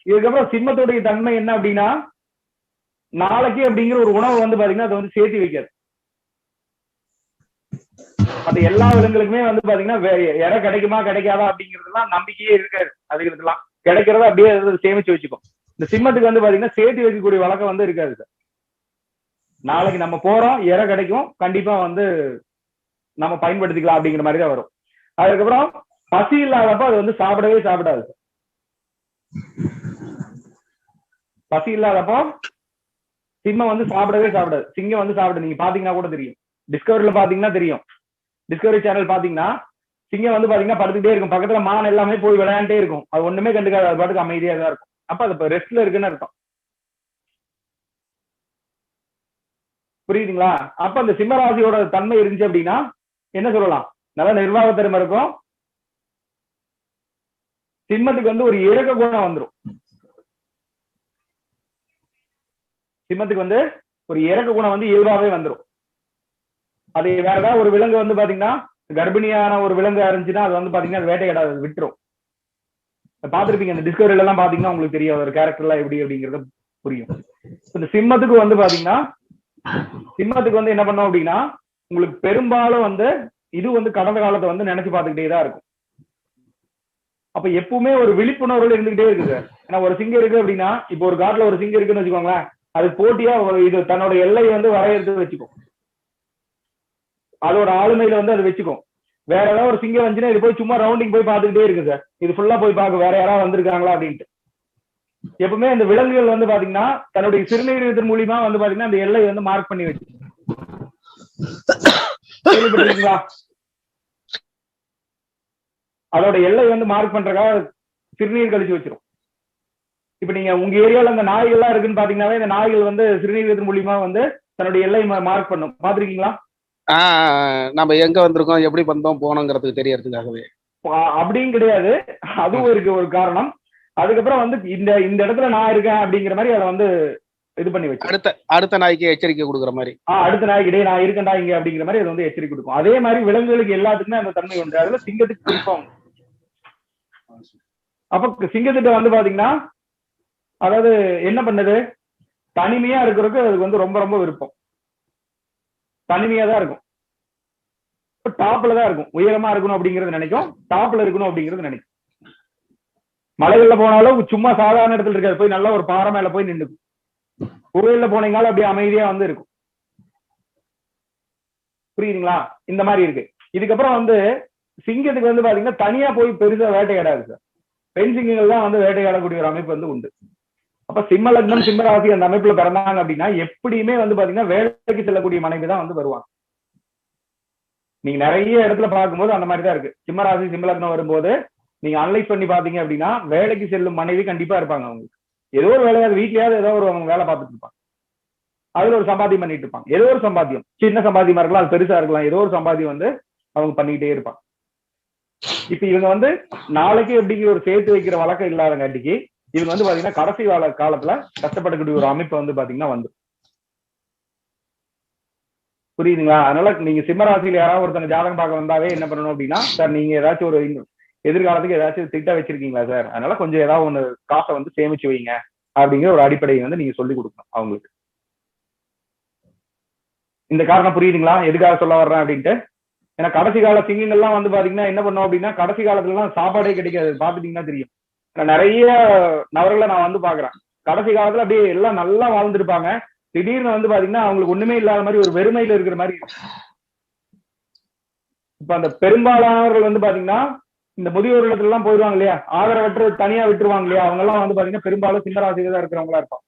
இதுக்கப்புறம் சிம்மத்துடைய தன்மை என்ன அப்படின்னா, நாளைக்கு அப்படிங்கிற ஒரு உணவு வந்து பாத்தீங்கன்னா அதை வந்து சேர்த்து வைக்காது. அது எல்லா விலங்குகளுக்குமே வந்து பாத்தீங்கன்னா இறை கிடைக்குமா கிடைக்காதா அப்படிங்கிறதுலாம் நம்பிக்கையே இருக்காது. அதுக்கெல்லாம் கிடைக்கிறத அப்படியே சேமிச்சு வச்சுக்கும். இந்த சிம்மத்துக்கு வந்து பாத்தீங்கன்னா சேர்த்து வைக்கக்கூடிய வழக்கம் வந்து இருக்காது சார். நாளைக்கு நம்ம போறோம், இறை கிடைக்கும், கண்டிப்பா வந்து நம்ம பயன்படுத்திக்கலாம் அப்படிங்கிற மாதிரி தான் வரும். அதுக்கப்புறம் பசி இல்லாதப்ப அது வந்து சாப்பிடவே சாப்பிடாது. பசி இல்லாதப்போ சிம்மம் வந்து சாப்பிடவே சாப்பிடாது. சிங்கம் வந்து சாப்பிடு, நீங்க பாத்தீங்கன்னா கூட தெரியும், டிஸ்கவரியில பாத்தீங்கன்னா தெரியும், டிஸ்கவரி சேனல் பாத்தீங்கன்னா சிங்கம் வந்து பாத்தீங்கன்னா படுத்துட்டே இருக்கும், பக்கத்துல மான் எல்லாமே போய் விளையாண்டே இருக்கும், அது ஒண்ணுமே கண்டுக்காது, அது பாட்டுக்கு அமைதியா தான் இருக்கும். அப்ப அது ரெஸ்ட்ல இருக்குன்னு அர்த்தம். புரியுதுங்களா? அப்ப அந்த சிம்மராசியோட தன்மை இருந்துச்சு அப்படின்னா என்ன சொல்லலாம், நல்ல நிர்வாகத்திறமை இருக்கும். சிம்மத்துக்கு வந்து ஒரு இறக்க குணம் வந்துடும். சிம்மத்துக்கு வந்து ஒரு இறக்க குணம் வந்து இயல்பாவே வந்துடும். அது வேற ஏதாவது ஒரு விலங்கு வந்து பாத்தீங்கன்னா கர்ப்பிணியான ஒரு விலங்கு இருந்துச்சுன்னா அது வந்து பாத்தீங்கன்னா அது வேட்டையாடாது, விட்டுரும். பாத்துருப்பீங்க அந்த டிஸ்கவரியில எல்லாம் பாத்தீங்கன்னா உங்களுக்கு தெரியும் ஒரு கேரக்டர் எல்லாம் எப்படி அப்படிங்கறது புரியும். இந்த சிம்மத்துக்கு வந்து பாத்தீங்கன்னா சிம்மத்துக்கு வந்து என்ன பண்ணோம் அப்படின்னா உங்களுக்கு பெரும்பாலும் வந்து இது வந்து கடந்த காலத்தை வந்து நினைச்சு பார்த்துக்கிட்டே தான் இருக்கும். அப்ப எப்பவுமே ஒரு விழிப்புணர்வு இருந்துகிட்டே இருக்குது. ஏன்னா ஒரு சிங்கம் இருக்கு அப்படின்னா, இப்போ ஒரு காட்டுல ஒரு சிங்கம் இருக்குன்னு வச்சுக்கோங்களேன், அது போட்டியா இது தன்னோட எல்லையை வந்து வரையறுத்து வச்சுக்கும், அதோட ஆளுமையில வந்து அது வச்சுக்கும். வேற ஏதாவது ஒரு சிங்கம் வந்துச்சுன்னா இது போய் சும்மா ரவுண்டிங் போய் பார்த்துக்கிட்டே இருக்கு சார், இது ஃபுல்லா போய் பார்க்க வேற யாராவது வந்திருக்காங்களா அப்படின்ட்டு. எப்பவுமே அந்த விலங்குகள் வந்து பாத்தீங்கன்னா தன்னுடைய சிறுநீரகத்தின் மூலியமா வந்து பாத்தீங்கன்னா அந்த எல்லையை வந்து மார்க் பண்ணி வச்சு கேள்விப்பட்டிருக்கீங்களா? அதோட எல்லை வந்து மார்க் பண்றதுக்காக சிறுநீர் கழிச்சு வச்சிரும். இப்ப நீங்க உங்க ஏரியால அந்த நாய்கள்லாம் இருக்குன்னு பாத்தீங்கன்னாவே இந்த நாய்கள் வந்து சிறுநீரகத்தின் மூலியமா வந்து தன்னுடைய எல்லை மார்க் பண்ணும். பாத்திருக்கீங்களா? நம்ம எங்க வந்திருக்கோம், எப்படி வந்தோம் போனோங்கிறதுக்கு தெரியறதுக்காகவே. அப்படின்னு கிடையாது, அதுவும் இருக்கு ஒரு காரணம். அதுக்கப்புறம் வந்து இந்த இடத்துல நான் இருக்கேன் அப்படிங்கிற மாதிரி அதை வந்து இது பண்ணி வச்சு அடுத்த நாய்க்கு எச்சரிக்கை கொடுக்குற மாதிரி. அடுத்த நாய்க்கு நான் இருக்கேன்டா இங்க அப்படிங்கிற மாதிரி அது வந்து எச்சரிக்கை கொடுக்கும். அதே மாதிரி விலங்குகளுக்கு எல்லாத்துக்குமே அந்த தன்மை உண்டு. அதுல சிங்கத்துக்கு குறிப்பாங்க. அப்ப சிங்கத்திட்ட வந்து பாத்தீங்கன்னா அதாவது என்ன பண்ணுது, தனிமையா இருக்கிறதுக்கு அதுக்கு வந்து ரொம்ப ரொம்ப விருப்பம். தனிமையா தான் இருக்கும், டாப்ல தான் இருக்கும், உயரமா இருக்கணும் அப்படிங்கறது நினைக்கும், டாப்ல இருக்கணும் அப்படிங்கறது நினைக்கும். மலைகள்ல போனாலும் சும்மா சாதாரண இடத்துல இருக்காது, போய் நல்லா ஒரு பாறை மேல போய் நின்றுக்கும். கோயில்ல போனீங்கனாலும் அப்படியே அமைதியா வந்து இருக்கும். புரியுதுங்களா? இந்த மாதிரி இருக்கு. இதுக்கப்புறம் வந்து சிங்கத்துக்கு வந்து பாத்தீங்கன்னா தனியா போய் பெருசா வேட்டையாடாது சார், பெண் சிங்கங்கள் தான் வந்து வேட்டையாடக்கூடிய ஒரு அமைப்பு வந்து உண்டு. அப்ப சிம்ம லக்னம் சிம்ம ராசி அந்த அமைப்புல பிறந்தாங்க அப்படின்னா எப்படியுமே வந்து பாத்தீங்கன்னா வேலைக்கு செல்லக்கூடிய மனைவி தான் வந்து வருவாங்க. நீங்க நிறைய இடத்துல பார்க்கும்போது அந்த மாதிரி தான் இருக்கு. சிம்ம ராசி சிம்ம லக்னம் வரும்போது நீங்க அனலைஸ் பண்ணி பாத்தீங்க அப்படின்னா வேலைக்கு செல்லும் மனைவி கண்டிப்பா இருப்பாங்க. அவங்களுக்கு ஏதோ ஒரு வேலையாவது வீட்லயாவது ஏதோ ஒரு அவங்க வேலை பார்த்துட்டு இருப்பாங்க. அதுல ஒரு சம்பாத்தியம் பண்ணிட்டு இருப்பாங்க. ஏதோ ஒரு சம்பாத்தியம், சின்ன சம்பாத்தியமா இருக்கலாம், அது பெருசா இருக்கலாம், ஏதோ ஒரு சம்பாத்தியம் வந்து அவங்க பண்ணிக்கிட்டே இருப்பாங்க. இப்ப இவங்க வந்து நாளைக்கு எப்படிங்கிற ஒரு சேர்த்து வைக்கிற வழக்கம் இல்லாதங்காட்டிக்கு இவங்க வந்து பாத்தீங்கன்னா கடைசி காலத்துல கஷ்டப்படக்கூடிய ஒரு அமைப்பு வந்து பாத்தீங்கன்னா வந்து புரியுதுங்களா? அதனால நீங்க சிம்மராசியில யாராவது ஒருத்தங்க ஜாதகம் பார்க்க வந்தாவே என்ன பண்ணணும் அப்படின்னா, சார் நீங்க ஏதாச்சும் ஒரு எதிர்காலத்துக்கு ஏதாச்சும் திட்டம் வச்சிருக்கீங்களா சார், அதனால கொஞ்சம் ஏதாவது ஒண்ணு காசை வந்து சேமிச்சு வைங்க அப்படிங்கிற ஒரு அடிப்படையை வந்து நீங்க சொல்லி கொடுக்கணும் அவங்களுக்கு. இந்த காரணம் புரியுதுங்களா எதுக்காக சொல்ல வர்றேன் அப்படின்ட்டு? ஏன்னா கடைசி கால சிங்கங்கள்லாம் வந்து பாத்தீங்கன்னா என்ன பண்ணோம் அப்படின்னா கடைசி காலத்துல எல்லாம் சாப்பாடே கிடைக்காது. பாத்துட்டீங்கன்னா தெரியும். நிறைய நபர்களை நான் வந்து பாக்குறேன், கடைசி காலத்துல அப்படியே எல்லாம் நல்லா வாழ்ந்துருப்பாங்க, திடீர்னு வந்து பாத்தீங்கன்னா அவங்களுக்கு ஒண்ணுமே இல்லாத மாதிரி ஒரு வெறுமையில இருக்கிற மாதிரி. இப்ப அந்த பெரும்பாலானவர்கள் வந்து பாத்தீங்கன்னா இந்த முதியோர் இடத்துல எல்லாம் போயிடுவாங்க இல்லையா, ஆதரவற்ற தனியா விட்டுருவாங்க இல்லையா, அவங்க எல்லாம் வந்து பாத்தீங்கன்னா பெரும்பாலும் சிம்மராசியில தான் இருக்கிறவங்களா இருப்பாங்க.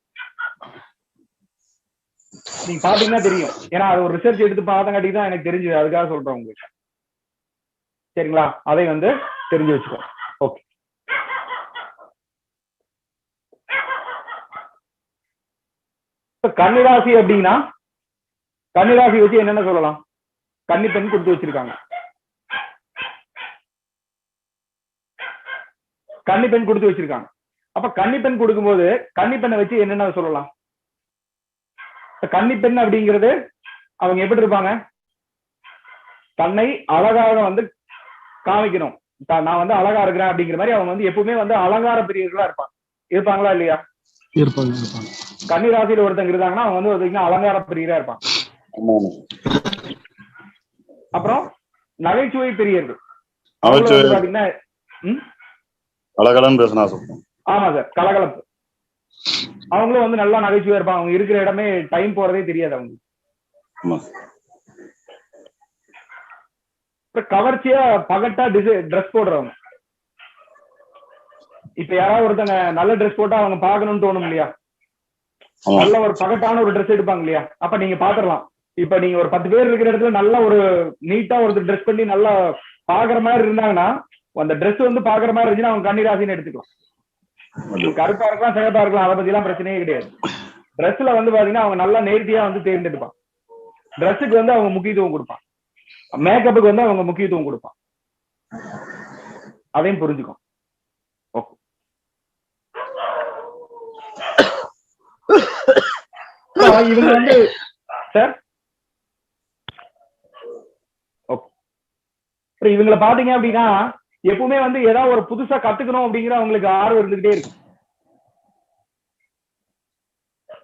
நீங்க பாத்தீங்கன்னா தெரியும். ஏன்னா அது ஒரு ரிசர்ச் எடுத்து பார்த்தங்காட்டி தான் எனக்கு தெரிஞ்சது, அதுக்காக சொல்றேன் உங்களுக்கு. சரிங்களா? அதை வந்து தெரிஞ்சு வச்சுக்கோ. ஓகே. கன்னிராசி அப்படின்னா கன்னிராசி வச்சு என்னென்ன சொல்லலாம்? கன்னி பெண் கொடுத்து வச்சிருக்காங்க. கன்னி பெண் கொடுத்து வச்சிருக்காங்க. அப்ப கன்னி பெண் கொடுக்கும்போது கன்னி பெண்ணை வச்சு என்னென்ன சொல்லலாம்? கன்னி பெண் அப்படிங்கிறது அவங்க எப்படி இருப்பாங்க? தன்னை அழகாக வந்து காமிக்கணும், நான் வந்து அழகா இருக்கிறேன் அப்படிங்கிற மாதிரி அவங்க வந்து எப்பவுமே வந்து அலங்கார பிரியர்களா இருப்பாங்க. இருப்பாங்களா இல்லையா? இருப்பாங்க. கன்னி ராசியில ஒருத்தங்க இருந்தாங்கன்னா அவங்க வந்து ஒருத்தங்க அலங்கார பிரியரா இருப்பாங்க. அப்புறம் நகைச்சுவை பிரியர்கள் பாத்தீங்கன்னா கலகலன்னு பேசினா சொல்றேன். ஆமா சார், கலகலப்பு. அவங்களும் வந்து நல்லா நகைச்சுவையா இருப்பாங்க. அவங்க இருக்கிற இடமே டைம் போறதே தெரியாது அவங்களுக்கு. கவர்ச்சியா பகட்டா ட்ரெஸ் போடுறவங்க. இப்ப யாராவது ஒருத்தங்க நல்ல ட்ரெஸ் போட்டா அவங்க பாக்கணும்னு தோணும் இல்லையா, நல்ல ஒரு பகட்டான ஒரு ட்ரெஸ் எடுப்பாங்க இல்லையா, அப்ப நீங்க பாத்துடலாம். இப்ப நீங்க ஒரு 10 பேர் இருக்கிற இடத்துல நல்ல ஒரு நீட்டா ஒருத்தர் ட்ரெஸ் பண்ணி நல்லா பாக்குற மாதிரி இருந்தாங்கன்னா அந்த ட்ரெஸ் வந்து பாக்குற மாதிரி இருந்துச்சுன்னா அவங்க கன்னிராசின்னு எடுத்துக்கலாம். கருப்பா இருக்கலாம், சிகப்பா இருக்கலாம், அதை பத்தி எல்லாம் பிரச்சனையே கிடையாது. ட்ரெஸ்ல வந்து பாத்தீங்கன்னா அவங்க நல்லா நேர்த்தியா வந்து தேர்ந்தெடுப்பாங்க. ட்ரெஸ்ஸுக்கு வந்து அவங்க முக்கியத்துவம் கொடுப்பாங்க, மேக்கப்புக்கு வந்து அவங்க முக்கியத்துவம் கொடுப்பாங்க. அதையும் புரிஞ்சுக்கும். இவங்க வந்து சார் இவங்களை பாத்தீங்க அப்படின்னா எப்பவுமே வந்து ஏதாவது ஒரு புதுசா கத்துக்கணும் அப்படிங்கிற அவங்களுக்கு ஆர்வம் இருந்துகிட்டே இருக்கு.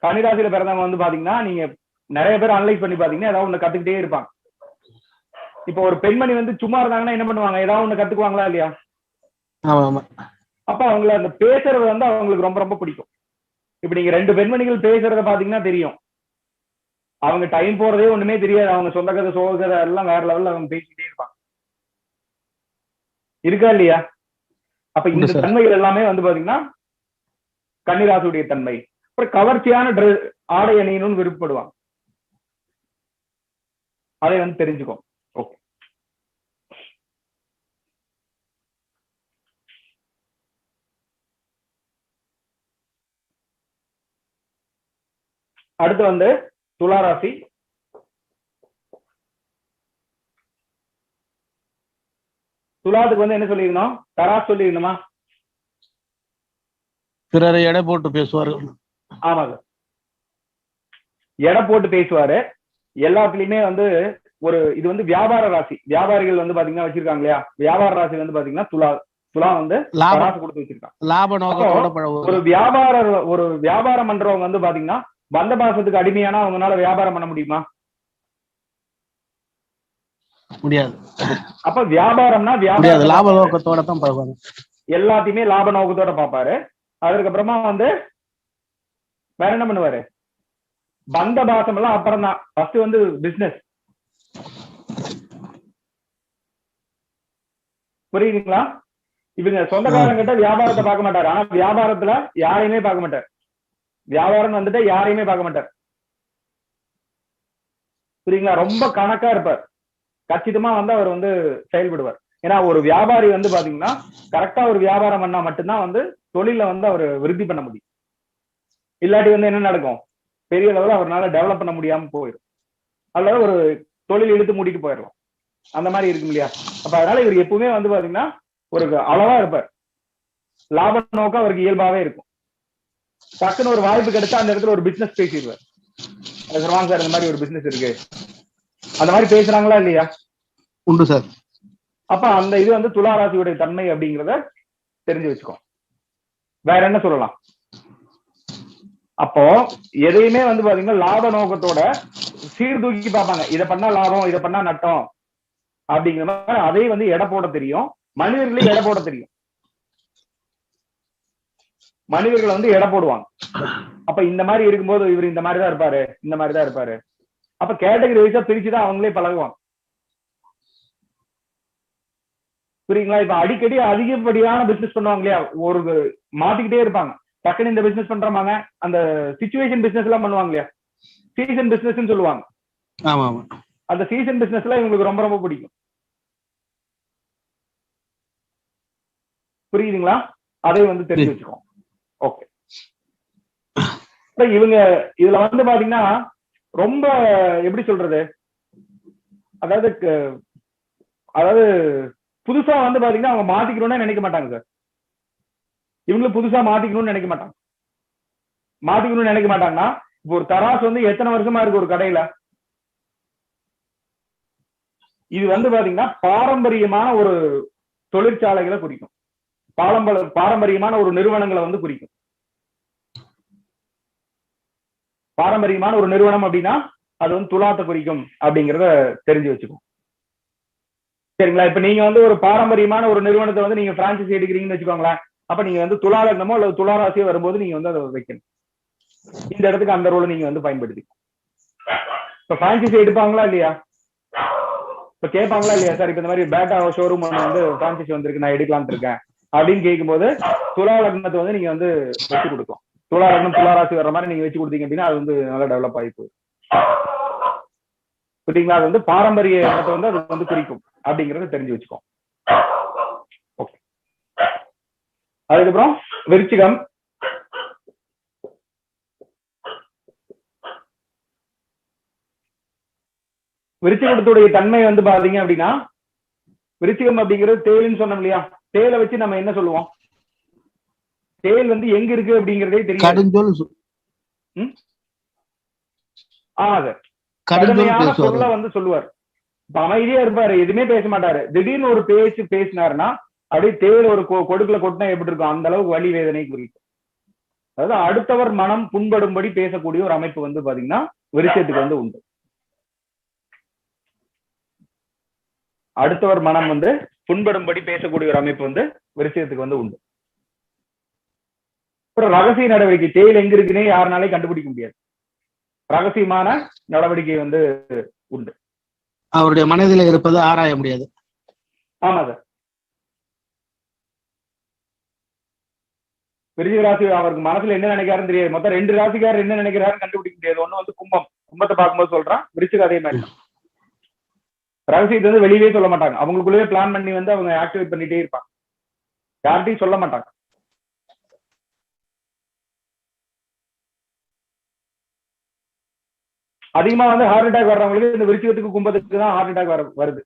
கன்னிராசியில பிறந்தவங்க வந்து பாத்தீங்கன்னா நீங்க நிறைய பேர் அனலைஸ் பண்ணி பாத்தீங்கன்னா ஏதாவது ஒண்ணு கத்துக்கிட்டே இருப்பாங்க. இப்ப ஒரு பெண்மணி வந்து சும்மா இருந்தாங்கன்னா என்ன பண்ணுவாங்க, ஏதாவது ஒண்ணு கத்துக்குவாங்களா இல்லையா? அப்ப அவங்கள அந்த பேசுறது வந்து அவங்களுக்கு ரொம்ப ரொம்ப பிடிக்கும். இப்ப நீங்க 2 பெண்மணிகள் பேசுறத பாத்தீங்கன்னா தெரியும், அவங்க டைம் போறதே ஒண்ணுமே தெரியாது. அவங்க சொந்த கதை சோக கதை எல்லாம் வேற லெவல்ல அவங்க பேசிக்கிட்டே இருப்பாங்க. இருக்கா இல்லையா? அப்ப இந்த தன்மைகள் எல்லாமே வந்து பாத்தீங்கன்னா கன்னிராசியுடைய தன்மை. அப்புறம் கவர்ச்சியான ஆடை அணியணும்னு விருப்பப்படுவாங்க. அதை வந்து தெரிஞ்சுக்கோ. ஓகே. அடுத்து வந்து துளாராசி. துலாத்துக்கு வந்து என்ன சொல்லிருக்கணும்? தராசு சொல்லிருக்கணுமா? பிறரை எடை போட்டு பேசுவாரு. ஆமா சார், எடை போட்டு பேசுவாரு. எல்லாத்துலயுமே வந்து ஒரு இது வந்து வியாபார ராசி. வியாபாரிகள் வந்து பாத்தீங்கன்னா வச்சிருக்காங்க இல்லையா, வியாபார ராசி வந்து பாத்தீங்கன்னா துலா வந்து தராசு கொடுத்து வச்சிருக்காங்க. லாப நோக்கத்தோட ஒரு வியாபாரம் பண்றவங்க வந்து பாத்தீங்கன்னா பந்த பாசத்துக்கு அடிமையானா அவங்களால வியாபாரம் பண்ண முடியுமா? முடியாது. அப்ப வியாபாரம்னா லாப நோக்கத்தோட தான் பார்ப்பாங்க. எல்லாத்தையுமே லாப நோக்கத்தோட பாப்பாரு. அதுக்கப்புறமா வந்து வேற என்ன பண்ணுவாரு? பந்த பாசம் எல்லாம் அப்புறம் தான். ஃபர்ஸ்ட் வந்து பிசினஸ். புரியுதுங்களா? இவங்க சொந்தக்காரங்கிட்ட வியாபாரத்தை பார்க்க மாட்டாரு, ஆனா வியாபாரத்துல யாரையுமே பார்க்க மாட்டார். வியாபாரம் வந்துட்டு யாரையுமே பார்க்க மாட்டார். புரியுங்களா? ரொம்ப கணக்கா இருப்பார். கச்சிதமா வந்து அவர் வந்து செயல்படுவார். ஏன்னா ஒரு வியாபாரி வந்து பாத்தீங்கன்னா கரெக்டா ஒரு வியாபாரம் பண்ணா மட்டும்தான் வந்து தொழில வந்து அவர் விருத்தி பண்ண முடியும். இல்லாட்டி வந்து என்ன நடக்கும், பெரிய லெவலில் அவரால் டெவலப் பண்ண முடியாம போயிடும். அதனால ஒரு தொழில் இழுத்து மூடிட்டு போயிடலாம். அந்த மாதிரி இருக்கும் இல்லையா? அப்ப அதனால இவர் எப்பவுமே வந்து பாத்தீங்கன்னா ஒரு அளவா இருப்பார். லாப நோக்கம் அவருக்கு இயல்பாவே இருக்கும். டக்குன்னு ஒரு வாய்ப்பு கிடைச்சா அந்த இடத்துல ஒரு பிசினஸ் பேசிடுவார். வாங்க சார், இந்த மாதிரி ஒரு பிசினஸ் இருக்கு, அந்த மாதிரி பேசுறாங்களா இல்லையா? உண்டு சார். அப்ப அந்த இது வந்து துளாராசியுடைய தன்மை அப்படிங்கிறத தெரிஞ்சு வச்சுக்கோ. வேற என்ன சொல்லலாம்? அப்போ எதையுமே வந்து பாத்தீங்கன்னா லாப நோக்கத்தோட சீர்தூக்கி பார்ப்பாங்க. இதை பண்ணா லாபம், இதை பண்ணா நட்டம் அப்படிங்கிற மாதிரி அதை வந்து எடை போட தெரியும். மனிதர்களே எடை போட தெரியும். மனிதர்களை வந்து எடை போடுவாங்க. அப்ப இந்த மாதிரி இருக்கும்போது இவர் இந்த மாதிரிதான் இருப்பாரு, இந்த மாதிரிதான் இருப்பாரு. அப்ப கேட்டகரி வைஸா பிரிச்சுதான் அவங்களே பழகுவாங்க. புரியுங்களா? இப்ப அடிக்கடி அதிகப்படியான பிசினஸ் பண்ணுவாங்க இல்லையா, ஒரு மாத்திக்கிட்டே இருப்பாங்க. டக்குன்னு இந்த பிசினஸ் பண்றாங்க, அந்த சிச்சுவேஷன் பிசினஸ் எல்லாம் பண்ணுவாங்க இல்லையா, சீசன் பிசினஸ் சொல்லுவாங்க. ஆமா ஆமா. அந்த சீசன் பிசினஸ்ல இவங்களுக்கு ரொம்ப ரொம்ப பிடிக்கும். புரியுதுங்களா? அதை வந்து தெரிஞ்சு வச்சுக்கோ. ஓகே. இவங்க இதுல வந்து பாத்தீங்கன்னா ரொம்ப எப்படி சொல்றது, அதாவது அதாவது புதுசா வந்து பாத்தீங்கன்னா அவங்க மாத்திக்கணும்னு நினைக்க மாட்டாங்க சார். இவங்களும் புதுசா மாத்திக்கணும்னு நினைக்க மாட்டாங்க. மாத்திக்கணும்னு நினைக்க மாட்டாங்கன்னா இப்போ ஒரு தராசு வந்து எத்தனை வருஷமா இருக்கு ஒரு கடையில, இது வந்து பாத்தீங்கன்னா பாரம்பரியமான ஒரு தொழிற்சாலைகளை குறிக்கும். பாரம்பரியமான ஒரு நிறுவனங்களை வந்து குறிக்கும். பாரம்பரியமான ஒரு நிறுவனம் அப்படின்னா அது வந்து துலாத்தை குறிக்கும் அப்படிங்கிறத தெரிஞ்சு வச்சுக்கோங்க. சரிங்களா? இப்ப நீங்க வந்து ஒரு பாரம்பரியமான ஒரு நிறுவனத்தை வந்து நீங்க பிரான்சைசி எடுக்கிறீங்கன்னு வச்சுக்கோங்களேன். அப்ப நீங்க வந்து துலா லக்னமோ அல்லது துளாராசியோ வரும்போது நீங்க வந்து அதை வைக்கணும். இந்த இடத்துக்கு அந்த ரோலை நீங்க வந்து பயன்படுத்தி இப்ப பிரான்சைசி எடுப்பாங்களா இல்லையா? இப்ப கேட்பாங்களா இல்லையா, சார் இப்ப இந்த மாதிரி பேட்டா ஷோரூம் வந்து பிரான்சைசி வந்திருக்கு, நான் எடுக்கலாம்னு இருக்கேன் அப்படின்னு கேட்கும்போது துலா லக்னத்தை வந்து நீங்க வந்து வச்சு கொடுக்கலாம். துலா லக்னம் துளாராசி வர்ற மாதிரி நீங்க வச்சு கொடுத்தீங்க அப்படின்னா அது வந்து நல்லா டெவலப் ஆகி போகுது. புரியுங்களா? அது வந்து பாரம்பரிய இடத்தை வந்து அது வந்து குறிக்கும் அப்படிங்கறத தெரிஞ்சு வச்சுக்கோ. ஓகே. அதுக்கப்புறம் விருச்சிகம். விருச்சிகத்துடைய தன்மை வந்து பாத்தீங்க அப்படின்னா, விருச்சிகம் அப்படிங்கிறது தேல்னு சொன்னோம் இல்லையா, தேலை வச்சு நம்ம என்ன சொல்லுவோம்? தேல் வந்து எங்க இருக்கு அப்படிங்கறதே தெரியும். ஆமா சார், கடுமையான சொல்ல வந்து சொல்லுவார். இப்ப அமைதியா இருப்பாரு, எதுவுமே பேச மாட்டாரு. திடீர்னு ஒரு பேச்சு பேசினாருன்னா அப்படியே தேல் ஒரு கொடுக்குல கொட்டினா எப்படி இருக்கும் அந்த அளவுக்கு வலி வேதனை குறிக்கும். அதாவது அடுத்தவர் மனம் புண்படும்படி பேசக்கூடிய ஒரு அமைப்பு வந்து பாத்தீங்கன்னா விருச்சிகத்துக்கு வந்து உண்டு. அடுத்தவர் மனம் வந்து புண்படும்படி பேசக்கூடிய ஒரு அமைப்பு வந்து விருச்சிகத்துக்கு வந்து உண்டு. அப்புறம் ரகசிய நடவடிக்கை, தேல் எங்க இருக்குன்னே யாருனாலே கண்டுபிடிக்க முடியாது. ரகசியமான நடவடிக்கை வந்து உண்டு. அவருடைய மனதில் இருப்பது ஆராய முடியாது. ஆமா சார். விருச்சிக ராசி அவருக்கு மனசுல என்ன நினைக்கிறாருன்னு தெரியாது. மொத்தம் 2 ராசிக்காரர் என்ன நினைக்கிறாருன்னு கண்டுபிடிக்க முடியாது. ஒண்ணு வந்து கும்பம், கும்பத்தை பார்க்கும்போது சொல்றான். விருச்சிக அதே மாதிரி ரகசியத்தை வந்து வெளியவே சொல்ல மாட்டாங்க. அவங்களுக்குள்ளேயே பிளான் பண்ணி வந்து அவங்க ஆக்டிவேட் பண்ணிட்டே இருப்பாங்க. யார்கிட்டையும் சொல்ல மாட்டாங்க. அதிகமா வந்து ஹார்ட் அட்டாக் வர்றவங்களுக்கு இந்த விருச்சிகத்துக்கு கும்பத்துக்கு தான் ஹார்ட் அட்டாக் வருது.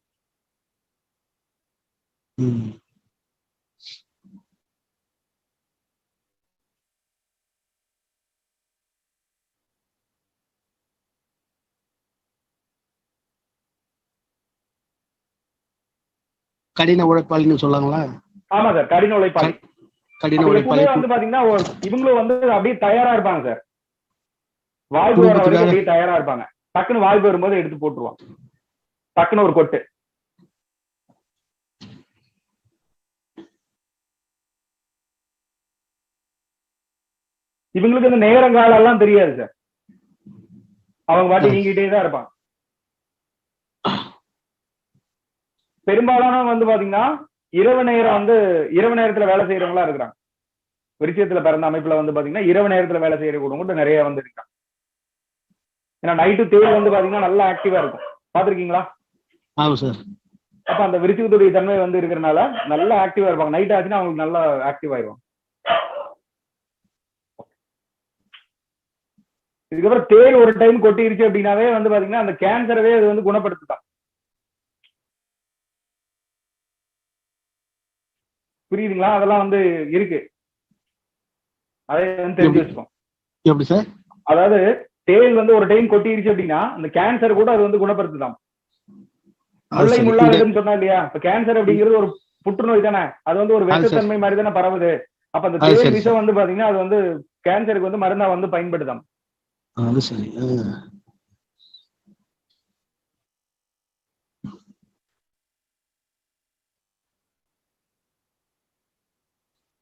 கடின உழைப்பாளின்னு சொல்லாங்களா? ஆமா சார், கடின உழைப்பாளி. கடின உழைப்பாளி வந்து பாத்தீங்கன்னா இவங்களும் வந்து அப்படியே தயாரா இருப்பாங்க சார். வாய்ப்பு வர வரைக்கும் அப்படியே தயாரா இருப்பாங்க. டக்குன்னு வாய்ப்பு வரும்போது எடுத்து போட்டுருவாங்க. டக்குன்னு ஒரு கொட்டு. இவங்களுக்கு இந்த நேரங்காலம் எல்லாம் தெரியாது சார். அவங்க பாட்டி நீங்கிட்டே தான் இருப்பாங்க. பெரும்பாலான வந்து பாத்தீங்கன்னா இரவு நேரத்துல வேலை செய்யறவங்களா இருக்கிறாங்க. விருச்சிகத்துல பிறந்த அமைப்புல வந்து பாத்தீங்கன்னா இரவு நேரத்துல வேலை செய்யறவங்க நிறைய வந்து இருக்காங்க. ஏன்னா நைட்டு தேல் வந்து பாத்தீங்கன்னா நல்லா ஆக்டிவா இருக்கும். பாத்திருக்கீங்களா? ஆமா சார். அப்ப அந்த விருச்சிகத்துடைய தன்மை வந்து இருக்கிறனால நல்லா ஆக்டிவா இருப்பாங்க. நைட் ஆச்சுன்னா அவங்களுக்கு நல்லா ஆக்டிவ் ஆயிரும். இதுக்கப்புறம் தேள் ஒரு டைம் கொட்டிருச்சு அப்படின்னாவே வந்து பாத்தீங்கன்னா அந்த கேன்சரவே அது வந்து குணப்படுத்துதான். புரியுதுங்களா? அதெல்லாம் வந்து இருக்கு, அதை வந்து தெரிஞ்சு வச்சுக்கோம். எப்படி சார்? அதாவது தேள் வந்து ஒரு டைம் கொட்டிருச்சு அப்படின்னா அந்த கேன்சர் கூட அது வந்து குணப்படுத்துதான். முல்லை முள்ளாதுன்னு சொன்னா இல்லையா? இப்ப கேன்சர் அப்படிங்கிறது ஒரு புற்றுநோய் தானே, அது வந்து ஒரு விஷத்தன்மை மாதிரி தானே பரவுது. அப்ப அந்த தேள் விஷம் வந்து பாத்தீங்கன்னா அது வந்து கேன்சருக்கு வந்து மருந்தா வந்து பயன்படுத்தாம். அது சரி.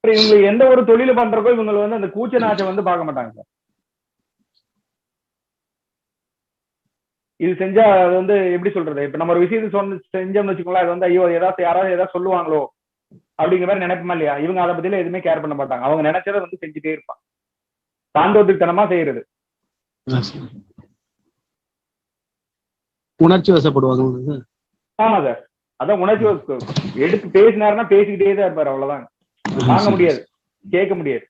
இவங்க எந்த ஒரு தொழில பண்றப்போ இவங்க வந்து அந்த கூச்ச நாச்சம் வந்து பார்க்க மாட்டாங்க சார். இது செஞ்சா அது வந்து எப்படி சொல்றது, இப்ப நம்ம ஒரு விஷயத்தை செஞ்சோம்னு வச்சுக்கோங்களேன், அது வந்து ஐயோ ஏதாவது யாராவது ஏதாவது சொல்லுவாங்களோ அப்படிங்கிற மாதிரி நினைப்போமா இல்லையா? இவங்க அதை பத்தியில எதுவுமே கேர் பண்ண மாட்டாங்க. அவங்க நினைச்சதை வந்து செஞ்சுட்டே இருப்பாங்க, தாண்டோத்துத்தனமா செய்யறது. உணர்ச்சி வசப்படுவாங்க. ஆமா சார், அதான் உணர்ச்சி எடுத்து பேசினாருன்னா பேசிக்கிட்டே தான் இருப்பாரு, அவ்வளவுதான். வாங்க முடியாது, கேட்க முடியாது.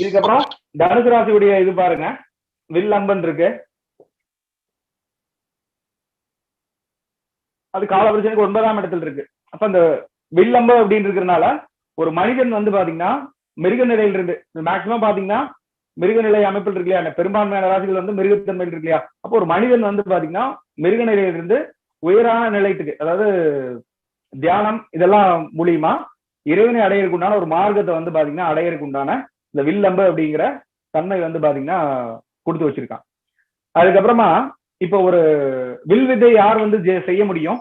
இதுக்கப்புறம் தனுசு ராசியுடைய இது பாருங்க, வில் அம்பன் இருக்கு. அது காலபுருஷனுக்கு 9ஆம் இடத்துல இருக்கு. அப்ப அந்த வில்லம்பு அப்படின்னு இருக்கிறதுனால ஒரு மனிதன் வந்து பாத்தீங்கன்னா மிருக நிலையில இருந்து மேக்சிமம் பாத்தீங்கன்னா மிருக நிலை அமைப்பில் இருக்கு இல்லையா, பெரும்பான்மையான ராசிகள் வந்து மிருகத்தன்மையில் இருக்கு இல்லையா. அப்போ ஒரு மனிதன் வந்து பாத்தீங்கன்னா மிருக நிலையிலிருந்து உயரான நிலையத்துக்கு, அதாவது தியானம் இதெல்லாம் மூலியமா இறைவனை அடையறதுக்கு உண்டான ஒரு மார்க்கத்தை வந்து பாத்தீங்கன்னா அடையறதுக்கு உண்டான இந்த வில்லம்பு அப்படிங்கிற தன்மை வந்து பாத்தீங்கன்னா கொடுத்து வச்சிருக்கான். அதுக்கப்புறமா இப்ப ஒரு வில் வித்தை யார் வந்து செய்ய முடியும்?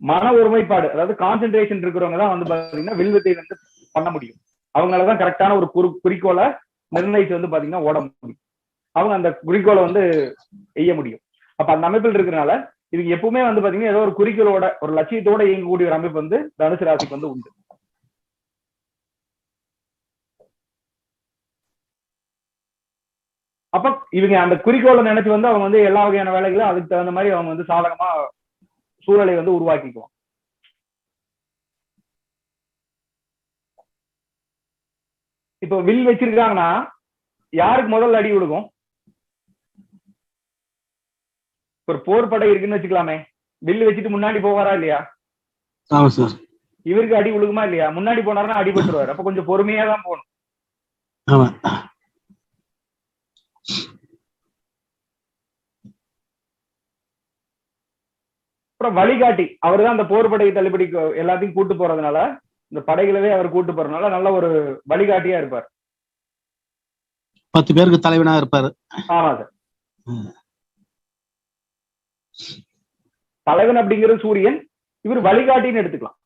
மன ஒருமைப்பாடு, அதாவது கான்சென்ட்ரேஷன் இருக்கிறவங்க தான் வந்து பாத்தீங்கன்னா வில் வித்தை வந்து பண்ண முடியும். அவங்களாலதான் கரெக்டான ஒரு குறிக்கோளை நிர்ணயிச்சு வந்து பாத்தீங்கன்னா ஓட முடியும். அவங்க அந்த குறிக்கோளை வந்து செய்ய முடியும். அப்ப அந்த அமைப்பில் இருக்கிறனால இதுக்கு எப்பவுமே வந்து பாத்தீங்கன்னா ஏதோ ஒரு குறிக்கோளோட ஒரு லட்சியத்தோட இயங்கக்கூடிய ஒரு அமைப்பு வந்து தனுசு ராசிக்கு வந்து உண்டு. அப்ப இவங்க அந்த குறிக்கோளை நினைச்சு வந்து அவங்க வந்து எல்லா வகையான வேலைகளும் அதுக்கு தகுந்த மாதிரி அவங்க வந்து சாதகமா சூழலை வந்து உருவாக்கிக்குவோம். இப்போ வில் வச்சிருக்காங்கன்னா யாருக்கு முதல்ல அடி விழுகும்? ஒரு போர் படை இருக்குன்னு வச்சுக்கலாமே, வில் வச்சுட்டு முன்னாடி போவாரா இல்லையா? இவருக்கு அடி விழுகுமா இல்லையா? முன்னாடி போனாருன்னா அடிபட்டுருவாரு. அப்ப கொஞ்சம் பொறுமையா தான் போகணும். அப்புறம் வழிகாட்டி, அவர் தான் அந்த போர் படை தள்ளுபடி எல்லாத்தையும் கூட்டு போறதுனால, இந்த படைகளவே அவர் கூட்டு போறதுனால நல்ல ஒரு வழிகாட்டியா இருப்பார். 10 பேருக்கு தலைவனா இருப்பாரு. ஆமா சார். தலைவன் அப்படிங்கிறது சூரியன், இவர் வழிகாட்டின்னு எடுத்துக்கலாம்.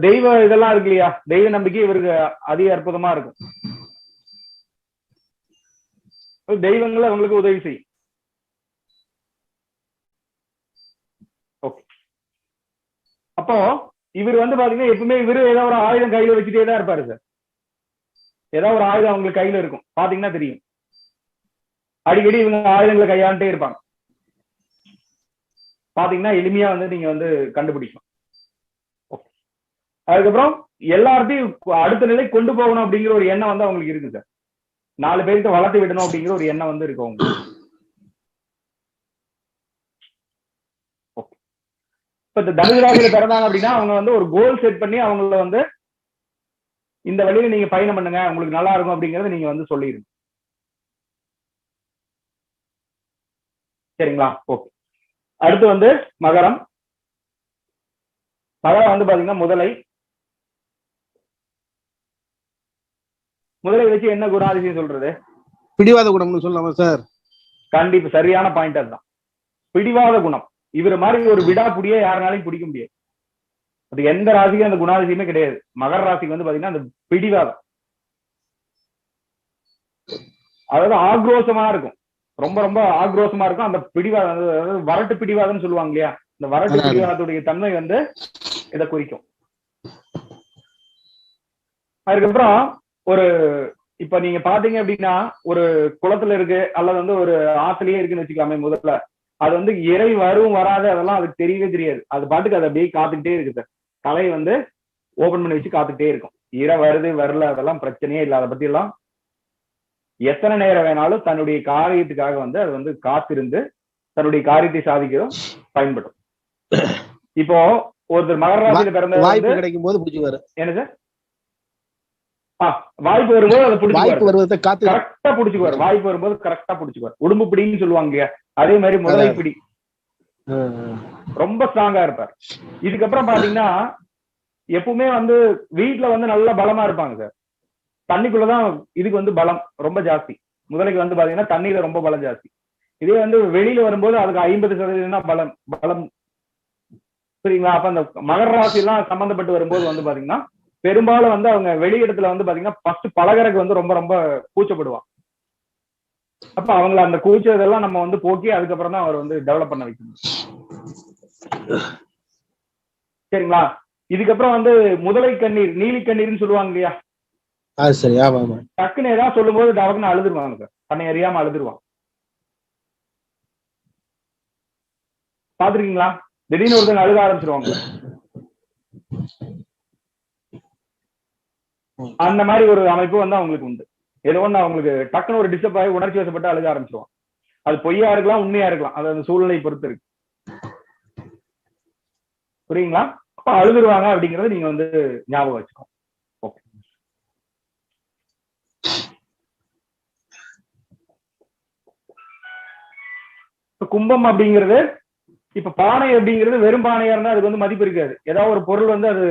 தெய்வ இதெல்லாம் இருக்கு இல்லையா, தெய்வ நம்பிக்கை இவருக்கு அதிக அற்புதமா இருக்கும். தெய்வங்களை அவங்களுக்கு உதவி செய்யும். அப்போ இவர் வந்து பாத்தீங்கன்னா எப்பவுமே இவரு ஏதாவது ஒரு ஆயுதம் கையில வச்சுட்டே தான் இருப்பாரு சார். ஏதாவது ஒரு ஆயுதம் அவங்களுக்கு கையில இருக்கும், பாத்தீங்கன்னா தெரியும். அடிக்கடி இவங்க ஆயுதங்களை கையாண்டே இருப்பாங்க, பாத்தீங்கன்னா எளிமையா வந்து நீங்க வந்து கண்டுபிடிக்கணும். அதுக்கப்புறம் எல்லார்ட்டையும் அடுத்த நிலை கொண்டு போகணும் அப்படிங்கிற ஒரு எண்ணம் வந்து அவங்களுக்கு இருக்கு சார். 4 பேருக்கு வளர்த்து விடணும் அப்படிங்கிற ஒரு எண்ணம் வந்து இருக்கு அவங்களுக்கு. இப்ப இந்த தனுசு ராசியில பிறந்தாங்க அப்படின்னா அவங்க வந்து ஒரு கோல் செட் பண்ணி அவங்கள வந்து இந்த வழியில நீங்க பயணம் பண்ணுங்க, உங்களுக்கு நல்லா இருக்கும் அப்படிங்கறத நீங்க வந்து சொல்லிடுங்க. சரிங்களா? ஓகே. அடுத்து வந்து மகரம். மகரம் வந்து பாத்தீங்கன்னா முதலை வச்சு என்ன குணாதிசயம் சொல்றது? பிடிவாத குணம்னு சொல்லலாமா சார்? கண்டிப்பா சரியான பாயிண்ட். அதுதான் பிடிவாத குணம். இவர் மாதிரி ஒரு விடாப்புடியே யாருனாலையும் பிடிக்க முடியாது. அது எந்த ராசிக்கும் அந்த குணாதிசயமே கிடையாது. மகர ராசிக்கு வந்து பாத்தீங்கன்னா அந்த பிடிவாதம், அதாவது ஆக்ரோஷமா இருக்கும். ரொம்ப ரொம்ப ஆக்ரோஷமா இருக்கும். அந்த பிடிவாதம், அதாவது வரட்டு பிடிவாதம்னு சொல்லுவாங்க இல்லையா, இந்த வரட்டு பிடிவாதத்துடைய தன்மை வந்து இதை குறிக்கும். அதுக்கப்புறம் ஒரு இப்ப நீங்க பாத்தீங்க அப்படின்னா ஒரு குளத்துல இருக்கு அல்லது வந்து ஒரு ஆத்துலயே இருக்குன்னு வச்சுக்கலாமே, முதல்ல அது வந்து இறை வரும் வராது அதெல்லாம் அதுக்கு தெரியவே தெரியாது. அது பாட்டுக்கு அது அப்படியே காத்துக்கிட்டே இருக்கு சார். தலையை வந்து ஓபன் பண்ணி வச்சு காத்துக்கிட்டே இருக்கும். இறை வருது வரல அதெல்லாம் பிரச்சனையே இல்லை. அதை பத்தி எல்லாம் எத்தனை நேரம் வேணாலும் தன்னுடைய காரியத்துக்காக வந்து அது வந்து காத்திருந்து தன்னுடைய காரியத்தை சாதிக்கிறதும் பயன்படும். இப்போ ஒருத்தர் மகர ராசியில பிறந்த வாய்ப்பு கிடைக்கும் போது பிடிச்சுவாரு. என்ன சார்? வாய்ப்பு வரும்போது அதை பிடிச்சு கரெக்டா பிடிச்சுக்குவாரு. வாய்ப்பு வரும்போது கரெக்டா பிடிச்சுக்குவார். உடும்பு பிடின்னு சொல்லுவாங்க இல்லையா, அதே மாதிரி முதலை பிடி ரொம்ப ஸ்ட்ராங்கா இருப்பார். இதுக்கப்புறம் பாத்தீங்கன்னா எப்பவுமே வந்து வீட்டுல வந்து நல்ல பலமா இருப்பாங்க சார். தண்ணிக்குள்ளதான் இதுக்கு வந்து பலம் ரொம்ப ஜாஸ்தி. முதலைக்கு வந்து பாத்தீங்கன்னா தண்ணியில ரொம்ப பலம் ஜாஸ்தி. இதே வந்து வெளியில வரும்போது அதுக்கு 50% தான் பலம். சரிங்களா? அப்ப அந்த மகர ராசி எல்லாம் சம்பந்தப்பட்டு வரும்போது வந்து பாத்தீங்கன்னா பெரும்பாலும் வந்து அவங்க வெளியிடத்துல வந்து பாத்தீங்கன்னா ஃபர்ஸ்ட் பழகறக்கு வந்து ரொம்ப ரொம்ப கூச்சப்படுவாங்க. அப்ப அவங்கள அந்த கூச்சதெல்லாம் நம்ம வந்து போக்கி அதுக்கப்புறம் தான் அவர் வந்து டெவலப் பண்ண வைக்கணும். சரிங்களா? இதுக்கப்புறம் வந்து முதலை கண்ணீர், நீலி கண்ணீர்னு சொல்லுவாங்க இல்லையா, டக்குன்னு ஏதாவது சொல்லும் போது டக்குன்னு அழுதுருவாங்க சார். தன்னை அறியாம அழுதுருவாங்க. பாத்துருக்கீங்களா? திடீர்னு ஒருத்தங்க அழுக ஆரம்பிச்சிருவாங்க. அந்த மாதிரி ஒரு அமைப்பு வந்து அவங்களுக்கு உண்டு. ஏதோ ஒண்ணு அவங்களுக்கு டக்குன்னு ஒரு டிஸ்டர்ப் ஆகி உணர்ச்சி வசப்பட்டு அழுக ஆரம்பிச்சிருவாங்க. அது பொய்யா இருக்கலாம், உண்மையா இருக்கலாம். அது அந்த சூழ்நிலை பொறுத்து இருக்கு. புரியுங்களா? அப்ப அழுதுருவாங்க அப்படிங்கறத நீங்க வந்து ஞாபகம் வச்சுக்கோங்க. ஓகே. கும்பம் அப்படிங்கிறது இப்ப பானை அப்படிங்கிறது வெறும் பானையா இருந்தா அதுக்கு வந்து மதிப்பு இருக்காது. ஏதாவது ஒரு பொருள் வந்து அது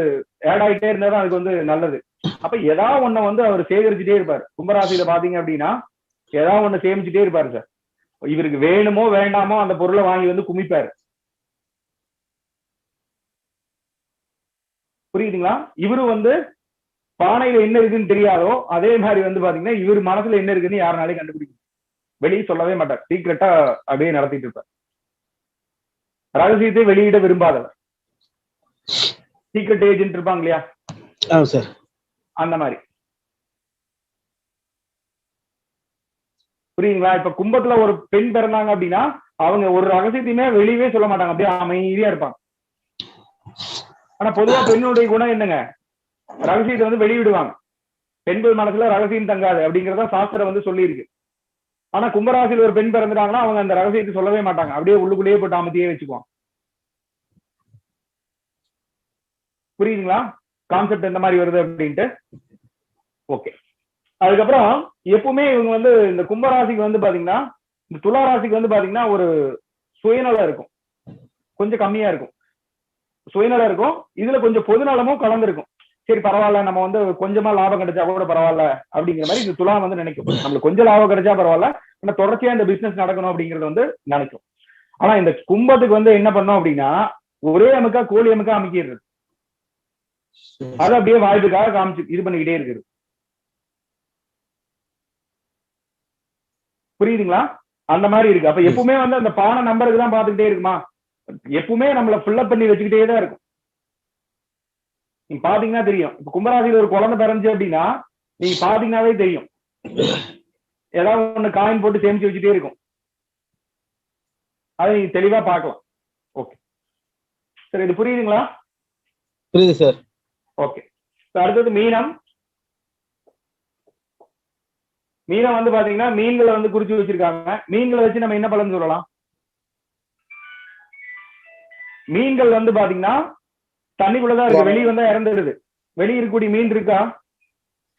ஆட் ஆகிட்டே இருந்தா தான் அதுக்கு வந்து நல்லது. அப்ப ஏதாவது ஒண்ண வந்து அவர் சேகரிச்சுட்டே இருப்பாரு. கும்பராசியில பாத்தீங்க அப்படின்னா ஏதாவது ஒண்ணு சேமிச்சுட்டே இருப்பாரு சார். இவருக்கு வேணுமோ வேண்டாமோ அந்த பொருளை வாங்கி வந்து குமிப்பாரு. புரியுதுங்களா? இவரு வந்து பானையில என்ன இருக்குன்னு தெரியாதோ அதே மாதிரி வந்து பாத்தீங்கன்னா இவர் மனசுல என்ன இருக்குன்னு யாருனாலையும் கண்டுபிடிக்கும். வெளியே சொல்லவே மாட்டார். சீக்கிரட்டா அப்படியே நடத்திட்டு இருப்பார். ரகசியத்தை வெளியிட விரும்பாதவர். சீக்ரெட் ஏஜென்ட் இருப்பாங்க இல்லையா, அந்த மாதிரி. புரியுங்களா? இப்ப கும்பத்துல ஒரு பெண் பிறந்தாங்க அப்படின்னா அவங்க ஒரு ரகசியத்தையுமே வெளியவே சொல்ல மாட்டாங்க. அப்படியே அமைதியா இருப்பாங்க. ஆனா பொதுவா பெண்ணுடைய குணம் என்னங்க, ரகசியத்தை வந்து வெளியிடுவாங்க. பெண்கள் மனசுல ரகசியம் தங்காது அப்படிங்கறத சாஸ்திரம் வந்து சொல்லி இருக்கு. ஆனா கும்பராசியில் ஒரு பெண் பிறந்துட்டாங்கன்னா அவங்க அந்த ரகசியத்தை சொல்லவே மாட்டாங்க. அப்படியே உள்ளுக்குள்ளேயே போட்டு அமைதியே வச்சுக்குவாங்க. புரியுதுங்களா கான்செப்ட் எந்த மாதிரி வருது அப்படின்ட்டு? ஓகே. அதுக்கப்புறம் எப்பவுமே இவங்க வந்து இந்த கும்பராசிக்கு வந்து பாத்தீங்கன்னா இந்த துலா ராசிக்கு வந்து பாத்தீங்கன்னா ஒரு சுயநலம் இருக்கும், கொஞ்சம் கம்மியா இருக்கும். சுயநலம் இருக்கும், இதுல கொஞ்சம் பொதுநலமும் கலந்துருக்கும். சரி பரவாயில்ல, நம்ம வந்து கொஞ்சமா லாபம் கிடைச்சா கூட பரவாயில்ல அப்படிங்கிற மாதிரி இந்த துலா வந்து நினைக்கும். நம்மளுக்கு கொஞ்சம் லாபம் கிடைச்சா பரவாயில்ல, ஆனா தொடர்ச்சியா இந்த பிசினஸ் நடக்கணும் அப்படிங்கறது வந்து நினைக்கும். ஆனா இந்த கும்பத்துக்கு வந்து என்ன பண்ணோம் அப்படின்னா ஒரே அமுக்கா கோழி அமுக்கா அமைக்கிறது. அது அப்படியே வாய்ப்புக்காக காமிச்சு இது பண்ணிக்கிட்டே இருக்குது. புரியுதுங்களா? அந்த மாதிரி இருக்கு. அப்ப எப்பவுமே வந்து அந்த பானை நம்பருக்கு தான் பாத்துக்கிட்டே இருக்குமா, எப்பவுமே நம்மள ஃபில்லப் பண்ணி வச்சுக்கிட்டே தான் இருக்கும். நீங்க பாத்தீங்கன்னா தெரியும். இப்ப கும்பராசியில ஒரு குழந்தை பிறந்துச்சு அப்படின்னா நீங்க பாத்தீங்கன்னாவே தெரியும், ஏதாவது ஒண்ணு காயின் போட்டு சேமிச்சு வச்சுட்டே இருக்கும். அதை நீங்க தெளிவா பார்க்கலாம். ஓகே சரி, இது புரியுதுங்களா? புரியுது சார். ஓகே. அடுத்தது மீனம். மீனம் வந்து பாத்தீங்கன்னா மீன்களை வந்து குறிச்சு வச்சிருக்காங்க. மீன்களை வச்சு நம்ம என்ன பலன் சொல்லலாம்? மீன்கள் வந்து பாத்தீங்கன்னா தண்ணிக்குள்ளதான் இருக்கு, வெளியே வந்தா இறந்துடுது. வெளியே இருக்கக்கூடிய மீன் இருக்கா?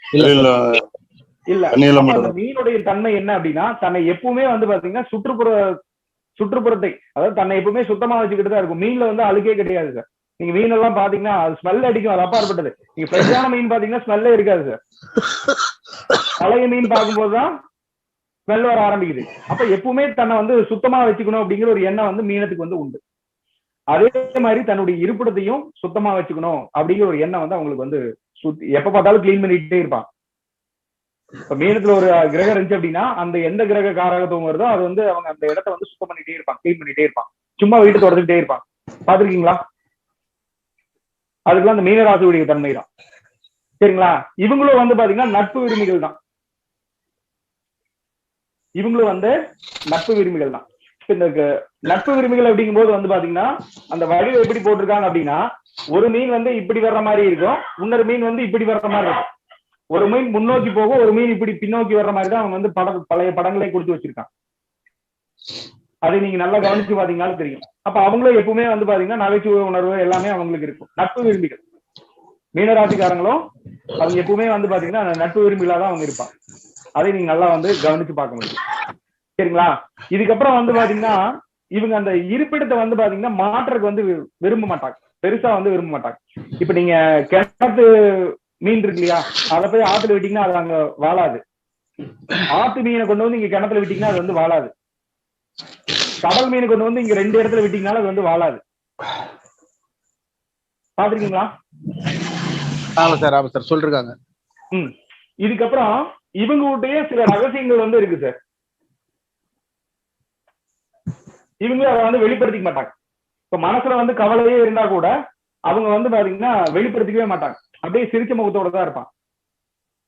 இல்ல. அந்த மீனுடைய தன்மை என்ன அப்படின்னா தன்னை எப்பவுமே வந்து பாத்தீங்கன்னா சுற்றுப்புறத்தை, அதாவது தன்னை எப்பவுமே சுத்தமா வச்சுக்கிட்டு தான் இருக்கும். மீன்ல வந்து அழுக்கே கிடையாது சார். நீங்க மீன் எல்லாம் பாத்தீங்கன்னா அது ஸ்மெல் அடிக்கும், அது அப்பாற்பட்டது. நீங்க ஃப்ரெஷ்ஷான மீன் பாத்தீங்கன்னா ஸ்மெல்லே இருக்காது சார். பழைய மீன் பார்க்கும்போதுதான் ஸ்மெல் வர ஆரம்பிக்குது. அப்ப எப்பவுமே தன்னை வந்து சுத்தமா வச்சுக்கணும் அப்படிங்கிற ஒரு எண்ணம் வந்து மீனத்துக்கு வந்து உண்டு. அதே மாதிரி தன்னுடைய இருப்பிடத்தையும் சுத்தமா வச்சுக்கணும் அப்படிங்கிற ஒரு எண்ணம் வந்து அவங்களுக்கு வந்து எப்ப பார்த்தாலும் கிளீன் பண்ணிட்டே இருப்பாங்க. இப்ப மீனத்துல ஒரு கிரகம் இருந்துச்சு அப்படின்னா அந்த எந்த கிரக காரகத்துவம் வருதோ அது வந்து அவங்க அந்த இடத்த வந்து சுத்தம் பண்ணிட்டே இருப்பாங்க, கிளீன் பண்ணிட்டே இருப்பாங்க, சும்மா வீட்டு தொடர்ந்துட்டே இருப்பாங்க. பாத்துருக்கீங்களா? அதுக்கெல்லாம் அந்த மீனராசியுடைய தன்மை தான். சரிங்களா? இவங்களும் வந்து பாத்தீங்கன்னா நட்பு விரும்பிகள் தான். இவங்களும் வந்து நட்பு விரும்பிகள் தான். இந்த நட்பு விரும்பிகள் அப்படிங்கும் போது வந்து பாத்தீங்கன்னா அந்த வடிவம் எப்படி போட்டிருக்காங்க அப்படின்னா, ஒரு மீன் வந்து இப்படி வர்ற மாதிரி இருக்கும், இன்னொரு மீன் வந்து இப்படி வர்ற மாதிரி இருக்கும். ஒரு மீன் முன்னோக்கி போகும், ஒரு மீன் இப்படி பின்னோக்கி வர்ற மாதிரி தான் அவங்க வந்து பழைய படங்களே கொடுத்து வச்சிருக்காங்க. அதை நீங்க நல்லா கவனிச்சு பாத்தீங்கன்னாலும் தெரியும். அப்ப அவங்களும் எப்பவுமே வந்து பாத்தீங்கன்னா நகைச்சுவை உணர்வு எல்லாமே அவங்களுக்கு இருக்கும். நட்பு விரும்பிகள் மீனராசிக்காரங்களும் அவங்க எப்பவுமே வந்து பாத்தீங்கன்னா நட்பு விரும்பிகளாதான் அவங்க இருப்பாங்க. அதை நீங்க நல்லா வந்து கவனிச்சு பார்க்க முடியும். சரிங்களா? இதுக்கப்புறம் வந்து பாத்தீங்கன்னா இவங்க அந்த இருப்பிடத்தை வந்து பாத்தீங்கன்னா மாற்றத்துக்கு வந்து விரும்ப மாட்டாங்க, பெருசா வந்து விரும்ப மாட்டாங்க. இப்ப நீங்க கிணத்து மீன் இருக்கு இல்லையா, அதை போய் ஆத்துல விட்டீங்கன்னா அது அங்க வாழாது. ஆத்து மீனை கொண்டு வந்து இங்க கிணத்துல விட்டீங்கன்னா அது வந்து வாழாது. கடல் மீனை கொண்டு வந்து இங்க 2 இடத்துல விட்டீங்கனாலும் அது வந்து வாழாது. பாத்துருக்கீங்களா? ஆமா சார் சொல்றாங்க. இதுக்கப்புறம் இவங்க கிட்டயே சில ரகசியங்கள் வந்து இருக்கு சார். இவங்க அதை வந்து வெளிப்படுத்திக்க மாட்டாங்க. இப்ப மனசுல வந்து கவலையே இருந்தா கூட அவங்க வந்து பாத்தீங்கன்னா வெளிப்படுத்திக்கவே மாட்டாங்க, அப்படியே சிரிச்ச முகத்தோட தான் இருப்பாங்க.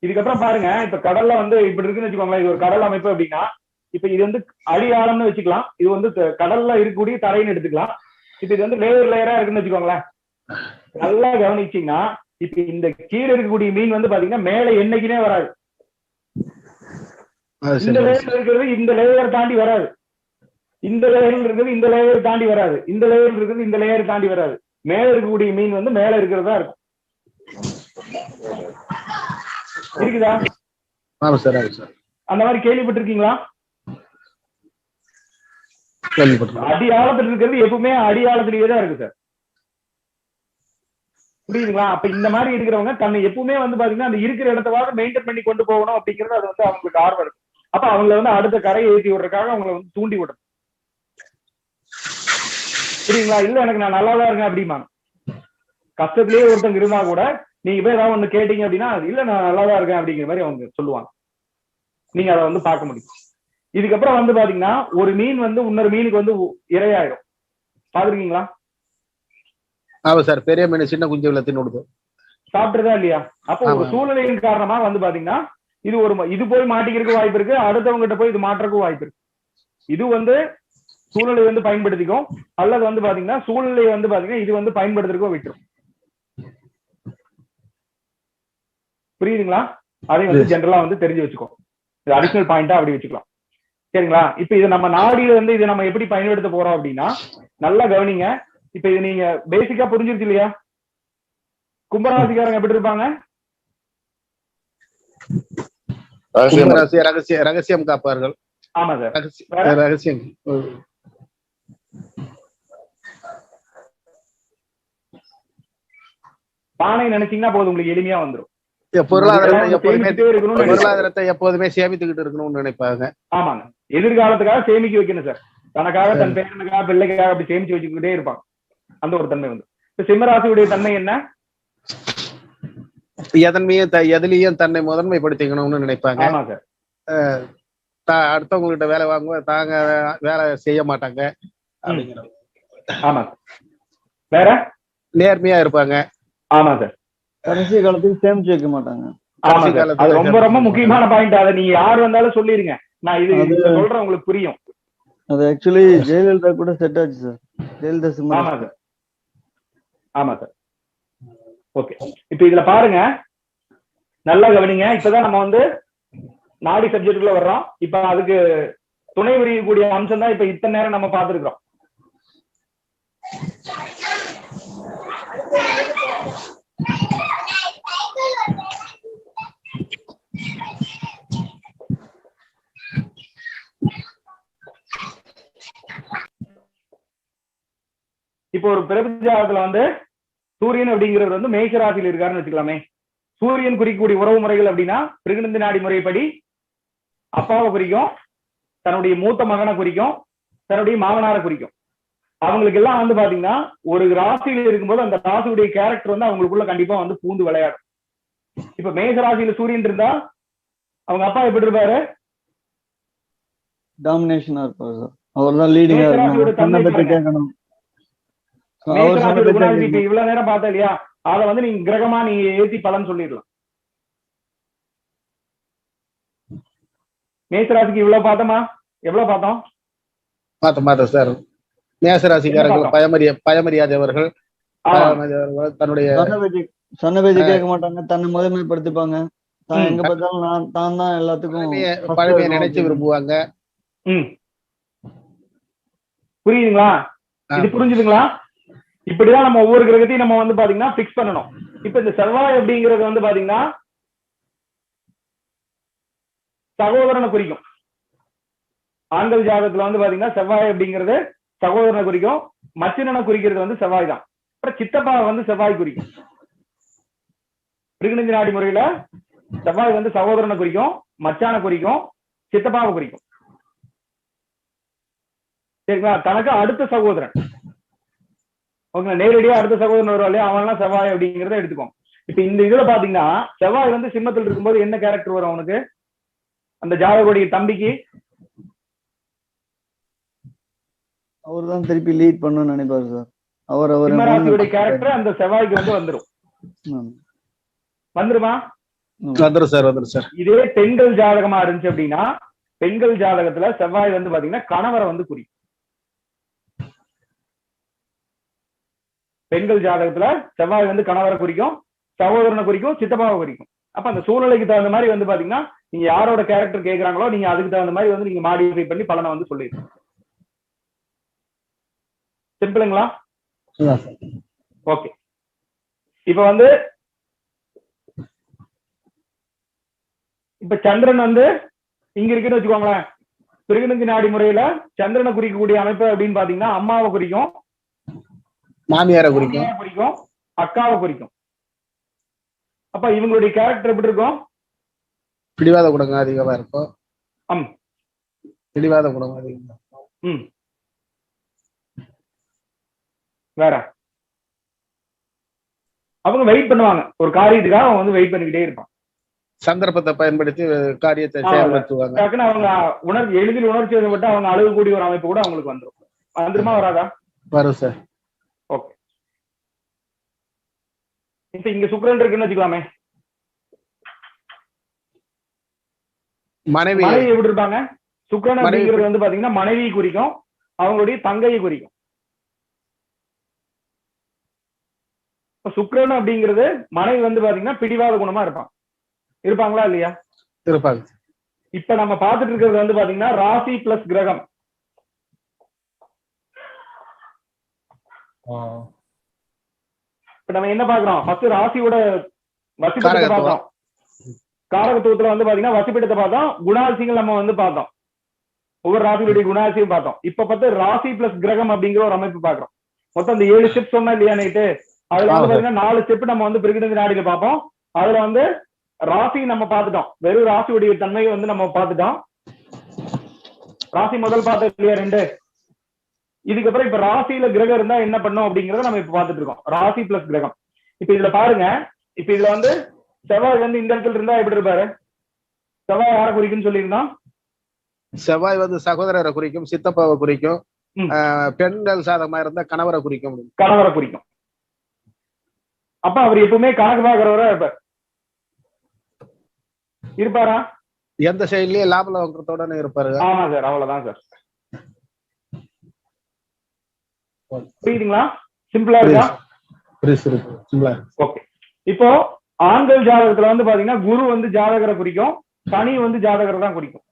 இதுக்கப்புறம் பாருங்க, இப்ப கடல்ல வந்து இப்படி இருக்குன்னு வச்சுக்கோங்களேன், இது ஒரு கடல் அமைப்பு அப்படின்னா, இப்ப இது வந்து அடி ஆழம்னு வச்சுக்கலாம், இது வந்து கடல்ல இருக்கக்கூடிய தரைன்னு எடுத்துக்கலாம். இப்ப இது வந்து லேயர் லேயரா இருக்குன்னு வச்சுக்கோங்களேன். நல்லா கவனிச்சீங்கன்னா இப்ப இந்த கீழே இருக்கக்கூடிய மீன் வந்து பாத்தீங்கன்னா மேல என்னைக்குனே வராது. இந்த லேயர் இருக்கிறது இந்த லேயர் தாண்டி வராது, இந்த லேயர் இருக்கிறது இந்த லேயர் தாண்டி வராது, இந்த லேயர் இருக்கிறது இந்த லேயர் தாண்டி வராது. மேல இருக்கக்கூடிய மீன் வந்து மேல இருக்கிறதா இருக்கும். இருக்குதா? அந்த மாதிரி கேள்விப்பட்டிருக்கீங்களா? அடி ஆழத்துல இருக்கிறது எப்பவுமே அடி ஆழத்திலேயே தான் இருக்கு சார். புரியுதுங்களா? அப்ப இந்த மாதிரி இருக்கிறவங்க தன்னை எப்பவுமே வந்து பாத்தீங்கன்னா அந்த இருக்கிற இடத்தவாக மெயின்டைன் பண்ணி கொண்டு போகணும் அப்படிங்கிறது அது வந்து அவங்களுக்கு ஆர்வம் இருக்கு. அப்ப அவங்களை வந்து அடுத்த கரையை ஏற்றி விடுறதுக்காக அவங்களை வந்து தூண்டி விடணும். புரியுங்களா? இல்ல எனக்கு நான் நல்லாதான் இருக்கேன் அப்படிமாங்க. கஷ்டத்திலேயே ஒருத்தங்க இருந்தா கூட நீங்க போய் ஏதாவது ஒண்ணு கேட்டீங்க அப்படின்னா இல்ல நான் நல்லாதான் இருக்கேன் அப்படிங்கிற மாதிரி அவங்க சொல்லுவாங்க. நீங்க அதை வந்து பார்க்க முடியும். இதுக்கப்புறம் வந்து பாத்தீங்கன்னா ஒரு மீன் வந்து இன்னொரு மீனுக்கு வந்து இரையாயிரும். பாத்துருக்கீங்களா? ஆமா சார், பெரிய மீன் சின்ன குஞ்சுகளை தின்னு சாப்பிட்டுறதா இல்லையா? அப்போ ஒரு சூழ்நிலையின் காரணமா வந்து பாத்தீங்கன்னா இது போய் மாட்டிக்கிறதுக்கு வாய்ப்பு இருக்கு, அடுத்தவங்க போய் இது மாற்றக்கும் வாய்ப்பு இருக்கு. இது வந்து சூழ்நிலை வந்து பயன்படுத்திக்கும், அல்லது வந்து பாத்தீங்கன்னா சூழ்நிலை வந்து பாத்தீங்கன்னா இது வந்து பயன்படுத்துறதுக்கோ விட்டுரும். புரியுதுங்களா? அதை வந்து ஜென்ரலா வந்து தெரிஞ்சு வச்சுக்கோ. இது அடிஷனல் பாயிண்டா அப்படி வச்சுக்கலாம். சரிங்களா? இப்ப இது நம்ம நாடியில வந்து இதை நம்ம எப்படி பயன்படுத்த போறோம் அப்படின்னா நல்லா கவனிங்க. இப்ப இது நீங்க பேசிக்கா புரிஞ்சிருச்சு இல்லையா? கும்பராசிக்காரங்க எப்படி இருப்பாங்க? ரகசியம் காப்பார்கள். ஆமா சார், ரகசியம். பானை நினைச்சீங்கன்னா போதும், உங்களுக்கு எளிமையா வந்துடும். பொருளாதாரத்தை எப்போதுமே சேமித்துக்கிட்டு இருக்கணும்னு நினைப்பாங்க. ஆமாங்க, எதிர்காலத்துக்காக சேமிக்க வைக்கணும் சார். தனக்காக தன் பேரனுக்காக பிள்ளைக்காக அப்படி சேமிச்சு வச்சுக்கிட்டே இருப்பாங்க. அந்த ஒரு தன்மை வந்து சிம்மராசியுடைய தன்மை என்ன? எதுலயும் தன்னை முதன்மைப்படுத்திக்கணும்னு நினைப்பாங்க. ஆமா சார், அடுத்தவங்ககிட்ட வேலை வாங்குவ தாங்க வேலை செய்ய மாட்டாங்க. ஆமா, வேற நேர்மையா இருப்பாங்க. ஆமா சார், கடைசி காலத்துக்கு சேமிச்சு வைக்க மாட்டாங்க. ஆமா சார், அது ரொம்ப ரொம்ப முக்கியமான பாயிண்ட். அதை நீங்க யார் வந்தாலும் சொல்லிருங்க, நான் இது சொல்றேன், உங்களுக்கு புரியும். அது ஆக்சுவலி ஜெயலலிதா கூட செட் ஆச்சு சார். ஜெயலலிதா சிம்ம. ஆமா சார், ஆமா சார். ஓகே, இப்ப இதுல பாருங்க, நல்லா கவனிங்க. இப்பதான் நம்ம வந்து நாடி சப்ஜெக்டுக்குள்ள வர்றோம். இப்ப அதுக்கு துணை புரியக்கூடிய அம்சம் தான் இப்ப இத்தனை நேரம் நம்ம பார்த்திருக்கிறோம். இப்போ ஒரு பிரபஞ்சத்துல வந்து சூரியன் அப்படிங்கிறது வந்து மேஷ ராசியில் இருக்காருன்னு வச்சுக்கலாமே. சூரியன் குறிக்கக்கூடிய உறவு முறைகள் அப்படின்னா பிருகுநந்தி நாடி முறைப்படி அப்பாவை குறிக்கும், தன்னுடைய மூத்த மகனை குறிக்கும், தன்னுடைய மாமனாரை குறிக்கும். அவங்களுக்கு எல்லாம் வந்து பாத்தீங்கன்னா ஒரு ராசியில இருக்கும்போது அந்த ராசியுடைய கேரக்டர் வந்து அவங்களுக்குள்ள கண்டிப்பா வந்து பூந்து விளையாடும். இப்ப மேஷ ராசியில சூரியன் இருந்தா அவங்க அப்பா எப்படி இருப்பாரு? டாமினேஷனா இருப்பாரு சார். அவர் தான் லீடிங்கா மேஷராசியோட இருக்கணும், தன்மை சொன்ன பேச்ச பாருங்க. கேட்கணும். அவர் சொன்ன மேஷராசியோட பேச்ச குணாதிசயம் இப்ப கேட்கணும். இவ்வளவு நேரம் பார்த்தா இல்லையா, அதை வந்து நீங்க கிரகமா நீங்க ஏத்தி பலன் சொல்லிடலாம். மேஷராசிக்கு இவ்வளவு பார்த்தோமா? எவ்வளவு பார்த்தோம்? பார்த்தோம் சார். மேசராசிக்காரர்கள் பயமரியாதை அவர்கள் தன்னுடைய சொன்ன பேச்ச கேட்க மாட்டாங்க, தன்னை முதன்மைப்படுத்திப்பாங்க. தான் எங்க பார்த்தாலும் தான் தான் எல்லாத்துக்கும் பழமையை நினைச்சு விரும்புவாங்க. புரியுதுங்களா? இது புரிஞ்சுதுங்களா? இப்படிதான் நம்ம ஒவ்வொரு கிரகத்தையும் நம்ம வந்து பாத்தீங்கன்னா பிக்ஸ் பண்ணணும். இப்ப இந்த செவ்வாய் அப்படிங்கறது வந்து பாத்தீங்கன்னா சகோதரனை குறிக்கும். ஆண்கள் ஜாதகத்துல வந்து பாத்தீங்கன்னா செவ்வாய் அப்படிங்கிறது சகோதரனை குறிக்கும். மச்சினனை குறிக்கிறது வந்து செவ்வாய் தான். அப்புறம் சித்தப்பா வந்து செவ்வாய் குறிக்கும். பிருகுநந்தி நாடி முறையில செவ்வாய் வந்து சகோதரனை குறிக்கும், மச்சானை குறிக்கும், சித்தப்பாவை குறிக்கும். சரிங்களா? தனக்கு அடுத்த சகோதரன், ஓகேங்களா, நேரடியா அடுத்த சகோதரன் வருவா இல்லையா, அவன்லாம் செவ்வாய் அப்படிங்கிறத எடுத்துக்கோங்க. இப்ப இந்த இதுல பாத்தீங்கன்னா செவ்வாய் வந்து சிம்மத்தில் இருக்கும்போது என்ன கேரக்டர் வரும் அவனுக்கு? அந்த ஜாதகருடைய தம்பிக்கு அவர் தான் திருப்பி லீட் பண்ணணும்னு நினைப்பாரு சார். சிம்மராசியுடைய கேரக்டர் அந்த செவ்வாய்க்கு வந்து வந்துரும். வந்துருமா? வந்துரும் சார். இதே பெண்கள் ஜாதகமா இருந்துச்சு அப்படின்னா பெண்கள் ஜாதகத்துல செவ்வாய் வந்து பாத்தீங்கன்னா கணவரை வந்து குறிக்கும். பெண்கள் ஜாதகத்துல செவ்வாய் வந்து கணவரை குறிக்கும், சகோதரனை குறிக்கும், சித்தப்பாவை குறிக்கும். அப்ப அந்த சூழ்நிலைக்கு தகுந்த மாதிரி வந்து பாத்தீங்கன்னா நீங்க யாரோட கேரக்டர் கேட்கறாங்களோ நீங்க அதுக்கு தகுந்த மாதிரி வந்து நீங்க மாடிஃபை பண்ணி பலனை வந்து சொல்லிடுங்க. சிம்பிளுங்களா? ஓகே. இப்ப வந்து இப்ப சந்திரன் வந்து இங்க இருக்குன்னு வச்சுக்கோங்களேன். பிருகுநந்தி நாடி முறையில சந்திரனை குறிக்கக்கூடிய அமைப்பு அப்படின்னு பாத்தீங்கன்னா அம்மாவை குறிக்கும், மாமியாரை குறிக்கும், அக்காவை குறிக்கும். அப்ப இவங்களுடைய கேரக்டர் எப்படி இருக்கும்? பிடிவாத குணம் அதிகமா இருக்கும். பிடிவாத குணம் அதிகமா. வேற அவங்க வெயிட் பண்ணுவாங்க, ஒரு காரியத்துக்காக அவங்க வந்து வெயிட் பண்ணிக்கிட்டே இருப்பாங்க. சந்தர்ப்பத்தை பயன்படுத்தி காரியத்தை செயல்படுத்துவாங்க. அவங்க எளிதில் உணர்ச்சி வசப்பட்டு அவங்க அழுகக்கூடிய ஒரு அமைப்பு கூட அவங்களுக்கு வந்துருமா வராதா? வரும் சார். ஓகே. இப்ப இங்க சுக்கிரன் இருக்குன்னு வச்சுக்கலாமே. மனைவி எப்படி இருப்பாங்க? சுக்கிரன் அப்படிங்கிறது வந்து பாத்தீங்கன்னா மனைவி குறிக்கும், அவங்களுடைய தங்கையை குறிக்கும். சுக்கிரன் அப்படிங்கிறது மனைவி வந்து பாத்தீங்கன்னா பிடிவாத குணமா இருப்பாங்களா இல்லையா? இருப்பாங்க. இப்ப நம்ம பார்த்துட்டு இருக்கிறது வந்து பாத்தீங்கன்னா ராசி பிளஸ் கிரகம். இப்ப நம்ம என்ன பாக்குறோம்? ஃபர்ஸ்ட் ராசியோட வசிப்பிடத்தை பார்த்தோம், காரகத்துவத்துல வந்து பாத்தீங்கன்னா வசிப்பிடத்தை பார்த்தோம், குணாதிசயங்கள் நம்ம வந்து பார்த்தோம், ஒவ்வொரு ராசியுடைய குணாதிசயம் பார்த்தோம். இப்ப பார்த்து ராசி பிளஸ் கிரகம் அப்படிங்கிற ஒரு அமைப்பு பாக்குறோம். மொத்தம் அந்த 7 ஸ்டெப் சொன்னா இல்லையா நைட்டு, அதுல வந்து பாத்தீங்கன்னா 4 ஸ்டெப் நம்ம வந்து பிருகுநந்தி நாடியில பார்ப்போம். அதுல வந்து ராசி நம்ம பார்த்துட்டோம், வெறும் ராசியுடைய தன்மையை வந்து நம்ம பார்த்துட்டோம். ராசி முதல் பார்த்தோம் இல்லையா 2. இதுக்கப்புறம் இப்ப ராசியில கிரகம் இருந்தா என்ன பண்ணும் அப்படிங்கறத நம்ம இப்ப பார்த்துட்டு இருக்கோம், ராசி பிளஸ் கிரகம். இப்ப இதுல பாருங்க, இப்ப இதுல வந்து செவ்வாய் வந்து இந்த இடத்துல இருந்தா எப்படி இருப்பாரு? செவ்வாய் யாரை குறிக்கும்னு சொல்லியிருந்தோம்? செவ்வாய் வந்து சகோதரரை குறிக்கும், சித்தப்பாவை குறிக்கும், பெண்கள் சாதகமா இருந்தா கணவரை குறிக்கும். அப்ப அவர் எப்பவுமே கணக்கு பாக்குறவரா இருப்பாரா? எந்த செயல்லயும் லாப நோக்கத்தோட இருப்பாரு. ஆமா சார், அவ்வளவுதான் சார். புரியுதுங்களா? சிம்பிளா இருக்கா? ஓகே. இப்போ ஆண்கள் ஜாதகத்துல வந்து பாத்தீங்கன்னா குரு வந்து ஜாதகரை குறிக்கும், சனி வந்து ஜாதகரை தான் குறிக்கும்.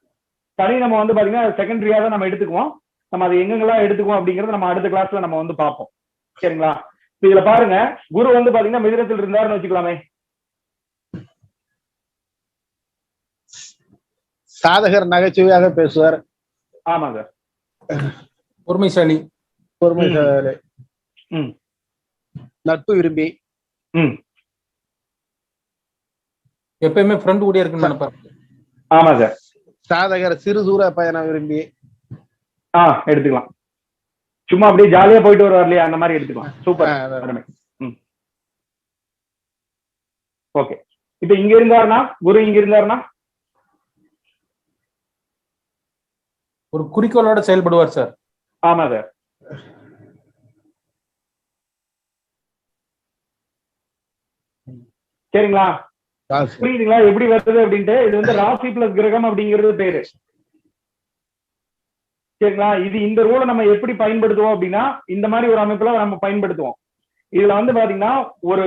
சனி நம்ம வந்து பாத்தீங்கன்னா செகண்டரியா தான் நம்ம எடுத்துக்குவோம். நம்ம அதை எங்கெங்கெல்லாம் எடுத்துக்குவோம் அப்படிங்கறத நம்ம அடுத்த கிளாஸ்ல நம்ம வந்து பார்ப்போம். சரிங்களா? இதுல பாருங்க, குரு வந்து பாத்தீங்கன்னா மிதுனத்தில் இருந்தாருன்னு வச்சுக்கலாமே. சாதகர் நகைச்சுவையாக பேசுவார். ஆமா சார். பொறுமைசாலி, நட்பு விரும்பி, எப்பயுமே ஃப்ரெண்ட் கூட இருக்குன்னு நினைப்பாரு. ஆமா சார். சாதகர் சிறு தூர பயணம் விரும்பி எடுத்துக்கலாம். சும்மா அப்படியே ஜாலியா போயிட்டு வருவார் இல்லையா, அந்த மாதிரி எடுத்துக்கலாம். சூப்பர். ஓகே. இப்ப இங்க இருந்தாருன்னா குரு, இங்க இருந்தாருன்னா ஒரு குறிக்கோளோட செயல்படுவார் சார். ஆமா சார். சரிங்களா, புரியுதுங்களா எப்படி வருது அப்படின்ட்டு? இது வந்து ராசி பிளஸ் கிரகம் அப்படிங்கிறது பேரு. சரிங்களா, இது இந்த ரூலை நம்ம எப்படி பயன்படுத்துவோம் அப்படின்னா இந்த மாதிரி ஒரு அமைப்புல நம்ம பயன்படுத்துவோம். இதுல வந்து பாத்தீங்கன்னா ஒரு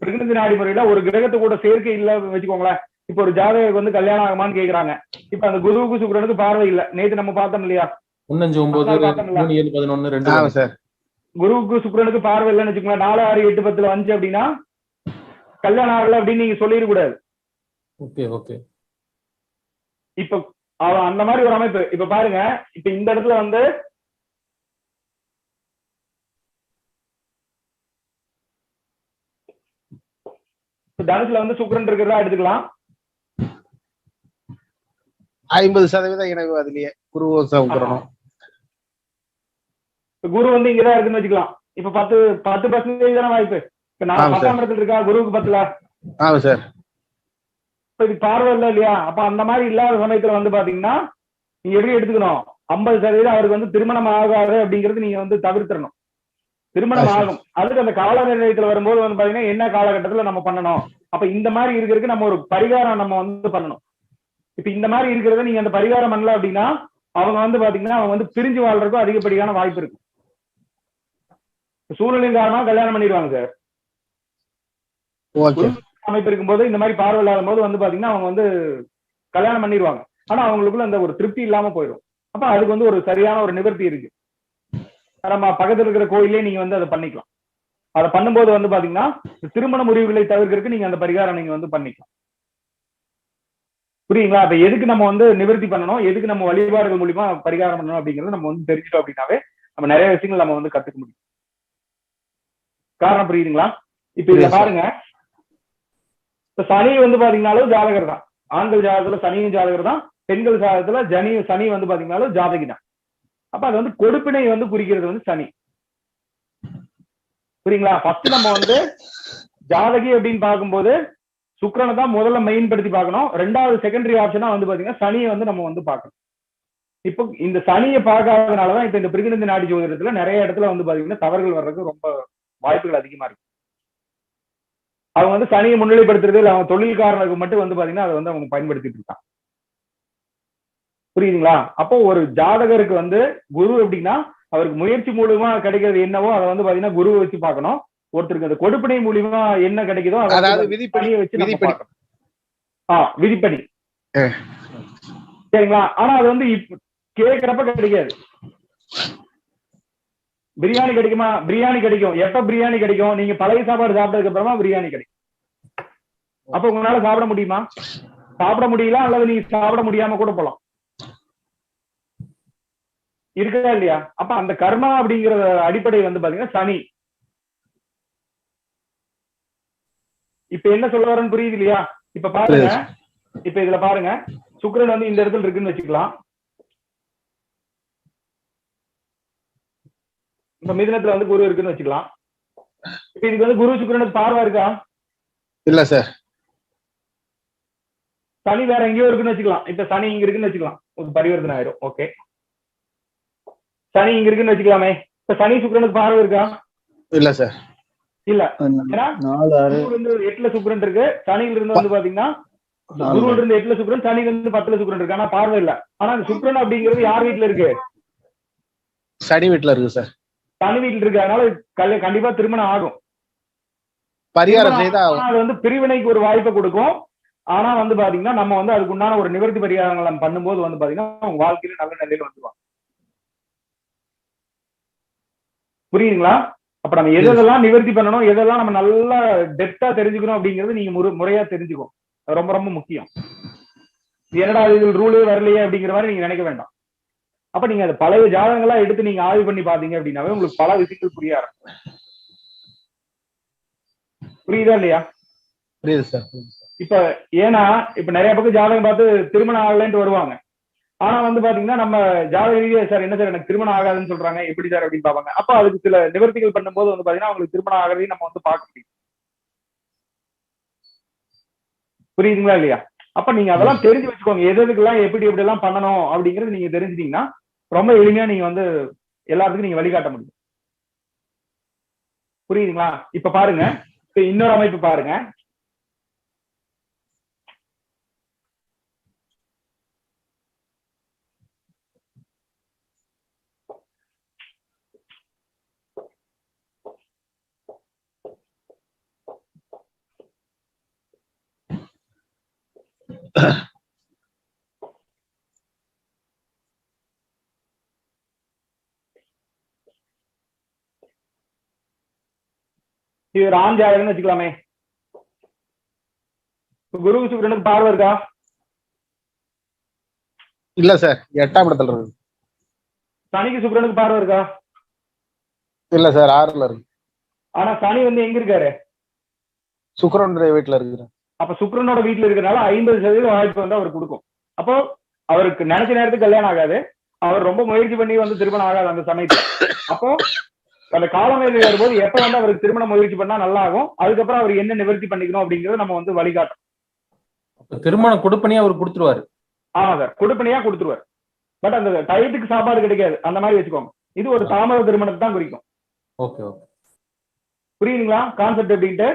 பிரகிருதி நாடி முறையில ஒரு கிரகத்தை கூட சேர்க்கை இல்ல வச்சுக்கோங்களேன். இப்ப ஒரு ஜாதகம் வந்து கல்யாணம் ஆகுமான்னு கேக்குறாங்க. இப்ப அந்த குருவுக்கு சுக்கிரனுக்கு பார்வை இல்ல. நேத்து நம்ம பார்த்தோம் இல்லையா, 3-5-9-3-7-11-2. குருவுக்கு சுக்கிரனுக்கு பார்வை இல்லைன்னு வச்சுக்கோங்களேன். 4, 6, 8, 10 வந்துச்சு அப்படின்னா கல்யாணம் ஆகல அப்படின்னு நீங்க சொல்லிடக்கூடாது. Okay okay. இப்ப அந்த மாதிரி ஒரு அமைப்பு. இப்ப பாருங்க, இப்ப இந்த இடத்துல வந்து தனுசுல வந்து சுக்கிரன் இருக்கிறதா எடுத்துக்கலாம். 50% இணைவு அதுலயே குருவும் சுக்கிரனும். குரு வந்து இங்கதான் இருக்குன்னு வச்சுக்கலாம். இப்ப 10% தானே வாய்ப்பு. இப்ப நான் 10ஆம் இடத்துல இருக்கா, குருவுக்கு 10ல. ஆமா சார். இப்ப இது பார்வை இல்ல இல்லையா? அப்ப அந்த மாதிரி இல்லாத சமயத்துல வந்து பாத்தீங்கன்னா நீங்க எப்படி எடுத்துக்கணும், 50% அவருக்கு வந்து திருமணம் ஆகாது அப்படிங்கிறது நீங்க வந்து தவிர்த்திடணும். திருமணம் ஆகும், அதுக்கு அந்த கால நிர்ணயத்துல வரும்போது வந்து பாத்தீங்கன்னா என்ன காலகட்டத்துல நம்ம பண்ணணும். அப்ப இந்த மாதிரி இருக்கிறதுக்கு நம்ம ஒரு பரிகாரம் நம்ம வந்து பண்ணணும். இப்ப இந்த மாதிரி இருக்கிறத நீங்க அந்த பரிகாரம் பண்ணல அப்படின்னா அவங்க வந்து பாத்தீங்கன்னா அவங்க வந்து பிரிஞ்சு வாழ்றதுக்கும் அதிகப்படியான வாய்ப்பு இருக்கு. சூழ்நிலையின் காரணமா கல்யாணம் பண்ணிடுவாங்க சார். அமைப்பு இருக்கும்போது இந்த மாதிரி பார்வை இல்லாத போது வந்து பாத்தீங்கன்னா அவங்க வந்து கல்யாணம் பண்ணிடுவாங்க. ஆனா அவங்களுக்குள்ள அந்த ஒரு திருப்தி இல்லாம போயிடும். அப்ப அதுக்கு வந்து ஒரு சரியான ஒரு நிவர்த்தி இருக்கு. நம்ம பக்கத்துல இருக்கிற கோயிலே நீங்க வந்து அதை பண்ணிக்கலாம். அதை பண்ணும்போது வந்து பாத்தீங்கன்னா திருமண முறிவுகளை தவிர்க்கிறதுக்கு நீங்க அந்த பரிகாரம் நீங்க வந்து பண்ணிக்கலாம். புரியுங்களா? அப்ப எதுக்கு நம்ம வந்து நிவர்த்தி பண்ணணும், எதுக்கு நம்ம வழிபாடுகள் மூலியமா பரிகாரம் பண்ணணும் அப்படிங்கறது நம்ம வந்து தெரிஞ்சிட்டோம் அப்படின்னாவே நம்ம நிறைய விஷயங்கள் நம்ம வந்து கத்துக்க முடியும். காரணம் புரியுதுங்களா? இப்ப இதுல பாருங்க, இப்ப சனி வந்து பாத்தீங்கன்னாலும் ஜாதகர் தான். ஆண்கள் ஜாதகத்துல சனியும் ஜாதகர் தான், பெண்கள் ஜாதகத்துல சனி வந்து பாத்தீங்கன்னாலும் ஜாதகி தான். அப்ப அது வந்து கொடுப்பினை வந்து குறிக்கிறது வந்து சனி. புரியுங்களா? ஃபர்ஸ்ட் நம்ம வந்து ஜாதகி அப்படின்னு பார்க்கும்போது சுக்கிரனை தான் முதல்ல மெயின் படுத்தி பார்க்கணும். ரெண்டாவது செகண்டரி ஆப்ஷனா வந்து பாத்தீங்கன்னா சனியை வந்து நம்ம வந்து பார்க்கணும். இப்போ இந்த சனியை பார்க்காதனாலதான் இப்ப இந்த பிருகுநந்தி நாடி ஜோதிடத்துல நிறைய இடத்துல வந்து பாத்தீங்கன்னா தவறுகள் வர்றதுக்கு ரொம்ப வாய்ப்புகள் அதிகமா இருக்கு. அவங்க வந்து சனியை முன்னிலைப்படுத்துறது இல்லை, அவங்க தொழில்காரனுக்கு மட்டும் வந்து பாத்தீங்கன்னா அதை வந்து அவங்க பயன்படுத்திட்டு இருக்காங்க. புரியுதுங்களா? அப்போ ஒரு ஜாதகருக்கு வந்து குரு அப்படின்னா அவருக்கு முயற்சி மூலமா கிடைக்கிறது என்னவோ அதை வந்து பாத்தீங்கன்னா குருவை வச்சு பார்க்கணும். ஒருத்தருக்கு அந்த கொடுப்பனை மூலியமா என்ன கிடைக்குதோ அதாவது விதிப்படியை வச்சு விதிப்படி. சரிங்களா? ஆனா அது வந்து கேட்கிறப்ப கிடைக்காது. பிரியாணி கிடைக்குமா? பிரியாணி கிடைக்கும். எப்ப பிரியாணி கிடைக்கும்? நீங்க பழைய சாப்பாடு சாப்பிட்டதுக்கு அப்புறமா பிரியாணி கிடைக்கும். அப்ப உங்களால சாப்பிட முடியுமா? சாப்பிட முடியல, அல்லது நீங்க சாப்பிட முடியாம கூட போலாம். இருக்கா இல்லையா? அப்ப அந்த கர்மா அப்படிங்கிற அடிப்படை வந்து பாத்தீங்கன்னா சனி. இப்ப என்ன சொல்ல வரேன்னு புரியுது இல்லையா? இப்ப பாருங்க, இப்ப இதுல பாருங்க, சுக்கிரன் வந்து இந்த இடத்துல இருக்குன்னு வச்சுக்கலாம். இப்ப மிதுனத்துல வந்து குரு இருக்குன்னு வச்சுக்கலாம். இப்ப இதுக்கு வந்து குரு சுக்கிரனுக்கு பார்வை இருக்கா? இல்ல சார். சனி வேற எங்கேயோ இருக்குன்னு வச்சுக்கலாம். இப்ப சனி இங்க இருக்குன்னு வச்சுக்கலாம், ஒரு பரிவர்த்தனை ஆயிடும். ஓகே, சனி இங்க இருக்குன்னு வச்சுக்கலாமே. இப்ப சனி சுக்கிரனுக்கு பார்வை இருக்கா? இல்ல சார். இல்ல. ஏன்னா 8ல சுக்கிரன் இருக்கு, சனியில இருந்து வந்து பாத்தீங்கன்னா குருவில இருந்து 8ல சுக்கிரன், சனியில இருந்து 10ல சுக்கிரன் இருக்கு. ஆனா பார்வை இல்ல. ஆனா அந்த சுக்கிரன் அப்படிங்கிறது யார் வீட்டுல இருக்கு? சனி வீட்டுல இருக்கு சார். சனி வீட்டுல இருக்கு. அதனால கண்டிப்பா திருமணம் ஆகும். பரிகாரம் செய்தா அது வந்து பிரிவினைக்கு ஒரு வாய்ப்பை கொடுக்கும். ஆனா வந்து பாத்தீங்கன்னா நம்ம வந்து அதுக்கு உண்டான ஒரு நிவர்த்தி பரிகாரங்கள் நம்ம பண்ணும்போது வந்து பாத்தீங்கன்னா அவங்க வாழ்க்கையில நல்ல நிலையில வந்துருவாங்க. புரியுதுங்களா? அப்ப நம்ம எதெல்லாம் நிவர்த்தி பண்ணணும், எதெல்லாம் நம்ம நல்லா டெப்தா தெரிஞ்சுக்கணும் அப்படிங்கிறது நீங்க முறையா தெரிஞ்சுக்கணும். ரொம்ப ரொம்ப முக்கியம். என்னடா இது ரூலே வரலையே அப்படிங்கிற மாதிரி நீங்க நினைக்க வேண்டாம். அப்ப நீங்க அது பழைய ஜாதகங்களா எடுத்து நீங்க ஆய்வு பண்ணி பாத்தீங்க அப்படின்னாவே உங்களுக்கு பல விஷயங்கள் புரிய ஆரம்பிக்கும். புரியுதா இல்லையா? புரியுது சார். இப்ப ஏன்னா இப்ப நிறைய பக்கம் ஜாதகம் பார்த்து திருமணம் ஆகலைன்ட்டு வருவாங்க. ஆனா வந்து பாத்தீங்கன்னா நம்ம ஜாதக ரீதியா சார் என்ன சார் எனக்கு திருமணம் ஆகாதுன்னு சொல்றாங்க, எப்படி சார் அப்படின்னு பாப்பாங்க. அப்ப அதுக்கு சில நிவர்த்திகள் பண்ணும்போது வந்து பாத்தீங்கன்னா அவங்களுக்கு திருமணம் ஆகிறதையும் நம்ம வந்து பார்க்க முடியும். புரியுதுங்களா இல்லையா? அப்ப நீங்க அதெல்லாம் தெரிஞ்சு வச்சுக்கோங்க, எது எதுக்கெல்லாம் எப்படி எப்படி எல்லாம் பண்ணணும் அப்படிங்கறது நீங்க தெரிஞ்சுட்டீங்கன்னா ரொம்ப எளிமையா நீங்க வந்து எல்லாத்துக்கும் நீங்க வழிகாட்ட முடியும். புரியுதுங்களா? இப்ப பாருங்க, இப்ப இன்னொரு அமைப்பு பாருங்க. இது ஒரு ஆண் ஜாதகம்னு வச்சுக்கலாமே. குரு சுக்கிரனுக்கு பார்வை இருக்கா? இல்ல சார், 8ஆம் இடத்துல இருக்கு. சனிக்கு சுக்கிரனுக்கு பார்வை இருக்கா? இல்ல சார், 6ல இருக்கு. ஆனா சனி வந்து எங்க இருக்காரு? சுக்கிரனுடைய வீட்டுல இருக்கு. அப்ப சுக்கிரனோட வீட்டுல இருக்கிறனால 50% வாய்ப்பு வந்து அவர் கொடுக்கும். அப்போ அவருக்கு நினைச்ச நேரத்துக்கு கல்யாணம் ஆகாது, அவர் ரொம்ப முயற்சி பண்ணி வந்து திருமணம் ஆகாது அந்த சமயத்துல. அப்போ அந்த காலமேல வரும்போது எப்ப வந்து அவருக்கு திருமண முயற்சி பண்ணா நல்லா ஆகும், அதுக்கப்புறம் அவர் என்ன நிவர்த்தி பண்ணிக்கணும் அப்படிங்கறத நம்ம வந்து வழிகாட்டும். திருமணம் கொடுப்பனே அவர் கொடுத்துருவாரு. ஆமா சார், கொடுப்பனையா கொடுத்துருவாரு. பட் அந்த டயத்துக்கு சாப்பாடு கிடைக்காது, அந்த மாதிரி வச்சுக்கோங்க. இது ஒரு தாமத திருமணத்தை தான் குறிக்கும். ஓகே ஓகே, புரியுதுங்களா கான்செப்ட் எப்படின்ட்டு?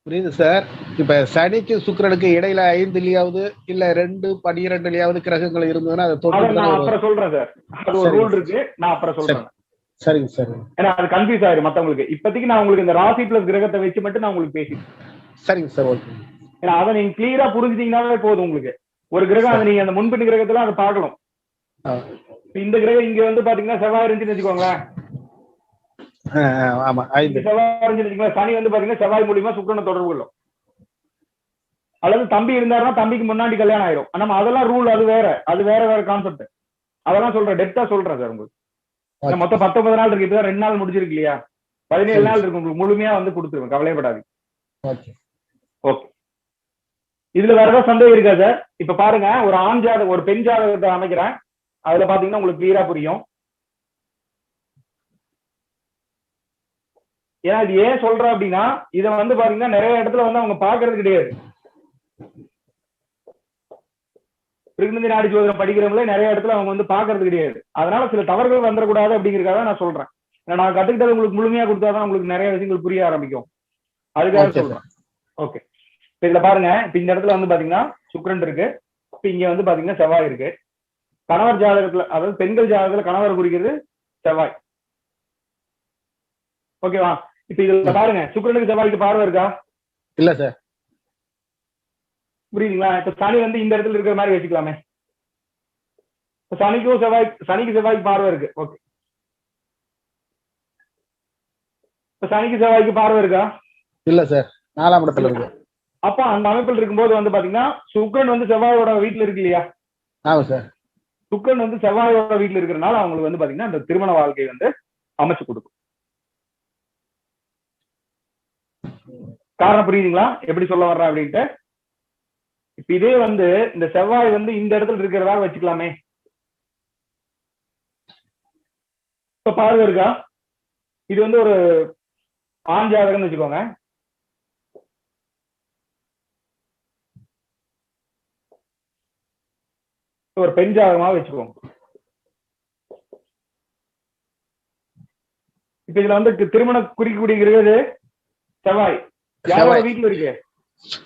புரியுது சார். இப்ப சனிக்கு சுக்கிரனுக்கு இடையில 5லயாவது இல்ல 2, 12லயாவது கிரகங்கள் இருந்ததுன்னா அதை தொட்டு நான் அப்புறம் சொல்றேன் சார், அது ஒரு ரூல் இருக்கு, நான் அப்புறம் சொல்றேன். சரிங்க சார். ஏன்னா அது கன்ஃபியூஸ் ஆயிரும் மத்தவங்களுக்கு. இப்போதைக்கு நான் உங்களுக்கு இந்த ராசி பிளஸ் கிரகத்தை வச்சு மட்டும் நான் உங்களுக்கு பேசிட்டேன். சரிங்க சார், ஓகே. ஏன்னா அதை நீங்க கிளியரா புரிஞ்சுட்டீங்கன்னாவே போதும் உங்களுக்கு. ஒரு கிரகம் அதை நீங்க அந்த முன்பின் கிரகத்துல அதை பார்க்கணும். இந்த கிரகம் இங்க வந்து பாத்தீங்கன்னா செவ்வாய் இருந்துச்சுன்னு வச்சுக்கோங்களேன். ஆமா, செவ்வாய் இருந்துச்சுன்னு வச்சுக்கோங்களேன். சனி வந்து பாத்தீங்கன்னா செவ்வாய் மூலியமா சுக்கிரனை தொடர்பு கொள்ளும். அல்லது தம்பி இருந்தாருன்னா தம்பிக்கு முன்னாடி கல்யாணம் ஆயிரும். நம்ம அதெல்லாம் ரூல், அது வேற, அது வேற வேற கான்செப்ட். அதெல்லாம் சொல்றேன், டெப்தா சொல்றேன் சார் உங்களுக்கு. மொத்தம் 19 நாள் இருக்கு, இப்பதான் 2 நாள் முடிஞ்சிருக்கு இல்லையா? 17 நாள் இருக்கு, உங்களுக்கு முழுமையா வந்து கொடுத்துருவேன், கவலைப்படாது. ஓகே, இதுல வேற ஏதாவது சந்தேகம் இருக்கா சார்? இப்ப பாருங்க, ஒரு ஆண் ஜாதகம் ஒரு பெண் ஜாதகத்தை அமைக்கிறேன், அதுல பாத்தீங்கன்னா உங்களுக்கு கிளியரா புரியும். ஏன்னா இது ஏன் சொல்றேன் அப்படின்னா, இதை வந்து பாத்தீங்கன்னா நிறைய இடத்துல வந்து அவங்க பாக்குறது கிடையாது. பிரிகுந்தி நாடி ஜோதிடம் படிக்கிறவங்களே நிறைய இடத்துல அவங்க வந்து பாக்குறது கிடையாது. அதனால சில தவறுகள் வந்துடக்கூடாது அப்படிங்கிறதுக்காக நான் சொல்றேன். நான் கத்துக்கிட்டது உங்களுக்கு முழுமையா கொடுத்தாதான் உங்களுக்கு நிறைய விஷயங்கள் புரிய ஆரம்பிக்கும், அதுக்காக சொல்றேன். ஓகே, இதுல பாருங்க, இப்ப இந்த இடத்துல வந்து பாத்தீங்கன்னா சுக்கிரன் இருக்கு, இப்ப இங்க வந்து பாத்தீங்கன்னா செவ்வாய் இருக்கு. கணவர் ஜாதகத்துல, அதாவது பெண்கள் ஜாதகத்துல கணவர் குறிக்கிறது செவ்வாய். ஓகேவா? இப்ப இதுல பாருங்க, சுக்கிரனுக்கு செவ்வாய்க்கு பார்வை இருக்கா? இல்ல சார். புரியுதுங்களா? இப்ப சனி வந்து இந்த இடத்துல இருக்கிற மாதிரி வச்சுக்கலாமே. சனிக்கு செவ்வாய்க்கு பார்வை இருக்கு. ஓகே, இப்ப சனிக்கு செவ்வாய்க்கு பார்வை இருக்கா? இல்ல சார், 4ஆம் இடத்துல இருக்கு. அப்ப அந்த அமைப்பில் இருக்கும்போது வந்து பாத்தீங்கன்னா சுக்கிரன் வந்து செவ்வாயோட வீட்டுல இருக்கு இல்லையா? ஆமா சார். சுக்கிரன் வந்து செவ்வாயோட வீட்டுல இருக்கிறனால அவங்களுக்கு வந்து பாத்தீங்கன்னா அந்த திருமண வாழ்க்கை வந்து அமைச்சு கொடுக்கும். காரணம் புரியுதுங்களா எப்படி சொல்ல வர்றேன் அப்படின்ட்டு? இப்ப இதே வந்து இந்த செவ்வாய் வந்து இந்த இடத்துல இருக்கிறதா வச்சுக்கலாமே. இப்ப பார்வை இருக்கா? இது வந்து ஒரு ஆண் ஜாதகம்னு வச்சுக்கோங்க. ஒரு பெண் ஜாதகமா வச்சுக்கோங்க. இப்ப இதுல வந்து திருமண குறிக்கக்கூடியது செவ்வாய் யாரோட வீட்டுல இருக்கு?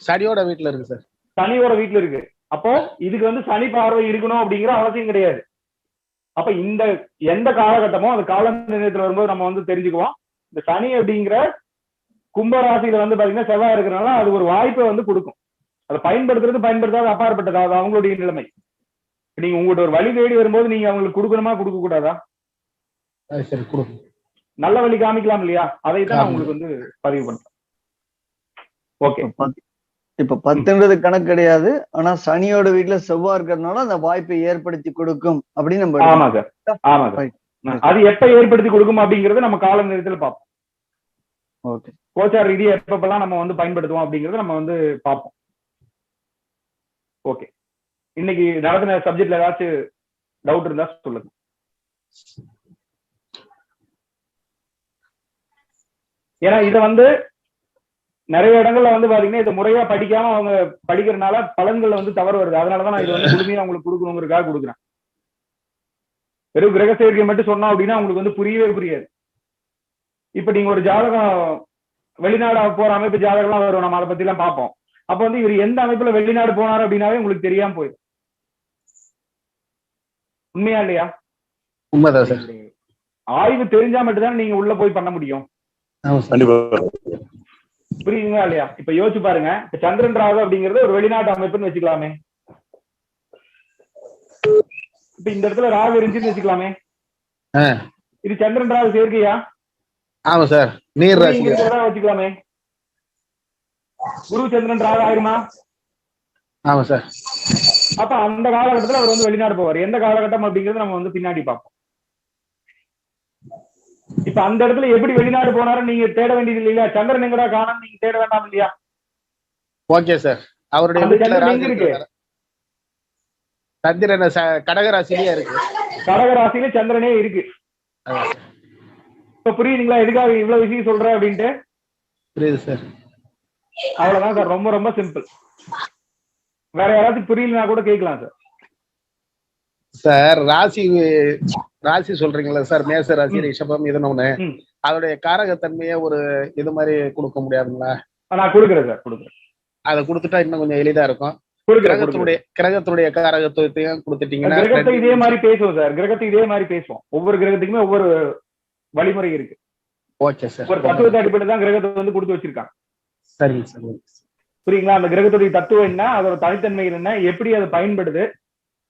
சனியோட வீட்டுல இருக்கு சார். சனியோட வீட்டுல இருக்கு. அப்போ இதுக்கு வந்து சனி பார்வை இருக்கணும் அப்படிங்கிற அவசியம் கிடையாது. அப்ப இந்த எந்த காலகட்டமோ அந்த கால நிலையத்துல வரும்போது நம்ம வந்து தெரிஞ்சுக்குவோம். இந்த சனி அப்படிங்கிற கும்பராசியில வந்து பாத்தீங்கன்னா செவ்வாய் இருக்கிறனால அது ஒரு வாய்ப்பை வந்து கொடுக்கும். அதை பயன்படுத்தாத அப்பாற்பட்டதா, அது அவங்களுடைய நிலைமை. நீங்க உங்கள்கிட்ட ஒரு வழி தேடி வரும்போது நீங்க அவங்களுக்கு கொடுக்கணுமா கொடுக்க கூடாதா? நல்ல வழி காமிக்கலாம் இல்லையா? அதை தான் நான் உங்களுக்கு வந்து பதிவு பண்றேன். ஓகே, இப்ப 10ன்றது கணக்கு கிடையாது. ஆனா சனியோட வீட்டுல செவ்வாய் இருக்கிறதுனால அந்த வாய்ப்பை ஏற்படுத்தி கொடுக்கும் அப்படின்னு நம்ம. ஆமா சார், ஆமா சார். அது எப்ப ஏற்படுத்தி கொடுக்கும் அப்படிங்கறத நம்ம கால நேரத்தில் பார்ப்போம். ஓகே, கோச்சார ரீதியா எப்பப்பெல்லாம் நம்ம வந்து பயன்படுத்துவோம் அப்படிங்கறத நம்ம வந்து பார்ப்போம். ஓகே, இன்னைக்கு நடத்தின சப்ஜெக்ட்ல ஏதாச்சும் டவுட் இருந்தா சொல்லுங்க. ஏன்னா இதை வந்து நிறைய இடங்கள்ல வந்து பாத்தீங்கன்னா இதை முறையா படிக்காம அவங்க படிக்கிறதுனால பலன்கள் வந்து தவறு வருது. அதனாலதான் நான் இது வந்து முழுமையா உங்களுக்கு கொடுக்கணுங்கிறதுக்காக கொடுக்குறேன். வெறும் கிரக சேர்க்கை மட்டும் சொன்னோம் அப்படின்னா உங்களுக்கு வந்து புரியவே புரியாது. இப்ப நீங்க ஒரு ஜாதகம் வெளிநாடு போற அமைப்பு ஜாதகம்லாம் வரும், நம்ம அதை பத்தி எல்லாம் பார்ப்போம். அப்ப வந்து இவர் எந்த அமைப்புல வெளிநாடு போனாரு அப்படின்னாவே உங்களுக்கு தெரியாம போயிடும். உண்மையா இல்லையா? உண்மைதான் சார். ஆய்வு தெரிஞ்சா மட்டும்தான் நீங்க உள்ள போய் பண்ண முடியும். கண்டிப்பா. புரியுதுங்களா இல்லையா? இப்ப யோசிச்சு பாருங்க, இப்ப சந்திரன் ராகு அப்படிங்கறது ஒரு வெளிநாட்டு அமைப்புன்னு வச்சுக்கலாமே. இப்ப இந்த இடத்துல ராகு இருந்துச்சுன்னு வச்சுக்கலாமே. இது சந்திரன் ராகு சேர்க்கையா? ஆமா சார். நீர் ராசி வச்சுக்கலாமே. குரு சந்திரன் ராகு ஆயிருமா? ஆமா சார். அப்ப அந்த காலகட்டத்துல அவர் வந்து வெளிநாடு போவார். எந்த காலகட்டம் அப்படிங்கறது நம்ம வந்து பின்னாடி பார்ப்போம். இப்ப அந்த இடத்துல எப்படி வெளிநாடு போனாரும் நீங்க தேட வேண்டியது இல்லையா? சந்திரன் எங்கடா காணோம் நீங்க தேட வேண்டாம் இல்லையா? Okay sir. அவருடைய சந்திரன் எங்க இருக்கு? சந்திரன் கடகராசிலேயே இருக்கு. கடகராசியில சந்திரனே இருக்கு. இப்ப புரியுதுங்களா எதுக்காக இவ்வளவு விஷயம் சொல்றேன் அப்படின்ட்டு? புரியுது சார். அவ்வளவுதான் சார். ரொம்ப ரொம்ப சிம்பிள். வேற யாராச்சும் புரியலனா கூட கேட்கலாம் சார். சார் ராசி சொல்றீங்களா சார்? மேச ராசி, ரிஷபம், இதனொன்னு அதோடைய காரகத்தன்மையை ஒரு இது மாதிரி கொடுக்க முடியாதுங்களா? நான் கொடுக்குறேன் சார், கொடுக்குறேன். அதை கொடுத்துட்டா இன்னும் கொஞ்சம் எளிதா இருக்கும். கிரகத்துடைய காரகத்துவத்தையும் கொடுத்துட்டீங்கன்னா கிரகத்தை இதே மாதிரி பேசுவோம் சார். கிரகத்தை இதே மாதிரி பேசுவோம். ஒவ்வொரு கிரகத்துக்குமே ஒவ்வொரு வழிமுறை இருக்கு. Okay sir. ஒரு தத்துவத்தை அடிப்படையில் தான் கிரகத்தை வந்து கொடுத்து வச்சிருக்காங்க. சரிங்க சார். புரியுங்களா? அந்த கிரகத்துடைய தத்துவம் என்ன, அதோட தனித்தன்மைகள் என்ன, எப்படி அது பயன்படுது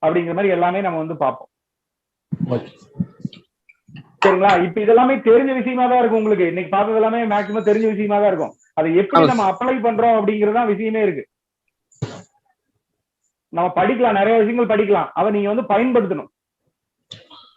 அப்படிங்கிற மாதிரி எல்லாமே நம்ம வந்து பார்ப்போம். சரிங்களா? இப்ப இதெல்லாமே தெரிஞ்ச விஷயமா தான் இருக்கும். உங்களுக்கு இன்னைக்கு பார்த்தது எல்லாமே மேக்சிமம் தெரிஞ்ச விஷயமா தான் இருக்கும். அதை எப்படி நம்ம அப்ளை பண்றோம் அப்படிங்கறதுதான் விஷயமே இருக்கு. நம்ம படிக்கலாம், நிறைய விஷயங்கள் படிக்கலாம். அதை நீங்க வந்து பயன்படுத்தணும்.